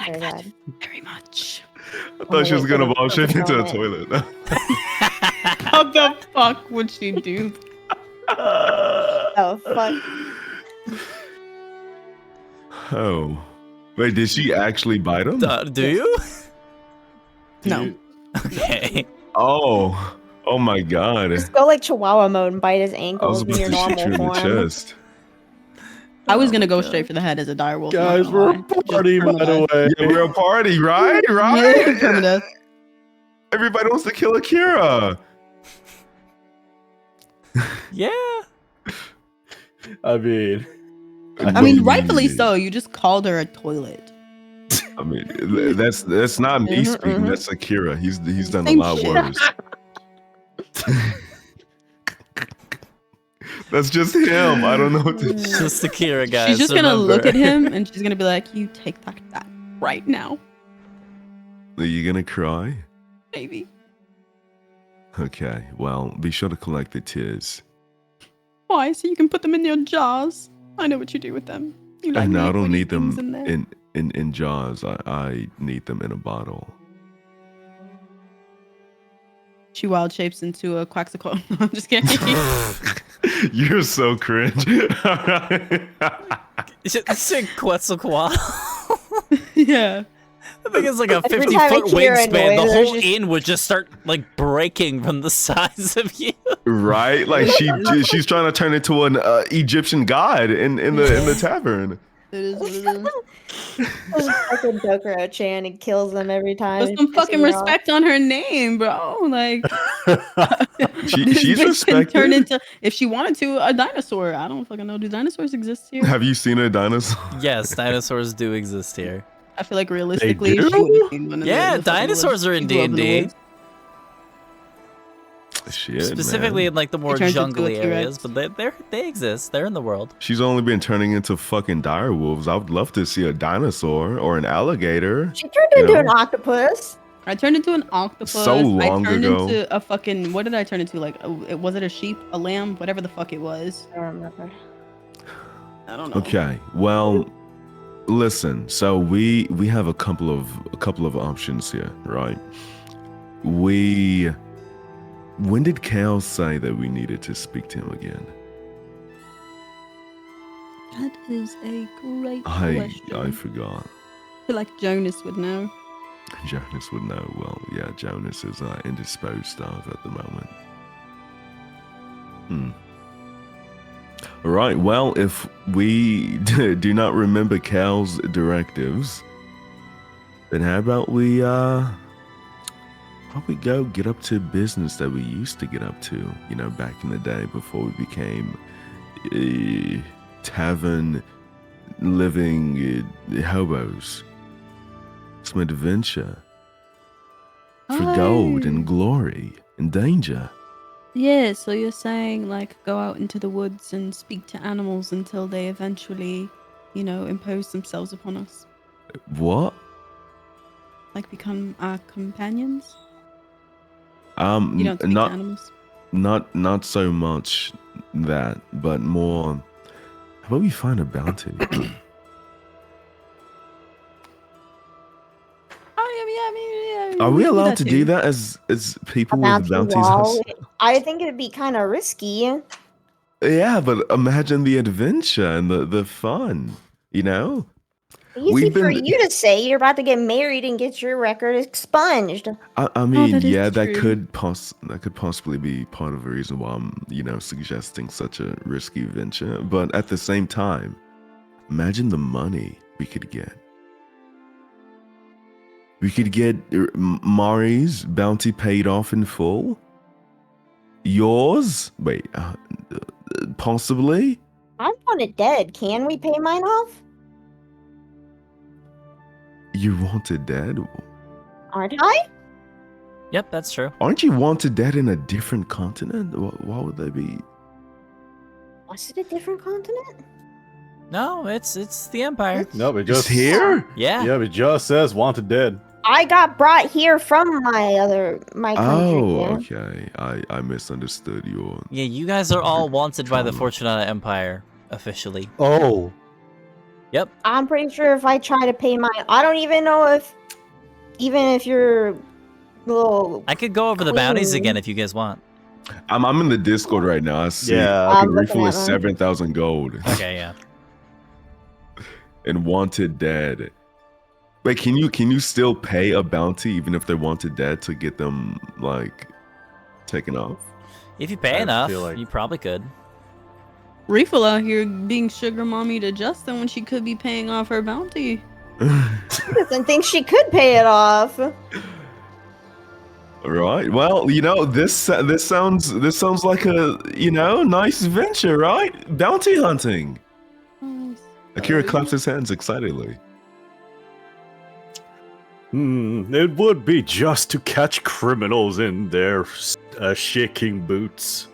Very bad. Very much. I thought she was gonna ball shape into a toilet. toilet. How the fuck would she do? Oh fuck. Oh. Wait, did she actually bite him? Do you? No. Okay. Oh. Oh my god. Just go like Chihuahua mode and bite his I was ankles in about your to shoot you in normal the form. chest. I was gonna go straight for the head as a direwolf. Guys, not we're gonna a lie. party, Just by the way. Yeah, we're a party, right? Yeah, Right? permadeath. Everybody wants to kill Akira. Yeah. I mean, I mean, rightfully so. You just called her a toilet. I mean, that's not me Mhm, speaking. mhm. That's Akira. He's done Same a lot shit. worse. That's just him. I don't know what to. Just Akira, guys. She's just gonna look remember. at him and she's gonna be like, "You take that right now, Are you gonna cry? baby." Okay. Well, be sure to collect the tears. Why? So you can put them in your jars. I know what you do with them. You like No, I make don't witty need them things in there. in jars. I need them in a bottle. She wild shapes into a quaxical. No, I'm just kidding. You're so cringe. It's a Quetzalcoatl. Yeah. I think it's like a Every 50-foot time Akira wingspan. annoys The her, whole just- inn would just start like breaking from the size of you. Right? Like she's trying to turn into an Egyptian god in the tavern. It is what it is. Just fucking Dokuro-chan and kills them every time. Put It some pisses fucking me off. respect on her name, bro. Like this She's bitch can respected. turn into, if she wanted to, a dinosaur. I don't fucking know. Do dinosaurs exist here? Have you seen a dinosaur? Yes, dinosaurs do exist here. I feel like realistically, do? she would have seen one in Yeah, the fucking dinosaurs woods. are in She grew up the D&D. woods. Shit, Specifically man. in like the more turns into a jungly T-Rex. areas, but they exist. They're in the world. She's only been turning into fucking dire wolves. I would love to see a dinosaur or an alligator. She turned into Yeah. an octopus. I turned into an octopus. So long I turned ago. into a fucking, what did I turn into? Like, was it a sheep, a lamb, whatever the fuck it was? I don't remember. I don't know. Okay, well, listen. So we have a couple of options here, right? When did Cal say that we needed to speak to him again? That is a great I question. forgot. I feel like Jonas would know. Jonas would know. Well, yeah, Jonas is indisposed of at the moment. All right. Well, if we do not remember Cal's directives, then how about we probably go get up to business that we used to get up to, you know, back in the day before we became tavern living hobos. Some adventure for gold and glory and danger. Yeah, so you're saying like go out into the woods and speak to animals until they eventually, you know, impose themselves upon us. What? Like become our companions? You don't speak to animals. not so much that, but more. How about we find a bounty? Are we allowed to do that as people with bounties? Wall. I think it'd be kind of risky. Yeah, but imagine the adventure and the fun. You know, Easy We've for been- you to say. You're about to get married and get your record expunged. I mean, that is yeah, that true. could possibly be part of the reason why I'm, you know, suggesting such a risky venture. But at the same time, imagine the money we could get. We could get Mari's bounty paid off in full. Yours? Wait, possibly? I want it dead. Can we pay mine off? You wanted dead? Aren't I? Yep, that's true. Aren't you wanted dead in a different continent? Why would they be? Was it a different continent? No, it's the Empire. no, but Just just here? Yeah. Yeah, but just says wanted dead. I got brought here from my country. Oh, yeah. okay. I misunderstood your. Yeah, you guys are all wanted by the Trauma. Fortunata Empire, officially. Oh, Yep. I'm pretty sure if I try to pay mine, I don't even know if even if you're little. I could go over the bounties Queen. again if you guys want. I'm in the Discord right now. I see. Yeah. Okay, I'm looking refill at is them. 7,000 gold. Okay, yeah. And wanted dead. Wait, can you still pay a bounty even if they're wanted dead to get them like taken off? If you pay I enough, feel like- you probably could. Refill out here being sugar mommy to Justin when she could be paying off her bounty. Doesn't think she could pay it off. Right. Well, this sounds like a nice venture, right? Bounty hunting. Akira claps his hands excitedly. It would be just to catch criminals in their shaking boots.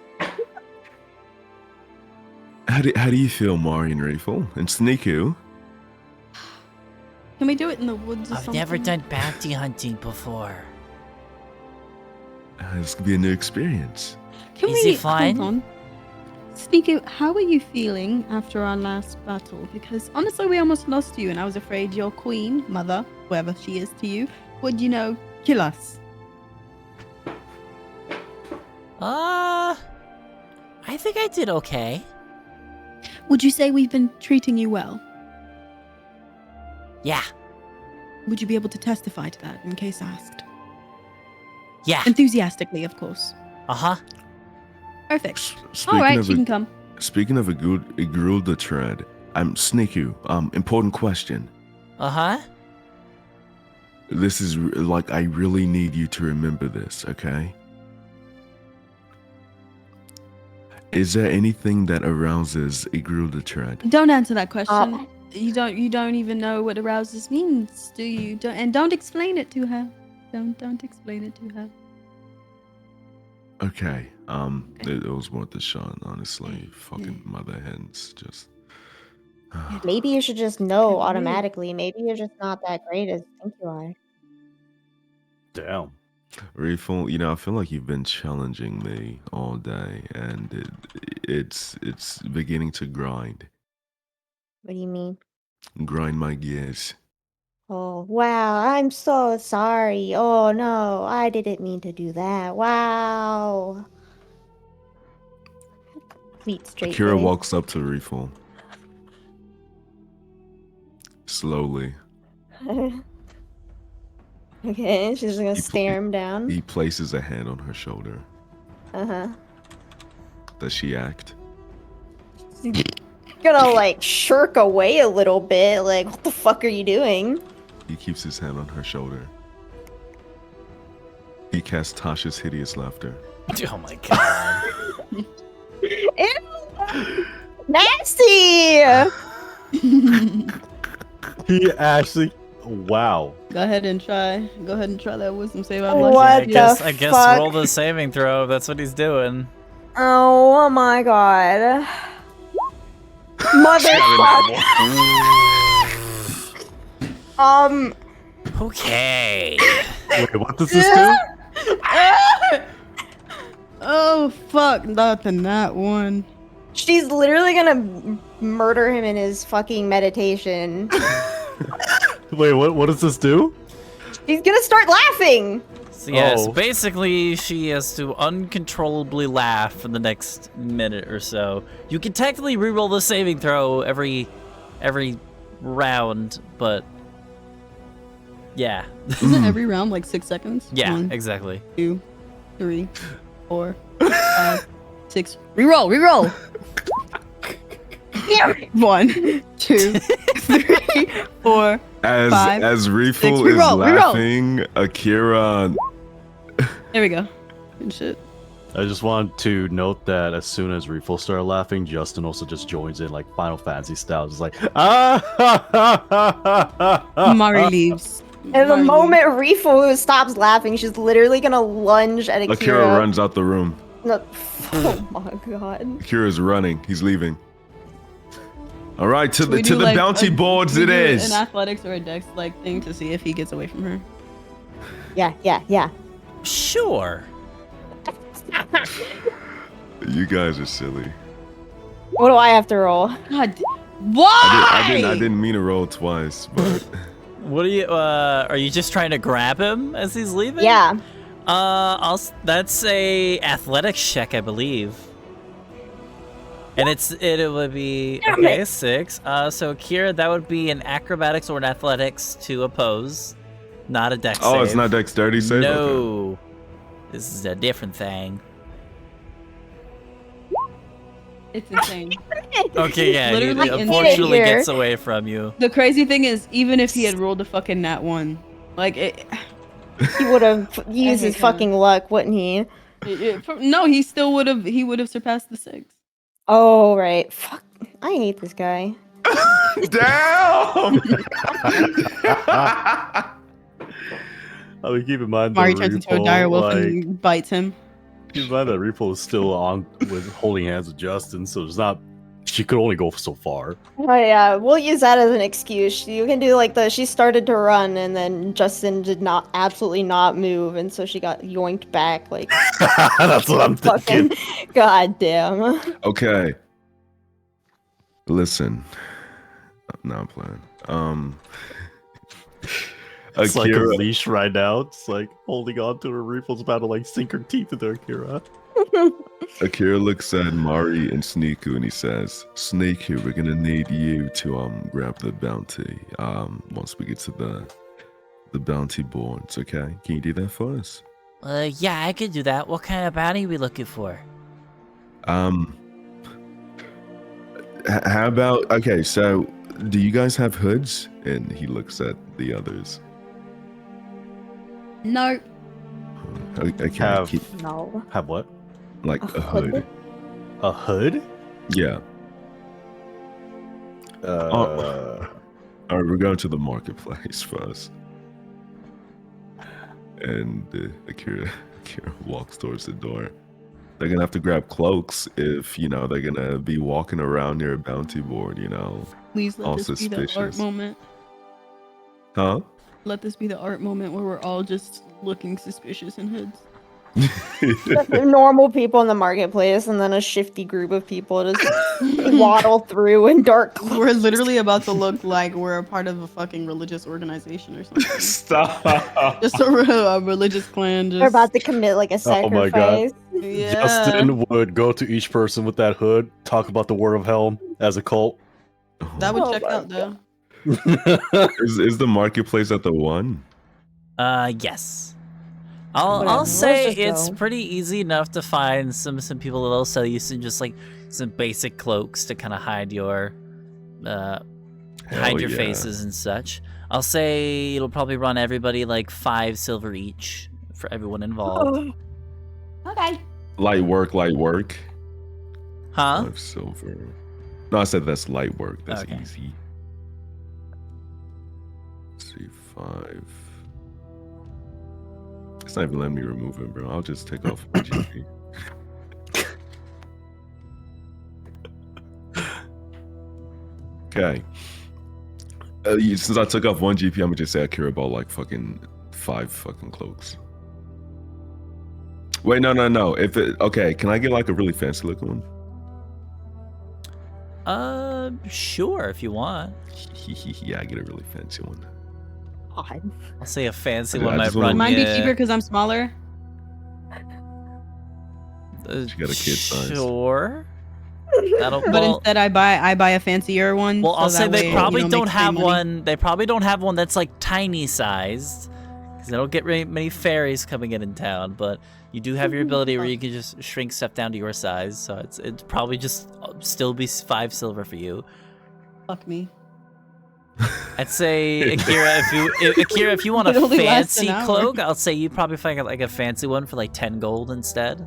How do you feel, Mari and Refill and Sneaku? Can we do it in the woods or I've something? never done bounty hunting before. This could be a new experience. Can Is we, it fun? Hold on. Speaking, how are you feeling after our last battle? Because honestly, we almost lost you, and I was afraid your queen, mother, whoever she is to you, would, kill us. I think I did okay. Would you say we've been treating you well? Yeah, Would you be able to testify to that in case asked? yeah. Enthusiastically, of course. Uh-huh. Perfect. Speaking All right, of you can come. Speaking of a Igrilda tread, I'm Sneaku. Important question. Uh-huh. This is I really need you to remember this, okay? Is there anything that arouses Igrilda tread? Don't answer that question. You don't even know what arouses means, do you? Don't explain it to her. Don't explain it to her. Okay. It was worth a shot, honestly. Fucking mother hens, just. Maybe you should just know Can we- automatically. Maybe you're just not that great as you think you are. Damn. Refill, I feel like you've been challenging me all day, and it's beginning to grind What do you mean? my gears. Oh, wow. I'm so sorry. Oh, no. I didn't mean to do that. Wow. Sweet straight Akira face. walks up to Refill slowly. Okay, she's just gonna He stare him down. He places a hand on her shoulder. Uh-huh. Does she act? Gonna, like, shirk away a little bit. Like, what the fuck are you doing? He keeps his hand on her shoulder. He casts Tasha's hideous laughter. Oh my god. Ew! Nasty! He actually. Wow. Go ahead and try that wisdom save. What Yeah, the I guess fuck? roll the saving throw if that's what he's doing. Oh my god. Motherfucker. Okay. Wait, what does this do? Oh fuck! Not in that one. She's literally gonna murder him in his fucking meditation. Wait, what does this do? She's gonna start laughing. So yes, Oh. basically she has to uncontrollably laugh for the next minute or so. You can technically reroll the saving throw every round, but yeah. Isn't every round like 6 seconds? Yeah, 1, exactly. 2, 3, 4, 5, 6. Reroll. 1, 2, 3, 4. As 5, Refill 6. is Reroll. laughing, Akira. There we go. Good shit. I just want to note that as soon as Refill started laughing, Justin also just joins in like Final Fantasy style. Just like, ah! Mari leaves. And the Mari moment Rifu stops laughing, she's literally gonna lunge at Akira. Akira runs out the room. No, oh my god. Akira's running. He's leaving. All right, to We the do, like, bounty boards we it do is. an athletics or a dex like thing to see if he gets away from her. Yeah. Sure. You guys are silly. What do I have to roll? God, why? I didn't mean to roll twice, but What are you? Are you just trying to grab him as he's leaving? Yeah. That's a athletics check, I believe. And it would be okay, 6. So Kira, that would be an acrobatics or an athletics to oppose, not a dex save. Oh, it's not dexterity save? No, Okay. this is a different thing. It's insane. Okay, yeah, he Literally unfortunately insane. gets away from you. The crazy thing is, even if he had rolled a fucking nat 1, like it, He would have used his hate fucking luck, wouldn't he? no, he still would have. He would have surpassed the 6. Oh right. Fuck. I hate this guy. Damn! I mean, keep in mind Mari the turns into a repo, dire wolf like, and bites him. keep in mind that Repo is still on with holding hands with Justin, so it's not. She could only go so far. Oh yeah, we'll use that as an excuse. You can do like she started to run and then Justin did absolutely not move, and so she got yoinked back. Like That's what I'm thinking. fucking goddamn. Okay. Listen. No, I'm playing. It's like a Akira, leash right now. It's like holding on to her. Repo's about to like sink her teeth into Akira. Akira looks at Mari and Sneaku and he says, Sneaku, we're gonna need you to grab the bounty once we get to the bounty boards, okay? Can you do that for us? Yeah, I could do that. What kind of bounty are we looking for? How about, okay, so do you guys have hoods? And he looks at the others. No. Okay, Have No. have what? like a hood. A hood? Yeah. Uh, All right, we're going to the marketplace first. And Akira walks towards the door. They're gonna have to grab cloaks if, you know, they're gonna be walking around near a bounty board, you know. Please let All this be the art suspicious. moment. Huh? Let this be the art moment where we're all just looking suspicious in hoods. Normal people in the marketplace, and then a shifty group of people just waddle through in dark clothes. We're literally about to look like we're a part of a fucking religious organization or something. Stop. Just a religious clan. Just, They're about to commit like a Oh my God. sacrifice. yeah. Justin would go to each person with that hood, talk about the word of Helm as a cult. That would Oh check my out though. Is the marketplace at the one? Yes. I'll Whatever, let's say just it's go. pretty easy enough to find some people that'll sell you some just like some basic cloaks to kind of hide your Hell yeah. faces and such. I'll say it'll probably run everybody like 5 silver each for everyone involved. Okay. Light work. Huh? 5 silver. No, I said that's light work. That's Okay. easy. Let's see, 5. It's not even letting me remove it, bro. I'll just take off my GP. Okay. Since I took off 1 GP, I'm gonna just say I care about like fucking 5 fucking cloaks. Wait, no. Okay, can I get like a really fancy looking one? Sure, if you want. Yeah, I get a really fancy one. God. I'll say a fancy I one might just wanna- run Mine be you. cheaper because I'm smaller. She got a kid size. Sure. That'll. But Well, instead, I buy a fancier one. well, I'll so say that they way, probably you know, don't make the same have money. one. They probably don't have one that's like tiny sized, because they don't get many fairies coming in town. But you do have your ability where you can just shrink stuff down to your size. So it's probably just still be 5 silver for you. Fuck me. I'd say Akira, if you want It a only lasts fancy an hour. cloak, I'll say you probably find like a fancy one for like 10 gold instead.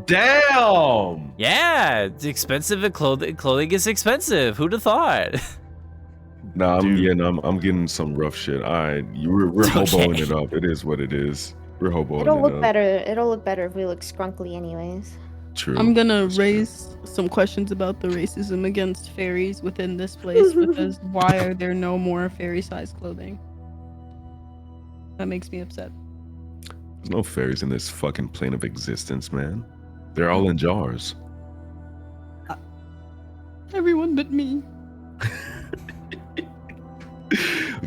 Damn! Yeah, it's expensive and clothing is expensive. Who'd have thought? Nah, Dude. I'm getting some rough shit. All right, we're Okay. hoboing it up. It is what it is. We're hoboing It'll it look up. better. It'll look better if we look scrunkly, anyways. True. I'm gonna That's true. raise some questions about the racism against fairies within this place because why are there no more fairy-sized clothing? That makes me upset. There's no fairies in this fucking plane of existence, man. They're all in jars. Everyone but me.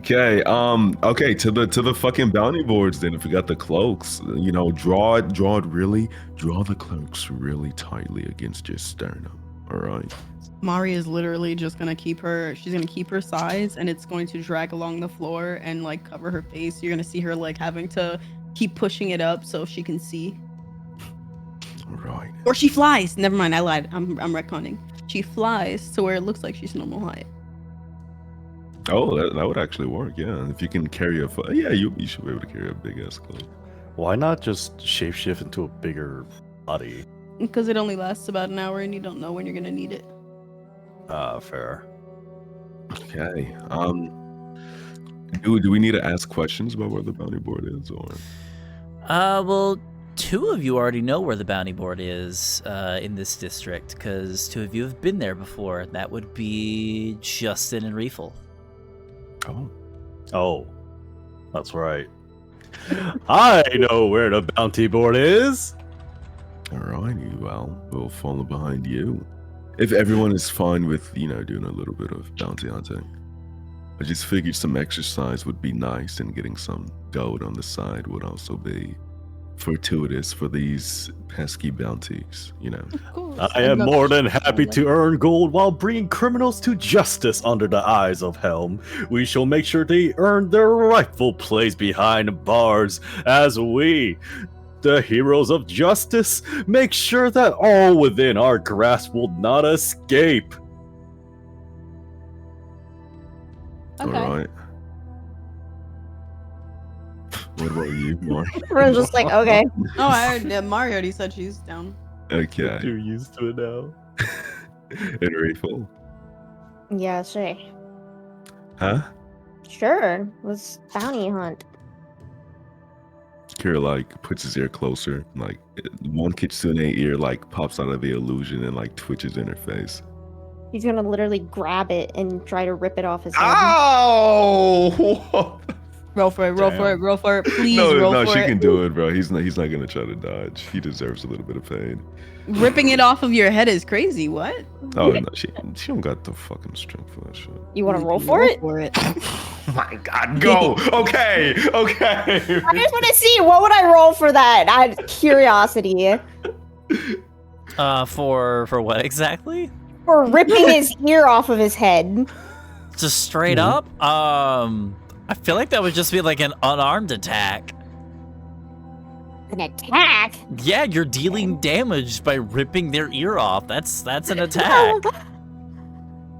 Okay. Okay. To the fucking bounty boards. Then, if we got the cloaks, you know, draw the cloaks really tightly against your sternum. All right. Mari is literally just gonna keep her. She's gonna keep her size, and it's going to drag along the floor and like cover her face. You're gonna see her like having to keep pushing it up so she can see. All right. Or she flies. Never mind. I lied. I'm retconning. She flies to where it looks like she's normal height. Oh, that would actually work. Yeah. If you can carry yeah, you should be able to carry a big ass cloak. Why not just shapeshift into a bigger body? Because it only lasts about an hour, and you don't know when you're gonna need it. Fair. Okay. Do we need to ask questions about where the bounty board is, or? Well, two of you already know where the bounty board is in this district, because two of you have been there before. That would be Justin and Reefel. Oh, that's right. I know where the bounty board is. Alrighty, well, we'll follow behind you. If everyone is fine with, you know, doing a little bit of bounty hunting. I just figured some exercise would be nice, and getting some gold on the side would also be fortuitous for these pesky bounties, you know. Of course. I am more than happy to earn gold while bringing criminals to justice under the eyes of Helm. We shall make sure they earn their rightful place behind bars as we, the heroes of justice, make sure that all within our grasp will not escape. Okay. Alright. What about you, Mark? We're just like, okay. Oh, I heard Mari already said she's down. Okay. You're used to it now. And Reefel? Yeah, sure. Huh? Sure. Let's bounty hunt. Kira like puts his ear closer, like one kitsune ear like pops out of the illusion and like twitches in her face. He's gonna literally grab it and try to rip it off his head. Ow! Roll for it, roll for it, roll for it. Please roll no, for she it. can do it, bro. He's not gonna try to dodge. He deserves a little bit of pain. Ripping it off of your head is crazy. What? Oh no, she don't got the fucking strength for that shit. You wanna roll for it? Oh my god, go! Okay. I just wanna see, what would I roll for that? I had curiosity. For what exactly? For ripping his ear off of his head. Just straight up? I feel like that would just be like an unarmed attack. An attack? Yeah, you're dealing damage by ripping their ear off. That's an attack.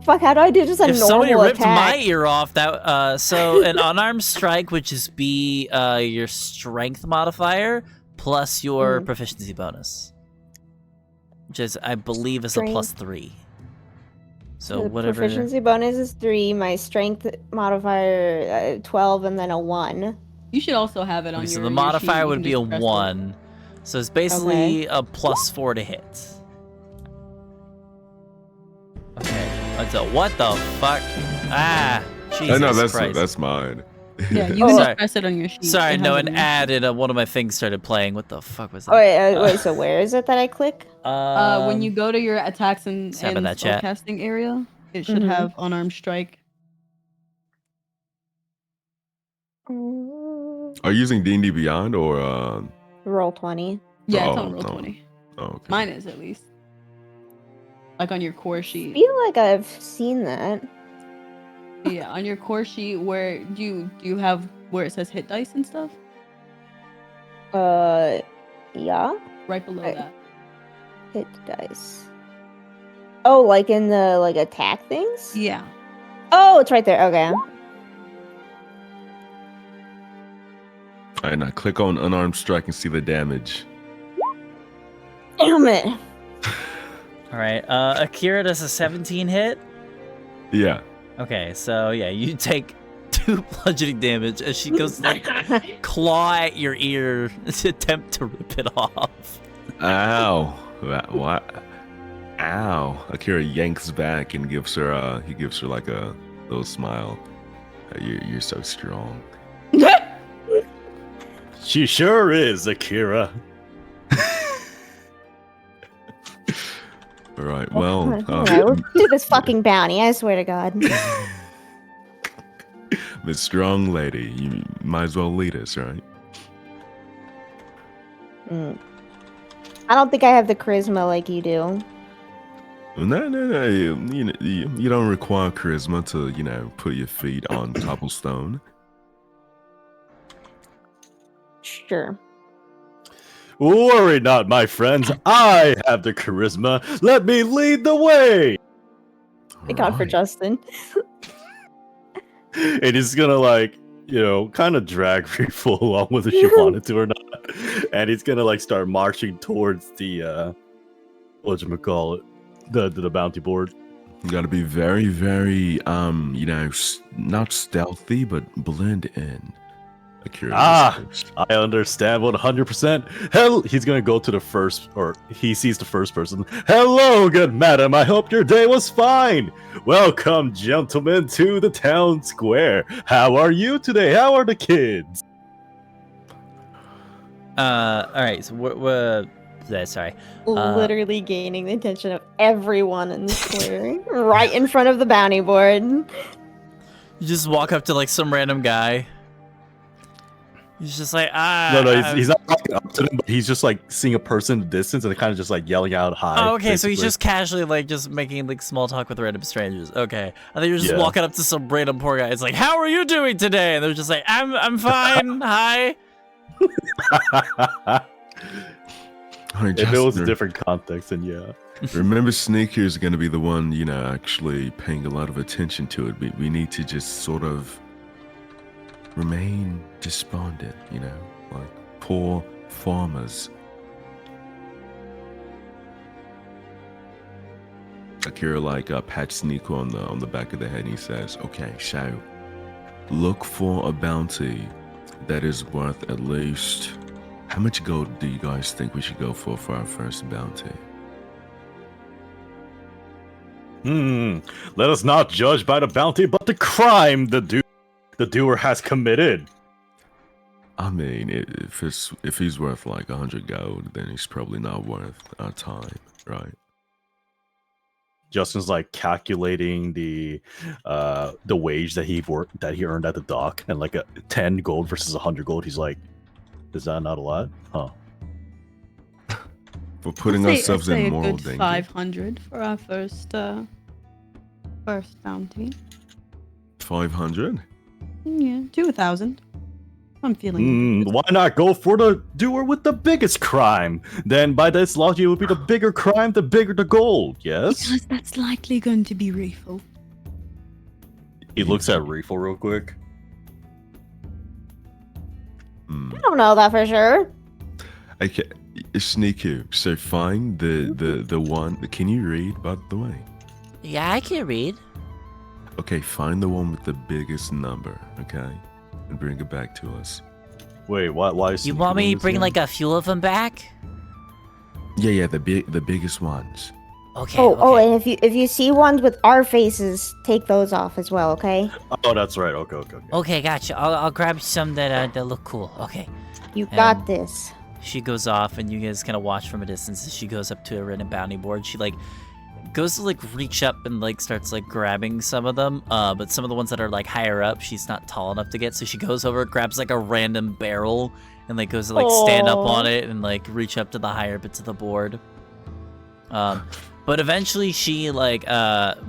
Fuck, how do I do just a If normal somebody ripped attack? my ear off, that so an unarmed strike would just be your strength modifier plus your proficiency bonus, which is, I believe, is a Strength. +3. So The whatever. proficiency bonus is 3, my strength modifier 12, and then a 1. You should also have it on Okay, so your the sheet. modifier You would can be a just press it. 1. So it's basically a +4 to hit. Okay. So what the fuck? Ah, Jesus No, Christ. that's mine. Yeah, you Oh, can sorry. just press it on your sheet. Sorry, It no, has an it in ad in one of my things started playing. What the fuck was that? Oh, wait, so where is it that I click? when you go to your attacks and Sorry about that, chat. casting area, it should have unarmed strike. Are you using D&D Beyond or Roll 20. Yeah, it's Oh, on roll no. 20. Oh, okay. Mine is at least. Like on your core I sheet. feel like I've seen that. Yeah, on your core sheet where do you have where it says hit dice and stuff? Yeah. Right below Right. that. Hit dice. Oh, like in the attack things? Yeah. Oh, it's right there. Okay. Alright, now click on unarmed strike and see the damage. Damn it. All right. Akira does a 17 hit. Yeah. Okay, so yeah, you take 2 bludgeoning damage as she goes to, like, claw at your ear to attempt to rip it off. Ow. What? Ow. Akira yanks back and gives her like a little smile. You're so strong. She sure is, Akira. All right. Well, Alright, let's do this fucking bounty, I swear to God. the strong lady. You might as well lead us, right? I don't think I have the charisma like you do. No. You don't require charisma to, put your feet on cobblestone. Sure. Worry not, my friends. I have the charisma. Let me lead the way. Thank God for Right. Justin. And he's gonna kind of drag Reeful along whether she wanted to or not. And he's gonna start marching towards the whatchamacallit, the bounty board. You gotta be very, very, not stealthy, but blend in. I understand 100%. Hell, he's gonna go to the first, or he sees the first person. Hello, good madam. I hope your day was fine. Welcome, gentlemen, to the town square. How are you today? How are the kids? All right. So we're sorry. Literally gaining the attention of everyone in the square, right in front of the bounty board. You just walk up to like some random guy. He's just like, No, he's not walking up to them, but he's just seeing a person in the distance and kind of just yelling out hi. Oh, okay, so he's basically. just casually just making small talk with random strangers. Okay, I think you're just walking up to some random poor guy. It's like, how are you doing today? And they're just like, I'm fine. Hi. If it was a different context, then yeah. Remember, Sneaker is going to be the one, actually paying a lot of attention to it. We need to just sort of remain despondent, like poor farmers. Akira pats Sneaker on the back of the head and he says, okay, so look for a bounty that is worth at least... How much gold do you guys think we should go for our first bounty? Let us not judge by the bounty, but the crime the doer has committed. I mean, if he's worth 100 gold, then he's probably not worth our time, right? Justin's calculating the wage that he earned at the dock, and a 10 gold versus 100 gold. He's like, is that not a lot? Huh. For putting ourselves I'd say in moral a good danger. 500 for our first bounty. 500? Yeah, to 1,000. I'm feeling. Why not go for the doer with the biggest crime? Then by this logic, it would be the bigger crime, the bigger the gold, yes? Because that's likely going to be Reeful. He looks at Reeful real quick. I don't know that for sure. Okay, Sneaky. So find the one. Can you read, by the way? Yeah, I can read. Okay, find the one with the biggest number, okay? And bring it back to us. Wait, why is You he want me doing to this bring again? a few of them back? Yeah, the biggest ones. Okay. Oh, okay. and if you see ones with our faces, take those off as well, okay? Oh, that's right. Okay. Okay, gotcha. I'll grab some that look cool. Okay. You got Um, this. She goes off, and you guys kind of watch from a distance as she goes up to a random bounty board. She goes to reach up and starts grabbing some of them. But some of the ones that are higher up, she's not tall enough to get. So she goes over, grabs a random barrel, and goes to stand up on it and reach up to the higher bits of the board. But eventually she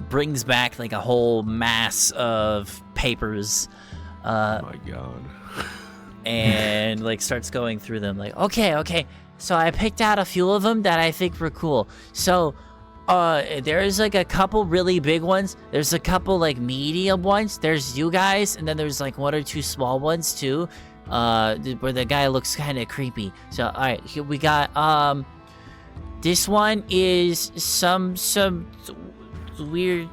brings back a whole mass of papers. Oh my god. And starts going through them okay, so I picked out a few of them that I think were cool. So there's a couple really big ones, there's a couple medium ones, there's you guys, and then there's one or two small ones too, where the guy looks kind of creepy. So all right, here we got this one is some weird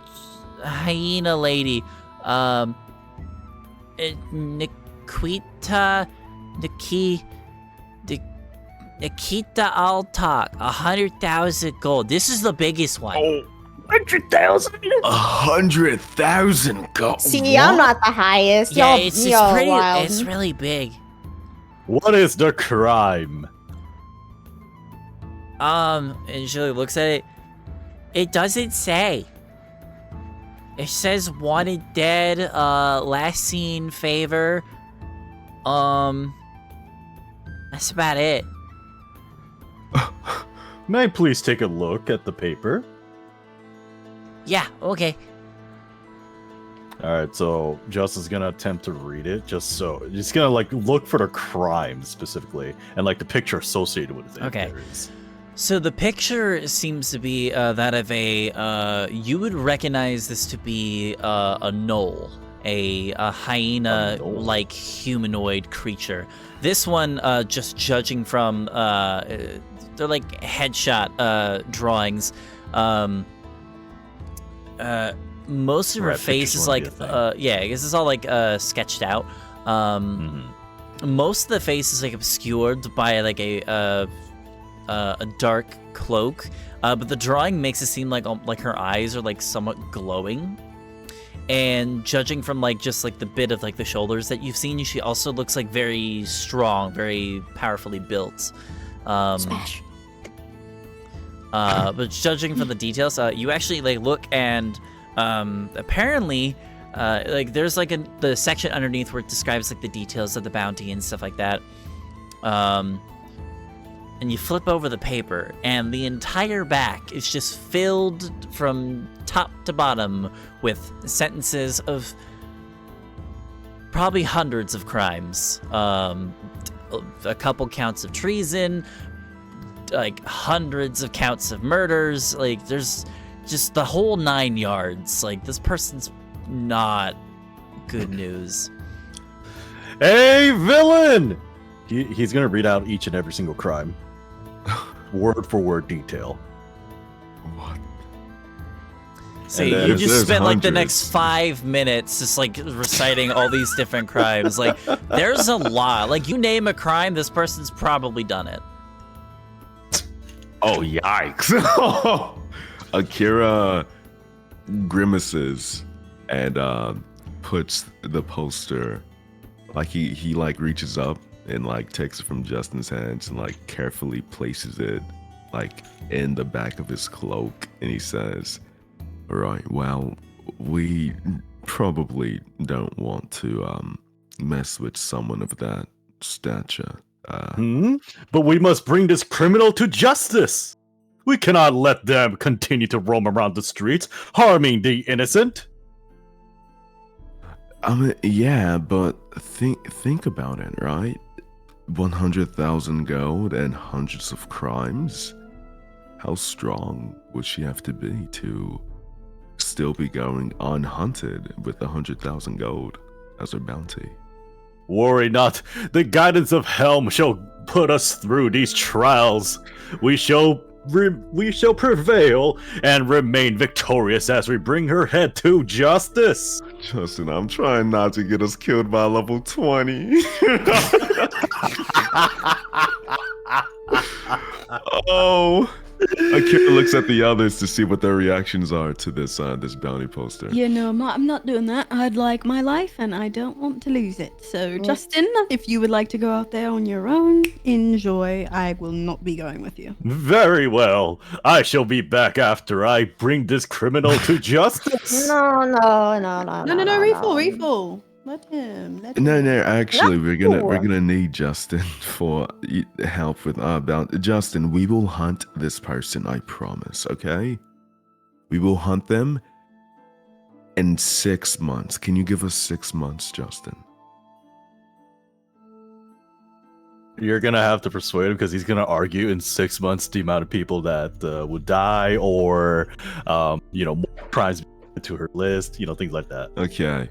hyena lady, Nikita Altak, 100,000 gold. This is the biggest one. 100,000. 100,000 gold. See, I'm not the highest. Yeah, Y'all, it's y'all pretty. wild. It's really big. What is the crime? And she looks at it. It doesn't say. It says wanted dead, last seen favor. That's about it. May I please take a look at the paper? Yeah, okay. Alright, so Justin's gonna attempt to read it, he's gonna like look for the crime specifically, and like the picture associated with it. Okay. There is. So the picture seems to be that of you would recognize this to be a gnoll, a hyena-like humanoid creature. This one, just judging from, they're like headshot drawings. Most of her Right, face pictures is wanna like, be a thing. yeah, I guess it's all like sketched out. Most of the face is like obscured by like a dark cloak, but the drawing makes it seem like her eyes are like somewhat glowing. And judging from like just like the bit of like the shoulders that you've seen, she also looks like very strong, very powerfully built. Smash. But judging from the details, you actually like look and apparently like there's like the section underneath where it describes like the details of the bounty and stuff like that. And you flip over the paper, and the entire back is just filled from top to bottom with sentences of probably hundreds of crimes. A couple counts of treason, like hundreds of counts of murders. Like there's just the whole 9 yards. Like this person's not good news. Hey, villain! He's gonna read out each and every single crime. Word for word detail. What? See, then you if just there's spent like the hundreds- next 5 minutes just like reciting all these different crimes. Like, there's a lot. Like, you name a crime, this person's probably done it. Oh, yikes. Akira grimaces and puts the poster, like he like reaches up and like takes it from Justin's hands and like carefully places it like in the back of his cloak, and he says, "All right, well, we probably don't want to mess with someone of that stature. But we must bring this criminal to justice. We cannot let them continue to roam around the streets, harming the innocent." I mean, yeah, but think about it, right? 100,000 gold and hundreds of crimes. How strong would she have to be to still be going unhunted with 100,000 gold as her bounty? Worry not, the guidance of Helm shall put us through these trials. We shall prevail and remain victorious as we bring her head to justice. Justin, I'm trying not to get us killed by level 20. Oh. Akira looks at the others to see what their reactions are to this this bounty poster. Yeah, no, I'm not doing that. I'd like my life and I don't want to lose it. So, Justin, if you would like to go out there on your own, enjoy. I will not be going with you. Very well. I shall be back after I bring this criminal to justice. No, refill. Let him. No, actually, Not we're sure. gonna need Justin for help with our bounty. Justin, we will hunt this person, I promise, okay? We will hunt them in 6 months. Can you give us 6 months, Justin? You're gonna have to persuade him because he's gonna argue in 6 months the amount of people that would die, or more crimes to her list, things like that. Okay.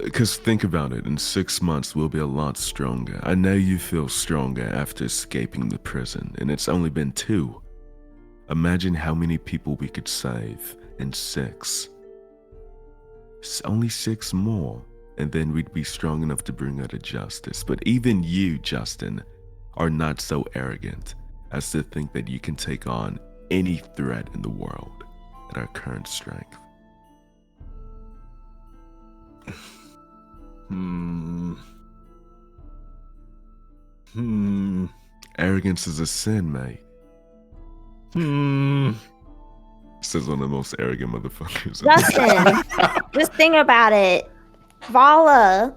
Because think about it, in 6 months we'll be a lot stronger. I know you feel stronger after escaping the prison, and it's only been 2. Imagine how many people we could save in 6. It's only 6 more, and then we'd be strong enough to bring her to justice. But even you, Justin, are not so arrogant as to think that you can take on any threat in the world at our current strength. Arrogance is a sin, mate. Says one of the most arrogant motherfuckers. Justin, just think about it. Vala's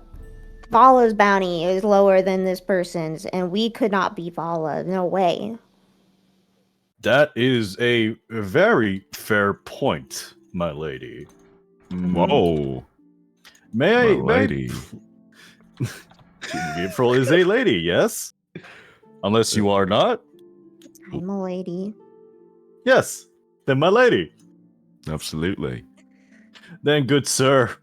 bounty is lower than this person's, and we could not beat Vala. No way. That is a very fair point, my lady. Whoa, May I, my lady. April is a lady, yes? Unless you are not? I'm a lady. Yes, then my lady. Absolutely. Then, good sir,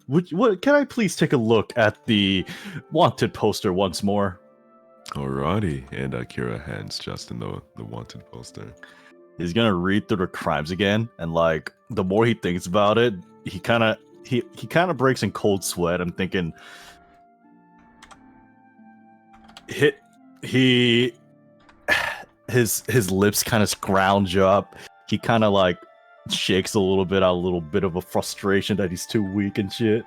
can I please take a look at the wanted poster once more? Alrighty, and Kira hands Justin the wanted poster. He's gonna read through the crimes again, and like the more he thinks about it, he kind of breaks in cold sweat. I'm thinking, his lips kind of scrounge up. He kind of like shakes a little bit of a frustration that he's too weak and shit.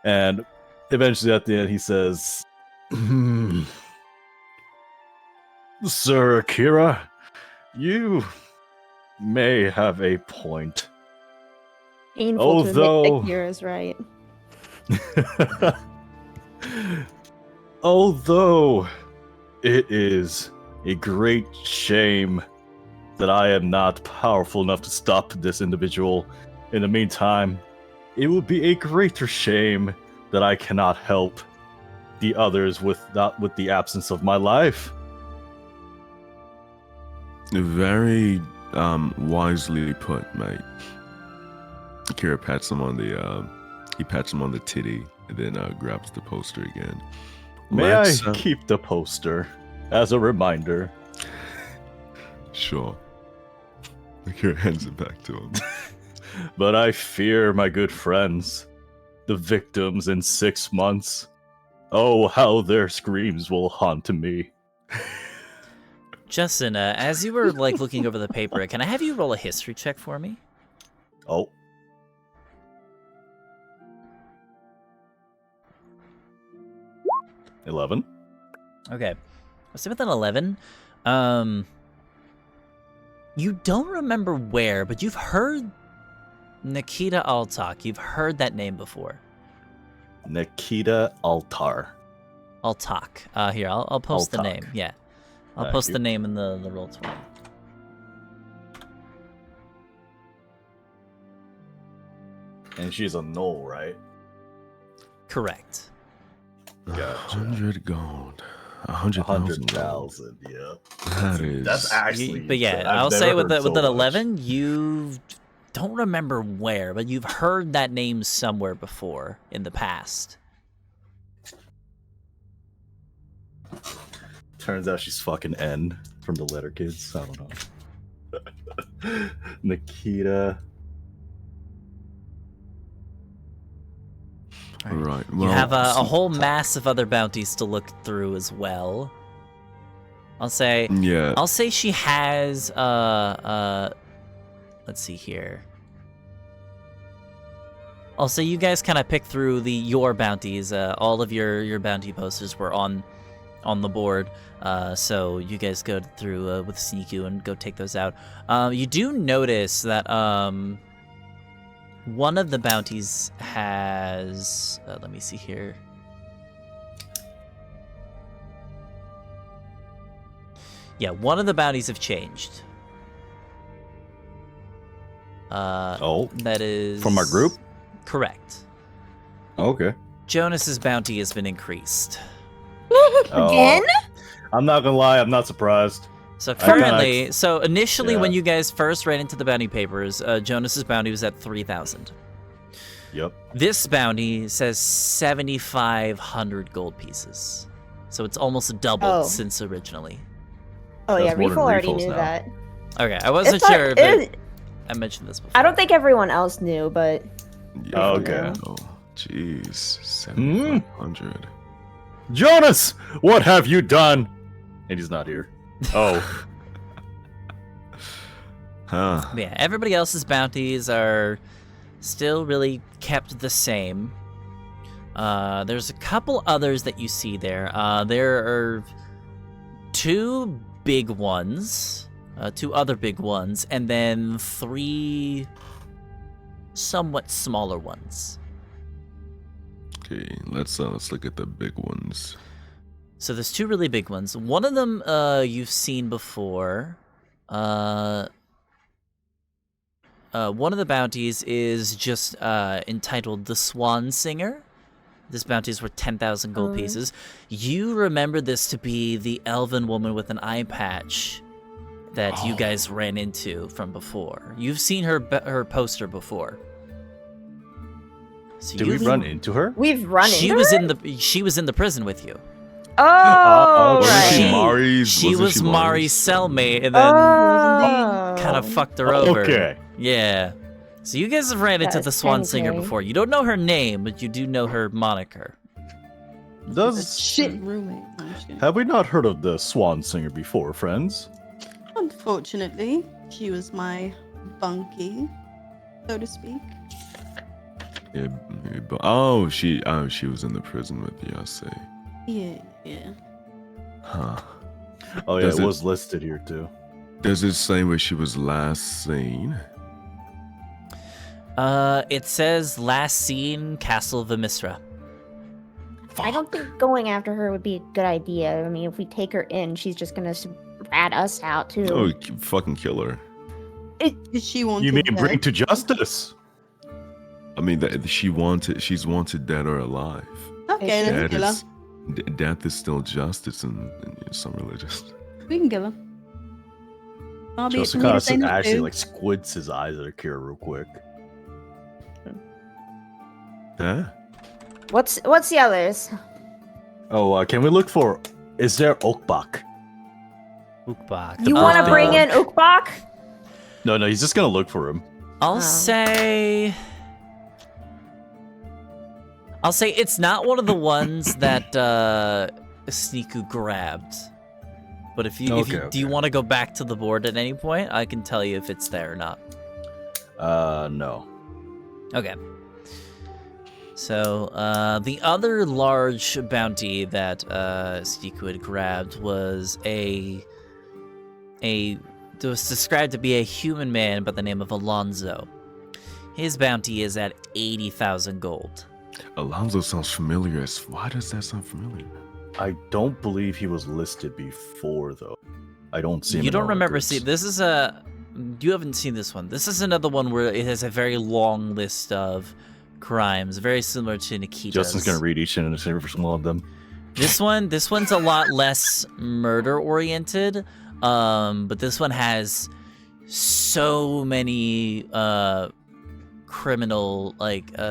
And eventually at the end he says, Sir Akira, you may have a point. Painful to Although- admit that Kira's right. Although it is a great shame that I am not powerful enough to stop this individual, in the meantime, it would be a greater shame that I cannot help the others with the absence of my life. Very wisely put, mate. Kira pats him on the titty and then grabs the poster again. May Let's, I keep the poster as a reminder? Sure. Kira hands it back to him. But I fear, my good friends, the victims in 6 months. Oh, how their screams will haunt me. Justin, as you were like looking over the paper, can I have you roll a history check for me? Oh. $11. Okay. Let's see with an 11. You don't remember where, but you've heard Nikita Altak. You've heard that name before. Nikita Altar. Altak. Here, I'll post the Altak. name. Yeah. I'll Thank post you. the name in the Roll20. And she's a knoll, right? Correct. Gotcha. 100 gold. 100,000 gold. 100,000, yeah. That is. That's actually. But yeah, I've I'll never say with heard with so an much. 11, you don't remember where, but you've heard that name somewhere before in the past. Turns out she's fucking N from the Letter Kids. I don't know. Nikita. All right. Right. You Well, have a whole mass of other bounties to look through as well. I'll say she has let's see here. I'll say you guys kind of pick through your bounties. All of your bounty posters were on the board. So you guys go through with Sneaku and go take those out. You do notice that one of the bounties has let me see here. Yeah, one of the bounties have changed. That is From our group? Correct. Okay. Jonas's bounty has been increased. Again? I'm not gonna lie, I'm not surprised. So kinda- currently, so initially when Yeah. you guys first ran into the bounty papers, Jonas's bounty was at 3,000. Yep. This bounty says 7,500 gold pieces. So it's almost doubled Oh. since originally. Oh yeah, That's more than Reefle already Reefle's knew now. that. Okay, I wasn't It's not- sure if I mentioned this before. I don't think everyone else knew, but Yeah, Okay. Oh, jeez. 7,500. Jonas, what have you done? And he's not here. Oh. Huh. But yeah, everybody else's bounties are still really kept the same. There's a couple others that you see there. There are two big ones. 2 other big ones, and then 3 somewhat smaller ones. Okay, let's look at the big ones. So there's 2 really big ones. One of them you've seen before. One of the bounties is just entitled The Swan Singer. This bounty is worth 10,000 gold pieces. You remember this to be the elven woman with an eye patch that you guys ran into from before. You've seen her poster before. So Did we run into her? We've run She into was her? she was in the prison with you. Oh, Wasn't right. she Mari's? She Wasn't was she Mari's cellmate, and then kind of fucked her over. Okay. Yeah. So you guys have ran into That the was Swan Singer crazy. before. You don't know her name, but you do know her moniker. Shit roommate. No, I'm just kidding. Have we not heard of the Swan Singer before, friends? Unfortunately, she was my bunkie, so to speak. Yeah, but she was in the prison with you, I see. Yeah. Huh. Oh yeah, Does it it- was listed here too. Does it say where she was last seen? It says last seen Castle Vimisra. I don't think going after her would be a good idea. I mean, if we take her in, she's just gonna rat us out too. Oh, fucking kill her. She wanted You mean dead. bring to justice? I mean, she's wanted dead or alive. Okay, let's Death kill her. is, death is still justice in some religions. We can kill her. I'll be Joseph for me to say no actually to. like squids his eyes at Akira real quick. Huh? What's the others? Oh, can we look for? Is there Oakbach? Ukbak. You want to bring in Ukbach? No, he's just gonna look for him. I'll say it's not one of the ones that Sneaku grabbed. But if you do you want to go back to the board at any point, I can tell you if it's there or not. No. Okay. So the other large bounty that Sneaku had grabbed was it was described to be a human man by the name of Alonzo. His bounty is at 80,000 gold. Alonzo sounds familiar. Why does that sound familiar? I don't believe he was listed before though. I don't see him. You in don't our remember? records. See, this is you haven't seen this one. This is another one where it has a very long list of crimes, very similar to Nikita's. Justin's gonna read each and every single one of them. This one's a lot less murder oriented, but this one has so many criminal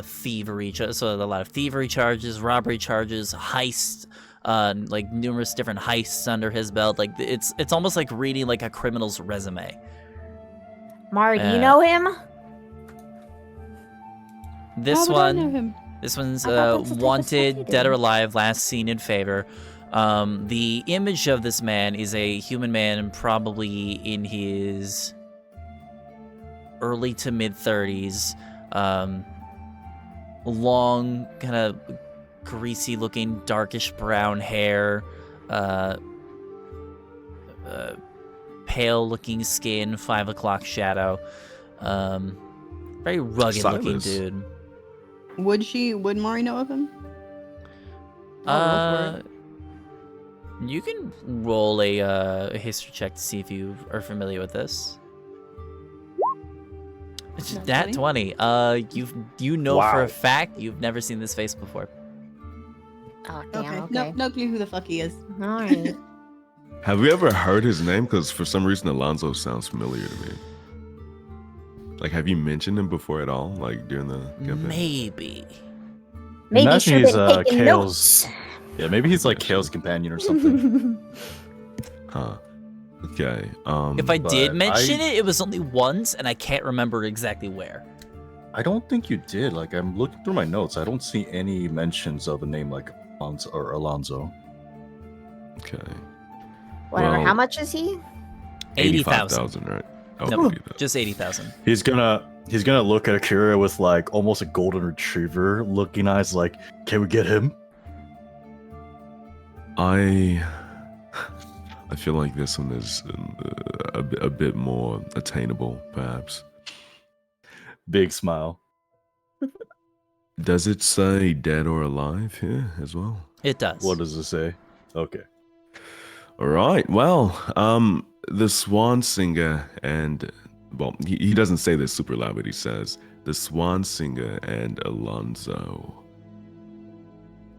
thievery, so a lot of thievery charges, robbery charges, heist, like numerous different heists under his belt. Like it's almost like reading like a criminal's resume. Mari, do you know him? This How would I know one. him? This one's I thought that's the type of wanted, stuff you dead do. or alive, last seen in favor. The image of this man is a human man, probably in his early to mid 30s. Long, kind of greasy-looking, darkish brown hair. Pale-looking skin, 5 o'clock shadow. Very rugged-looking Silas. dude. Would Mari know of him? I'll roll for it. You can roll a history check to see if you are familiar with this. It's Nat that 20. You know for Wow. a fact you've never seen this face before. Oh, damn, Okay. okay. No clue who the fuck he is. All right. Have you ever heard his name? Because for some reason Alonzo sounds familiar to me. Like, have you mentioned him before at all? Like during the campaign? Maybe. Maybe Imagine should he's, have taken Kale's- notes. Yeah, maybe he's like Kale's companion or something. Huh. Okay. If I did but mention it, it was only once, and I can't remember exactly where. I don't think you did. Like, I'm looking through my notes. I don't see any mentions of a name like Alonzo. Okay. Whatever. Well- How much is he? 80,000. 85,000, right? Oh, Nope, 80,000. just 80,000. He's gonna look at Akira with like almost a golden retriever looking eyes. Like, can we get him? I feel like this one is a bit more attainable, perhaps. Big smile. Does it say dead or alive here as well? It does. What does it say? Okay. All right. Well, the Swan Singer and, well, he doesn't say this super loud, but he says the Swan Singer and Alonzo.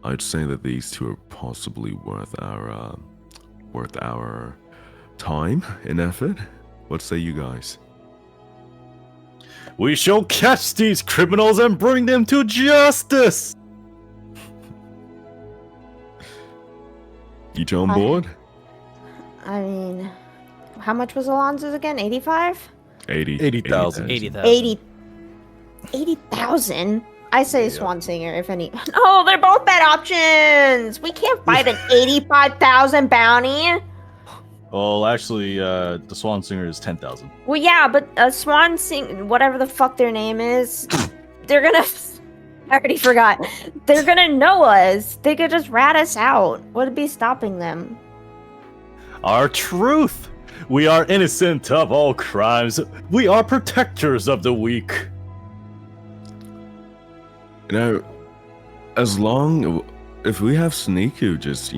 I'd say that these two are possibly worth our time and effort. What say you guys? We shall catch these criminals and bring them to justice. Each on board? I mean, how much was Alonzo's again? 85? 80,000. 80,000. 80,000? I say Swan Singer, if any. No, they're both bad options. We can't fight an 85,000 bounty. Well, actually, the Swan Singer is 10,000. Well, yeah, but Swan Sing, whatever the fuck their name is, they're gonna. I already forgot. They're gonna know us. They could just rat us out. What would be stopping them? Our truth. We are innocent of all crimes. We are protectors of the weak. You know, if we have Sneaku just,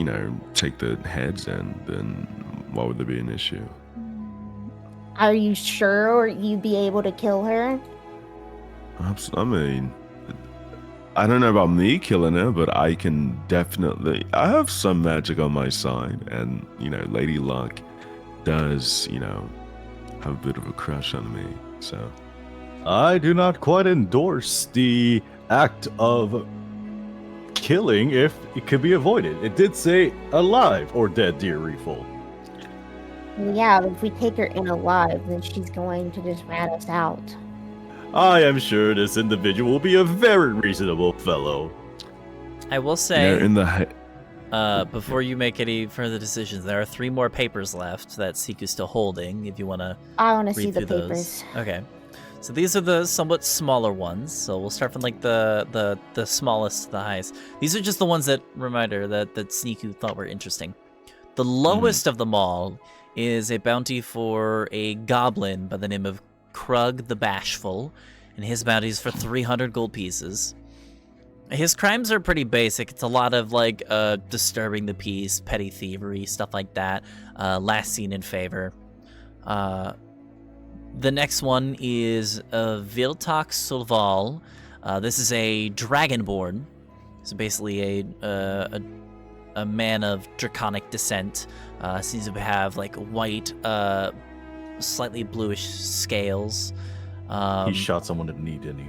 take the heads in, then why would there be an issue? Are you sure you'd be able to kill her? I mean, I don't know about me killing her, but I can definitely. I have some magic on my side, and Lady Luck does, have a bit of a crush on me. So I do not quite endorse the act of killing if it could be avoided. It did say alive or dead, dear Reeful. Yeah, but if we take her in alive, then she's going to just rat us out. I am sure this individual will be a very reasonable fellow. I will say, in the before you make any further decisions, there are 3 more papers left that Siku's still holding. If you want to, I want to see read the through papers. those. Okay. So these are the somewhat smaller ones. So we'll start from like the smallest to the highest. These are just the ones that that Sneaku thought were interesting. The lowest of them all is a bounty for a goblin by the name of Krug the Bashful, and his bounty is for 300 gold pieces. His crimes are pretty basic. It's a lot of like disturbing the peace, petty thievery, stuff like that. Last seen in favor. The next one is Viltak Solval. This is a dragonborn. So basically a man of draconic descent. Seems to have like white, slightly bluish scales. He shot someone in the knee, didn't he?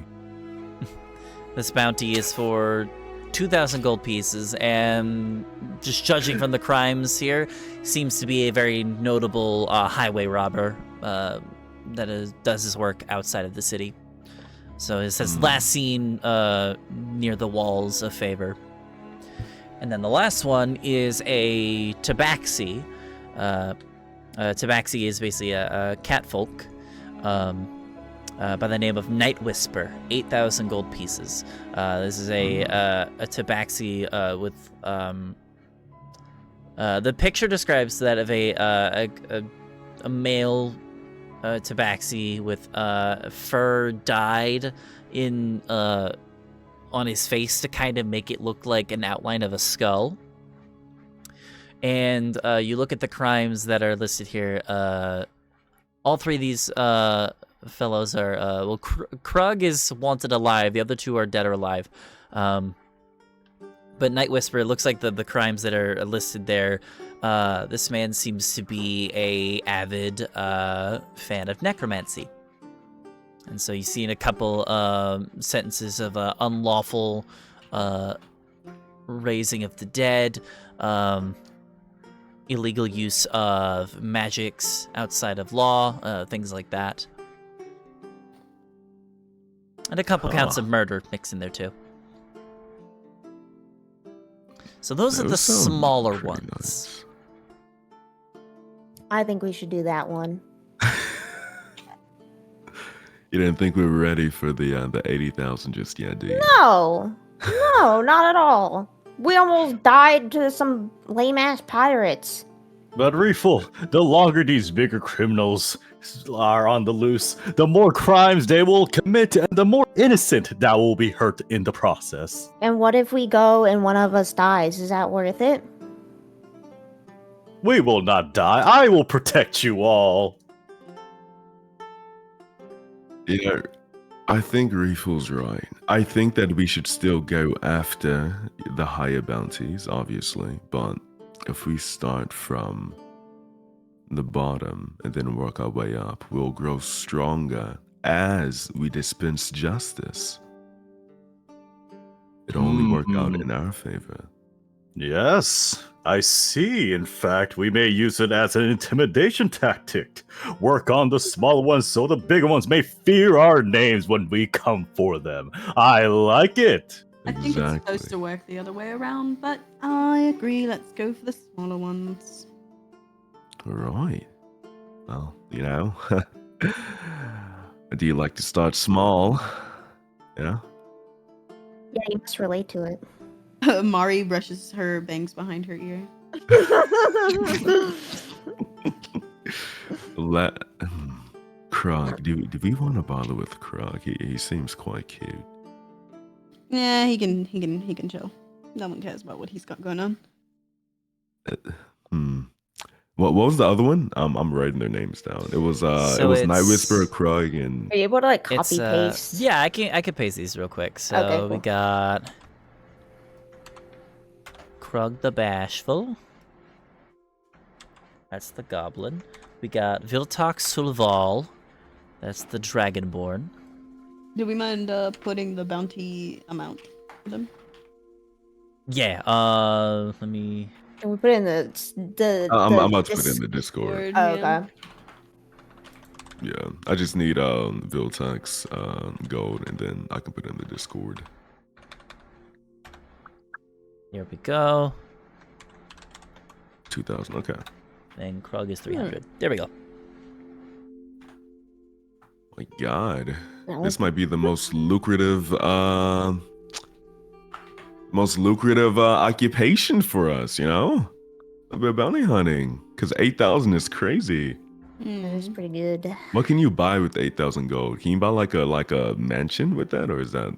This bounty is for 2,000 gold pieces, and just judging from the crimes here, seems to be a very notable highway robber that does his work outside of the city. So it says last seen near the walls of favor. And then the last one is a tabaxi. Tabaxi is basically a catfolk by the name of Night Whisper, 8,000 gold pieces. This is a tabaxi with the picture describes that of a male tabaxi with fur dyed in on his face to kind of make it look like an outline of a skull. And you look at the crimes that are listed here. All 3 of these fellows are Krug is wanted alive. The other 2 are dead or alive. But Night Whisper, it looks like the crimes that are listed there. This man seems to be a avid fan of necromancy. And so you see in a couple sentences of unlawful raising of the dead, illegal use of magics outside of law, things like that. And a couple counts of murder mixed in there too. So those are the smaller ones. Nice. I think we should do that one. You didn't think we were ready for the 80,000 just yet, do you? No, not at all. We almost died to some lame ass pirates. But Reeful, the longer these bigger criminals are on the loose, the more crimes they will commit and the more innocent that will be hurt in the process. And what if we go and one of us dies? Is that worth it? We will not die. I will protect you all. Yeah, I think Reeful's right. I think that we should still go after the higher bounties, obviously, but if we start from the bottom and then work our way up, we'll grow stronger as we dispense justice. It'll only work out in our favor. Yes, I see. In fact, we may use it as an intimidation tactic. Work on the smaller ones so the bigger ones may fear our names when we come for them. I like it. I think it's supposed to work the other way around, but I agree. Let's go for the smaller ones. Right. Well, do you like to start small? Yeah? Yeah, you must relate to it. Mari brushes her bangs behind her ear. Krog, do we want to bother with Krog? He seems quite cute. Yeah, he can chill. No one cares about what he's got going on. What was the other one? I'm writing their names down. It was Night Whisperer, Krog, and Are you able to like copy paste? Yeah, I can paste these real quick. So Okay, cool. we got Krug the Bashful. That's the Goblin. We got Viltok Sulval. That's the Dragonborn. Do we mind putting the bounty amount for them? Yeah. Let me. Can we put it in the I'm about to put it in the Discord. Oh, okay. Yeah, I just need Viltek's gold, and then I can put it in the Discord. Here we go. 2,000. Okay. And Krug is 300. There we go. My God, this might be the most lucrative occupation for us. We're bounty hunting because 8,000 is crazy. It's pretty good. What can you buy with 8,000 gold? Can you buy like a mansion with that, or is that?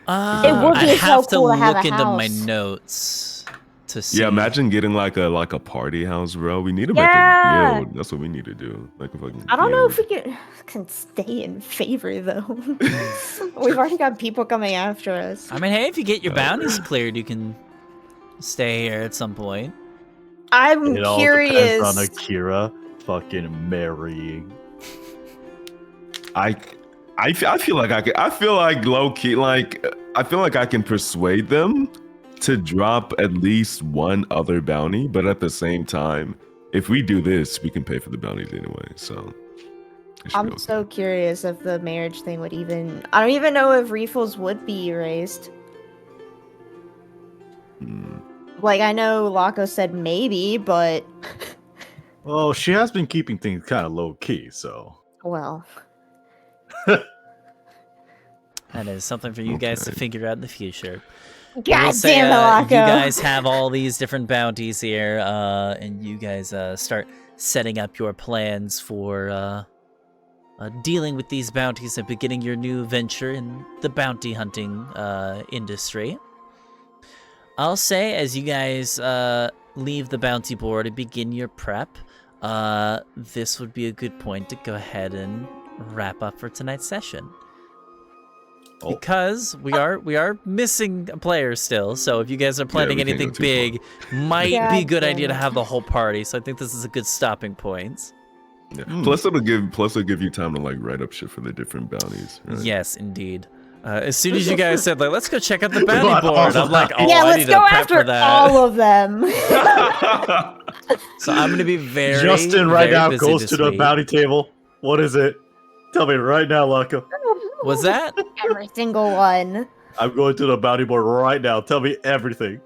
It would be I have so cool to have look a into my house. notes to see. Yeah, imagine getting like a party house, bro. We need to make Yeah. a guild. That's what we need to do. Like a fucking I don't know guild. if we can stay in favor though. We've already got people coming after us. I mean, hey, if you get your bounties cleared, you can stay here at some point. I'm It all curious. depends on Akira fucking marrying. I feel like low key, like I feel like I can persuade them to drop at least one other bounty, but at the same time, if we do this, we can pay for the bounties anyway. So it should be I'm okay. so curious if the marriage thing would even. I don't even know if refills would be erased. Like I know Laco said maybe, but Well, she has been keeping things kind of low key, so. well. That is something for you guys to Okay. figure out in the future. God We'll say, damn it, Laco. you guys have all these different bounties here, and you guys start setting up your plans for dealing with these bounties and beginning your new venture in the bounty hunting industry. I'll say, as you guys leave the bounty board and begin your prep, this would be a good point to go ahead and wrap up for tonight's session. Oh. Because we are missing a player still, so if you guys are planning we can't go anything too big, might be a God good damn idea to it. have the whole party. So I think this is a good stopping point. Yeah. Plus it'll give you time to like write up shit for the different bounties. Right? Yes, indeed. As soon as you guys said, like, let's go check out the want bounty all board, of I'm like, that. oh, Yeah, I let's need go to prep after for that. all of them. So I'm going to be very, Justin right very now busy goes this to the week. bounty table. What is it? Tell me right now, Laco. Was that? Every single one. I'm going to the bounty board right now. Tell me everything.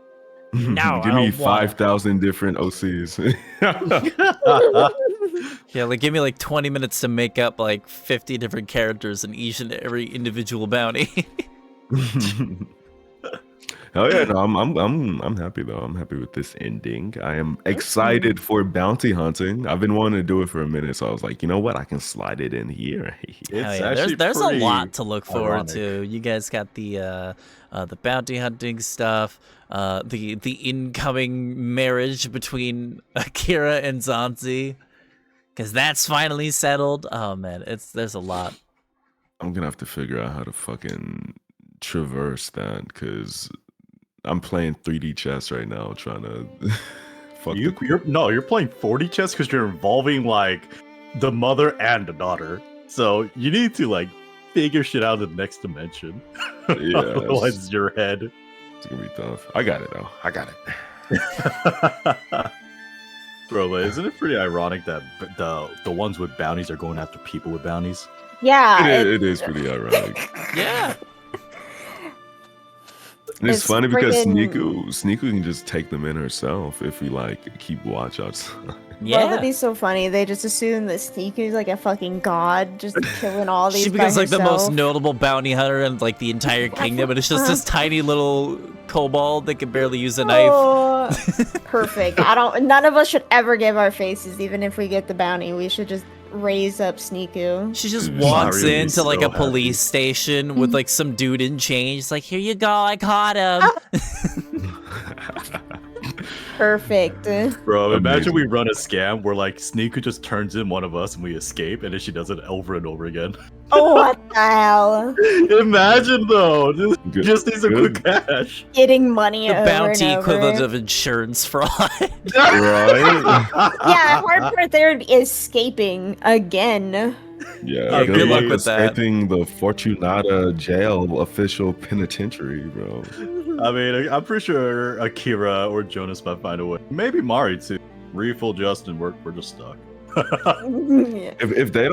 No, Give I me don't wanna. 5,000 different OCs. Yeah, like give me like 20 minutes to make up like 50 different characters in each and every individual bounty. Oh yeah, no, I'm happy though. I'm happy with this ending. I am excited for bounty hunting. I've been wanting to do it for a minute, so I was like, you know what? I can slide it in here. Hell It's yeah, actually there's a pretty lot to look forward ironic. to. You guys got the bounty hunting stuff, the incoming marriage between Akira and Zanzi, because that's finally settled. Oh man, there's a lot. I'm gonna have to figure out how to fucking traverse that because I'm playing 3D chess right now, trying to fuck the You're playing 4D chess because you're involving like the mother and the daughter. So you need to like figure shit out in the next dimension. Yeah, Otherwise, your head. It's gonna be tough. I got it though. I got it. Bro, but isn't it pretty ironic that the ones with bounties are going after people with bounties? Yeah. It is pretty ironic. Yeah. And it's funny because friggin- Sneaku can just take them in herself if we like keep watch outside. Well, Yeah. that'd be so funny. They just assume that Sneaku's like a fucking god, just killing all these. She by becomes like the most herself. notable bounty hunter in like the entire kingdom, but it's just this tiny little kobold that can barely use a knife. Oh, perfect. None of us should ever give our faces, even if we get the bounty. We should just raise up Sneaku. She just Dude, walks Mario into is like so a police station with like some dude in chains. It's like, here you go, I caught him. Perfect. Bro, imagine Amazing. we run a scam where like Sneaku just turns in one of us and we escape, and then she does it over and over again. Oh, what the hell? Imagine though, just needs a Good. quick cash. Getting money The over bounty and over. equivalent of insurance fraud. Right? Yeah, hard part there would be escaping again. Yeah. Good luck with that. Escaping the Fortunata jail official penitentiary, bro. I mean, I'm pretty sure Akira or Jonas might find a way. Maybe Mari too. Refill, Justin, we're just stuck. Yeah. If they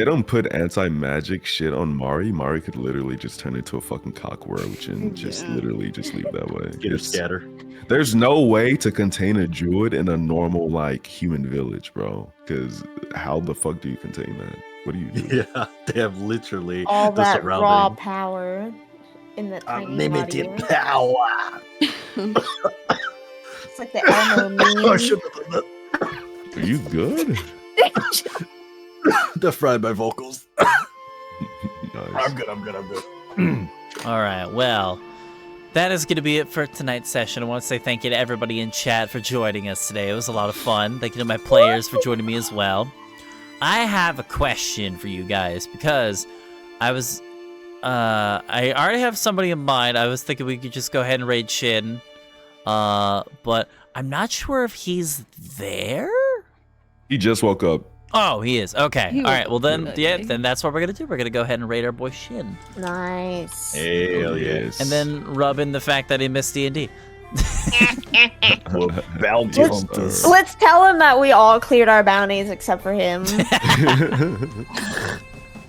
don't put anti-magic shit on Mari could literally just turn into a fucking cockroach and just literally just leave that way. Get her It's- scatter. There's no way to contain a druid in a normal like human village, bro. Because how the fuck do you contain that? What do you do? Yeah, they have literally All the that surrounding. raw power in the tiny Unlimited body. power. It's like the Elmo meme. I shouldn't have done Are you good? that. That fried my vocals. Nice. I'm good. All right, well, that is going to be it for tonight's session. I want to say thank you to everybody in chat for joining us today. It was a lot of fun. Thank you to my players for joining me as well. I have a question for you guys because I already have somebody in mind. I was thinking we could just go ahead and raid Shin, but I'm not sure if he's there. He just woke up. Oh, he is. Okay. He All right. Well, then, was- yeah, then that's what we're gonna do. We're gonna go ahead and raid our boy Shin, Nice. Hell yes. and then rub in the fact that he missed D&D. Bounty Let's- hunters. Let's tell him that we all cleared our bounties except for him.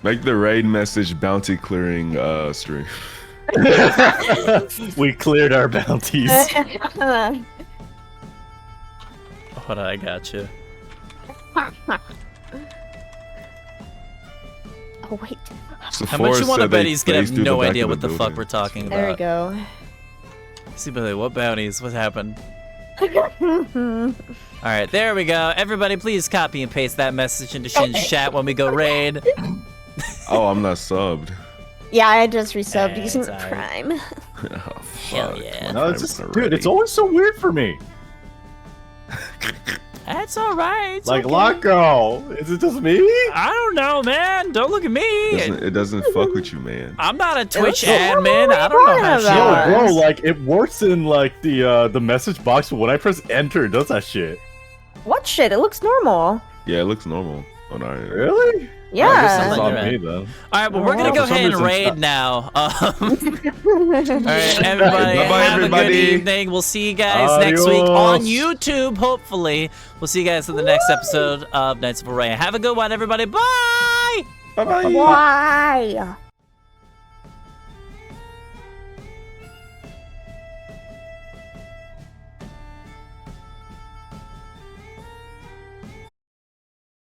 Make the raid message bounty clearing stream. We cleared our bounties. Hold on, I got you. Oh wait, How much you want to bet he's gonna have no idea what the fuck we're talking there we about? go. See, Billy, what bounties? What happened? All right, there we go. Everybody, please copy and paste that message into Shin's chat when we go raid. Oh, I'm not subbed. Yeah, I just resubbed using It's alright. Prime. Oh, Hell fuck. yeah. My No, it's time's just, not dude, it's ready. always so weird for me. That's all right. It's Like, okay. Loco, is it just me? I don't know, man. Don't look at me. It doesn't fuck with you, man. I'm not a Twitch looks normal. admin. What I are don't know you how talking shit about? Yo, works. bro, like it works in like the message box, but when I press enter, it does that shit. What shit? It looks normal. Yeah, it looks normal on our end. Really? Yeah. Sounds It's like on you're me right. then. All right, well, we're gonna Oh, go for some ahead and reason, raid stop. now. All right, everybody, Bye-bye, have a good everybody. evening. We'll see you guys next week on Adios. YouTube. Hopefully, we'll see you guys in the next episode of Knights of Aurea. Have a good one, everybody. Bye. Bye bye. Why?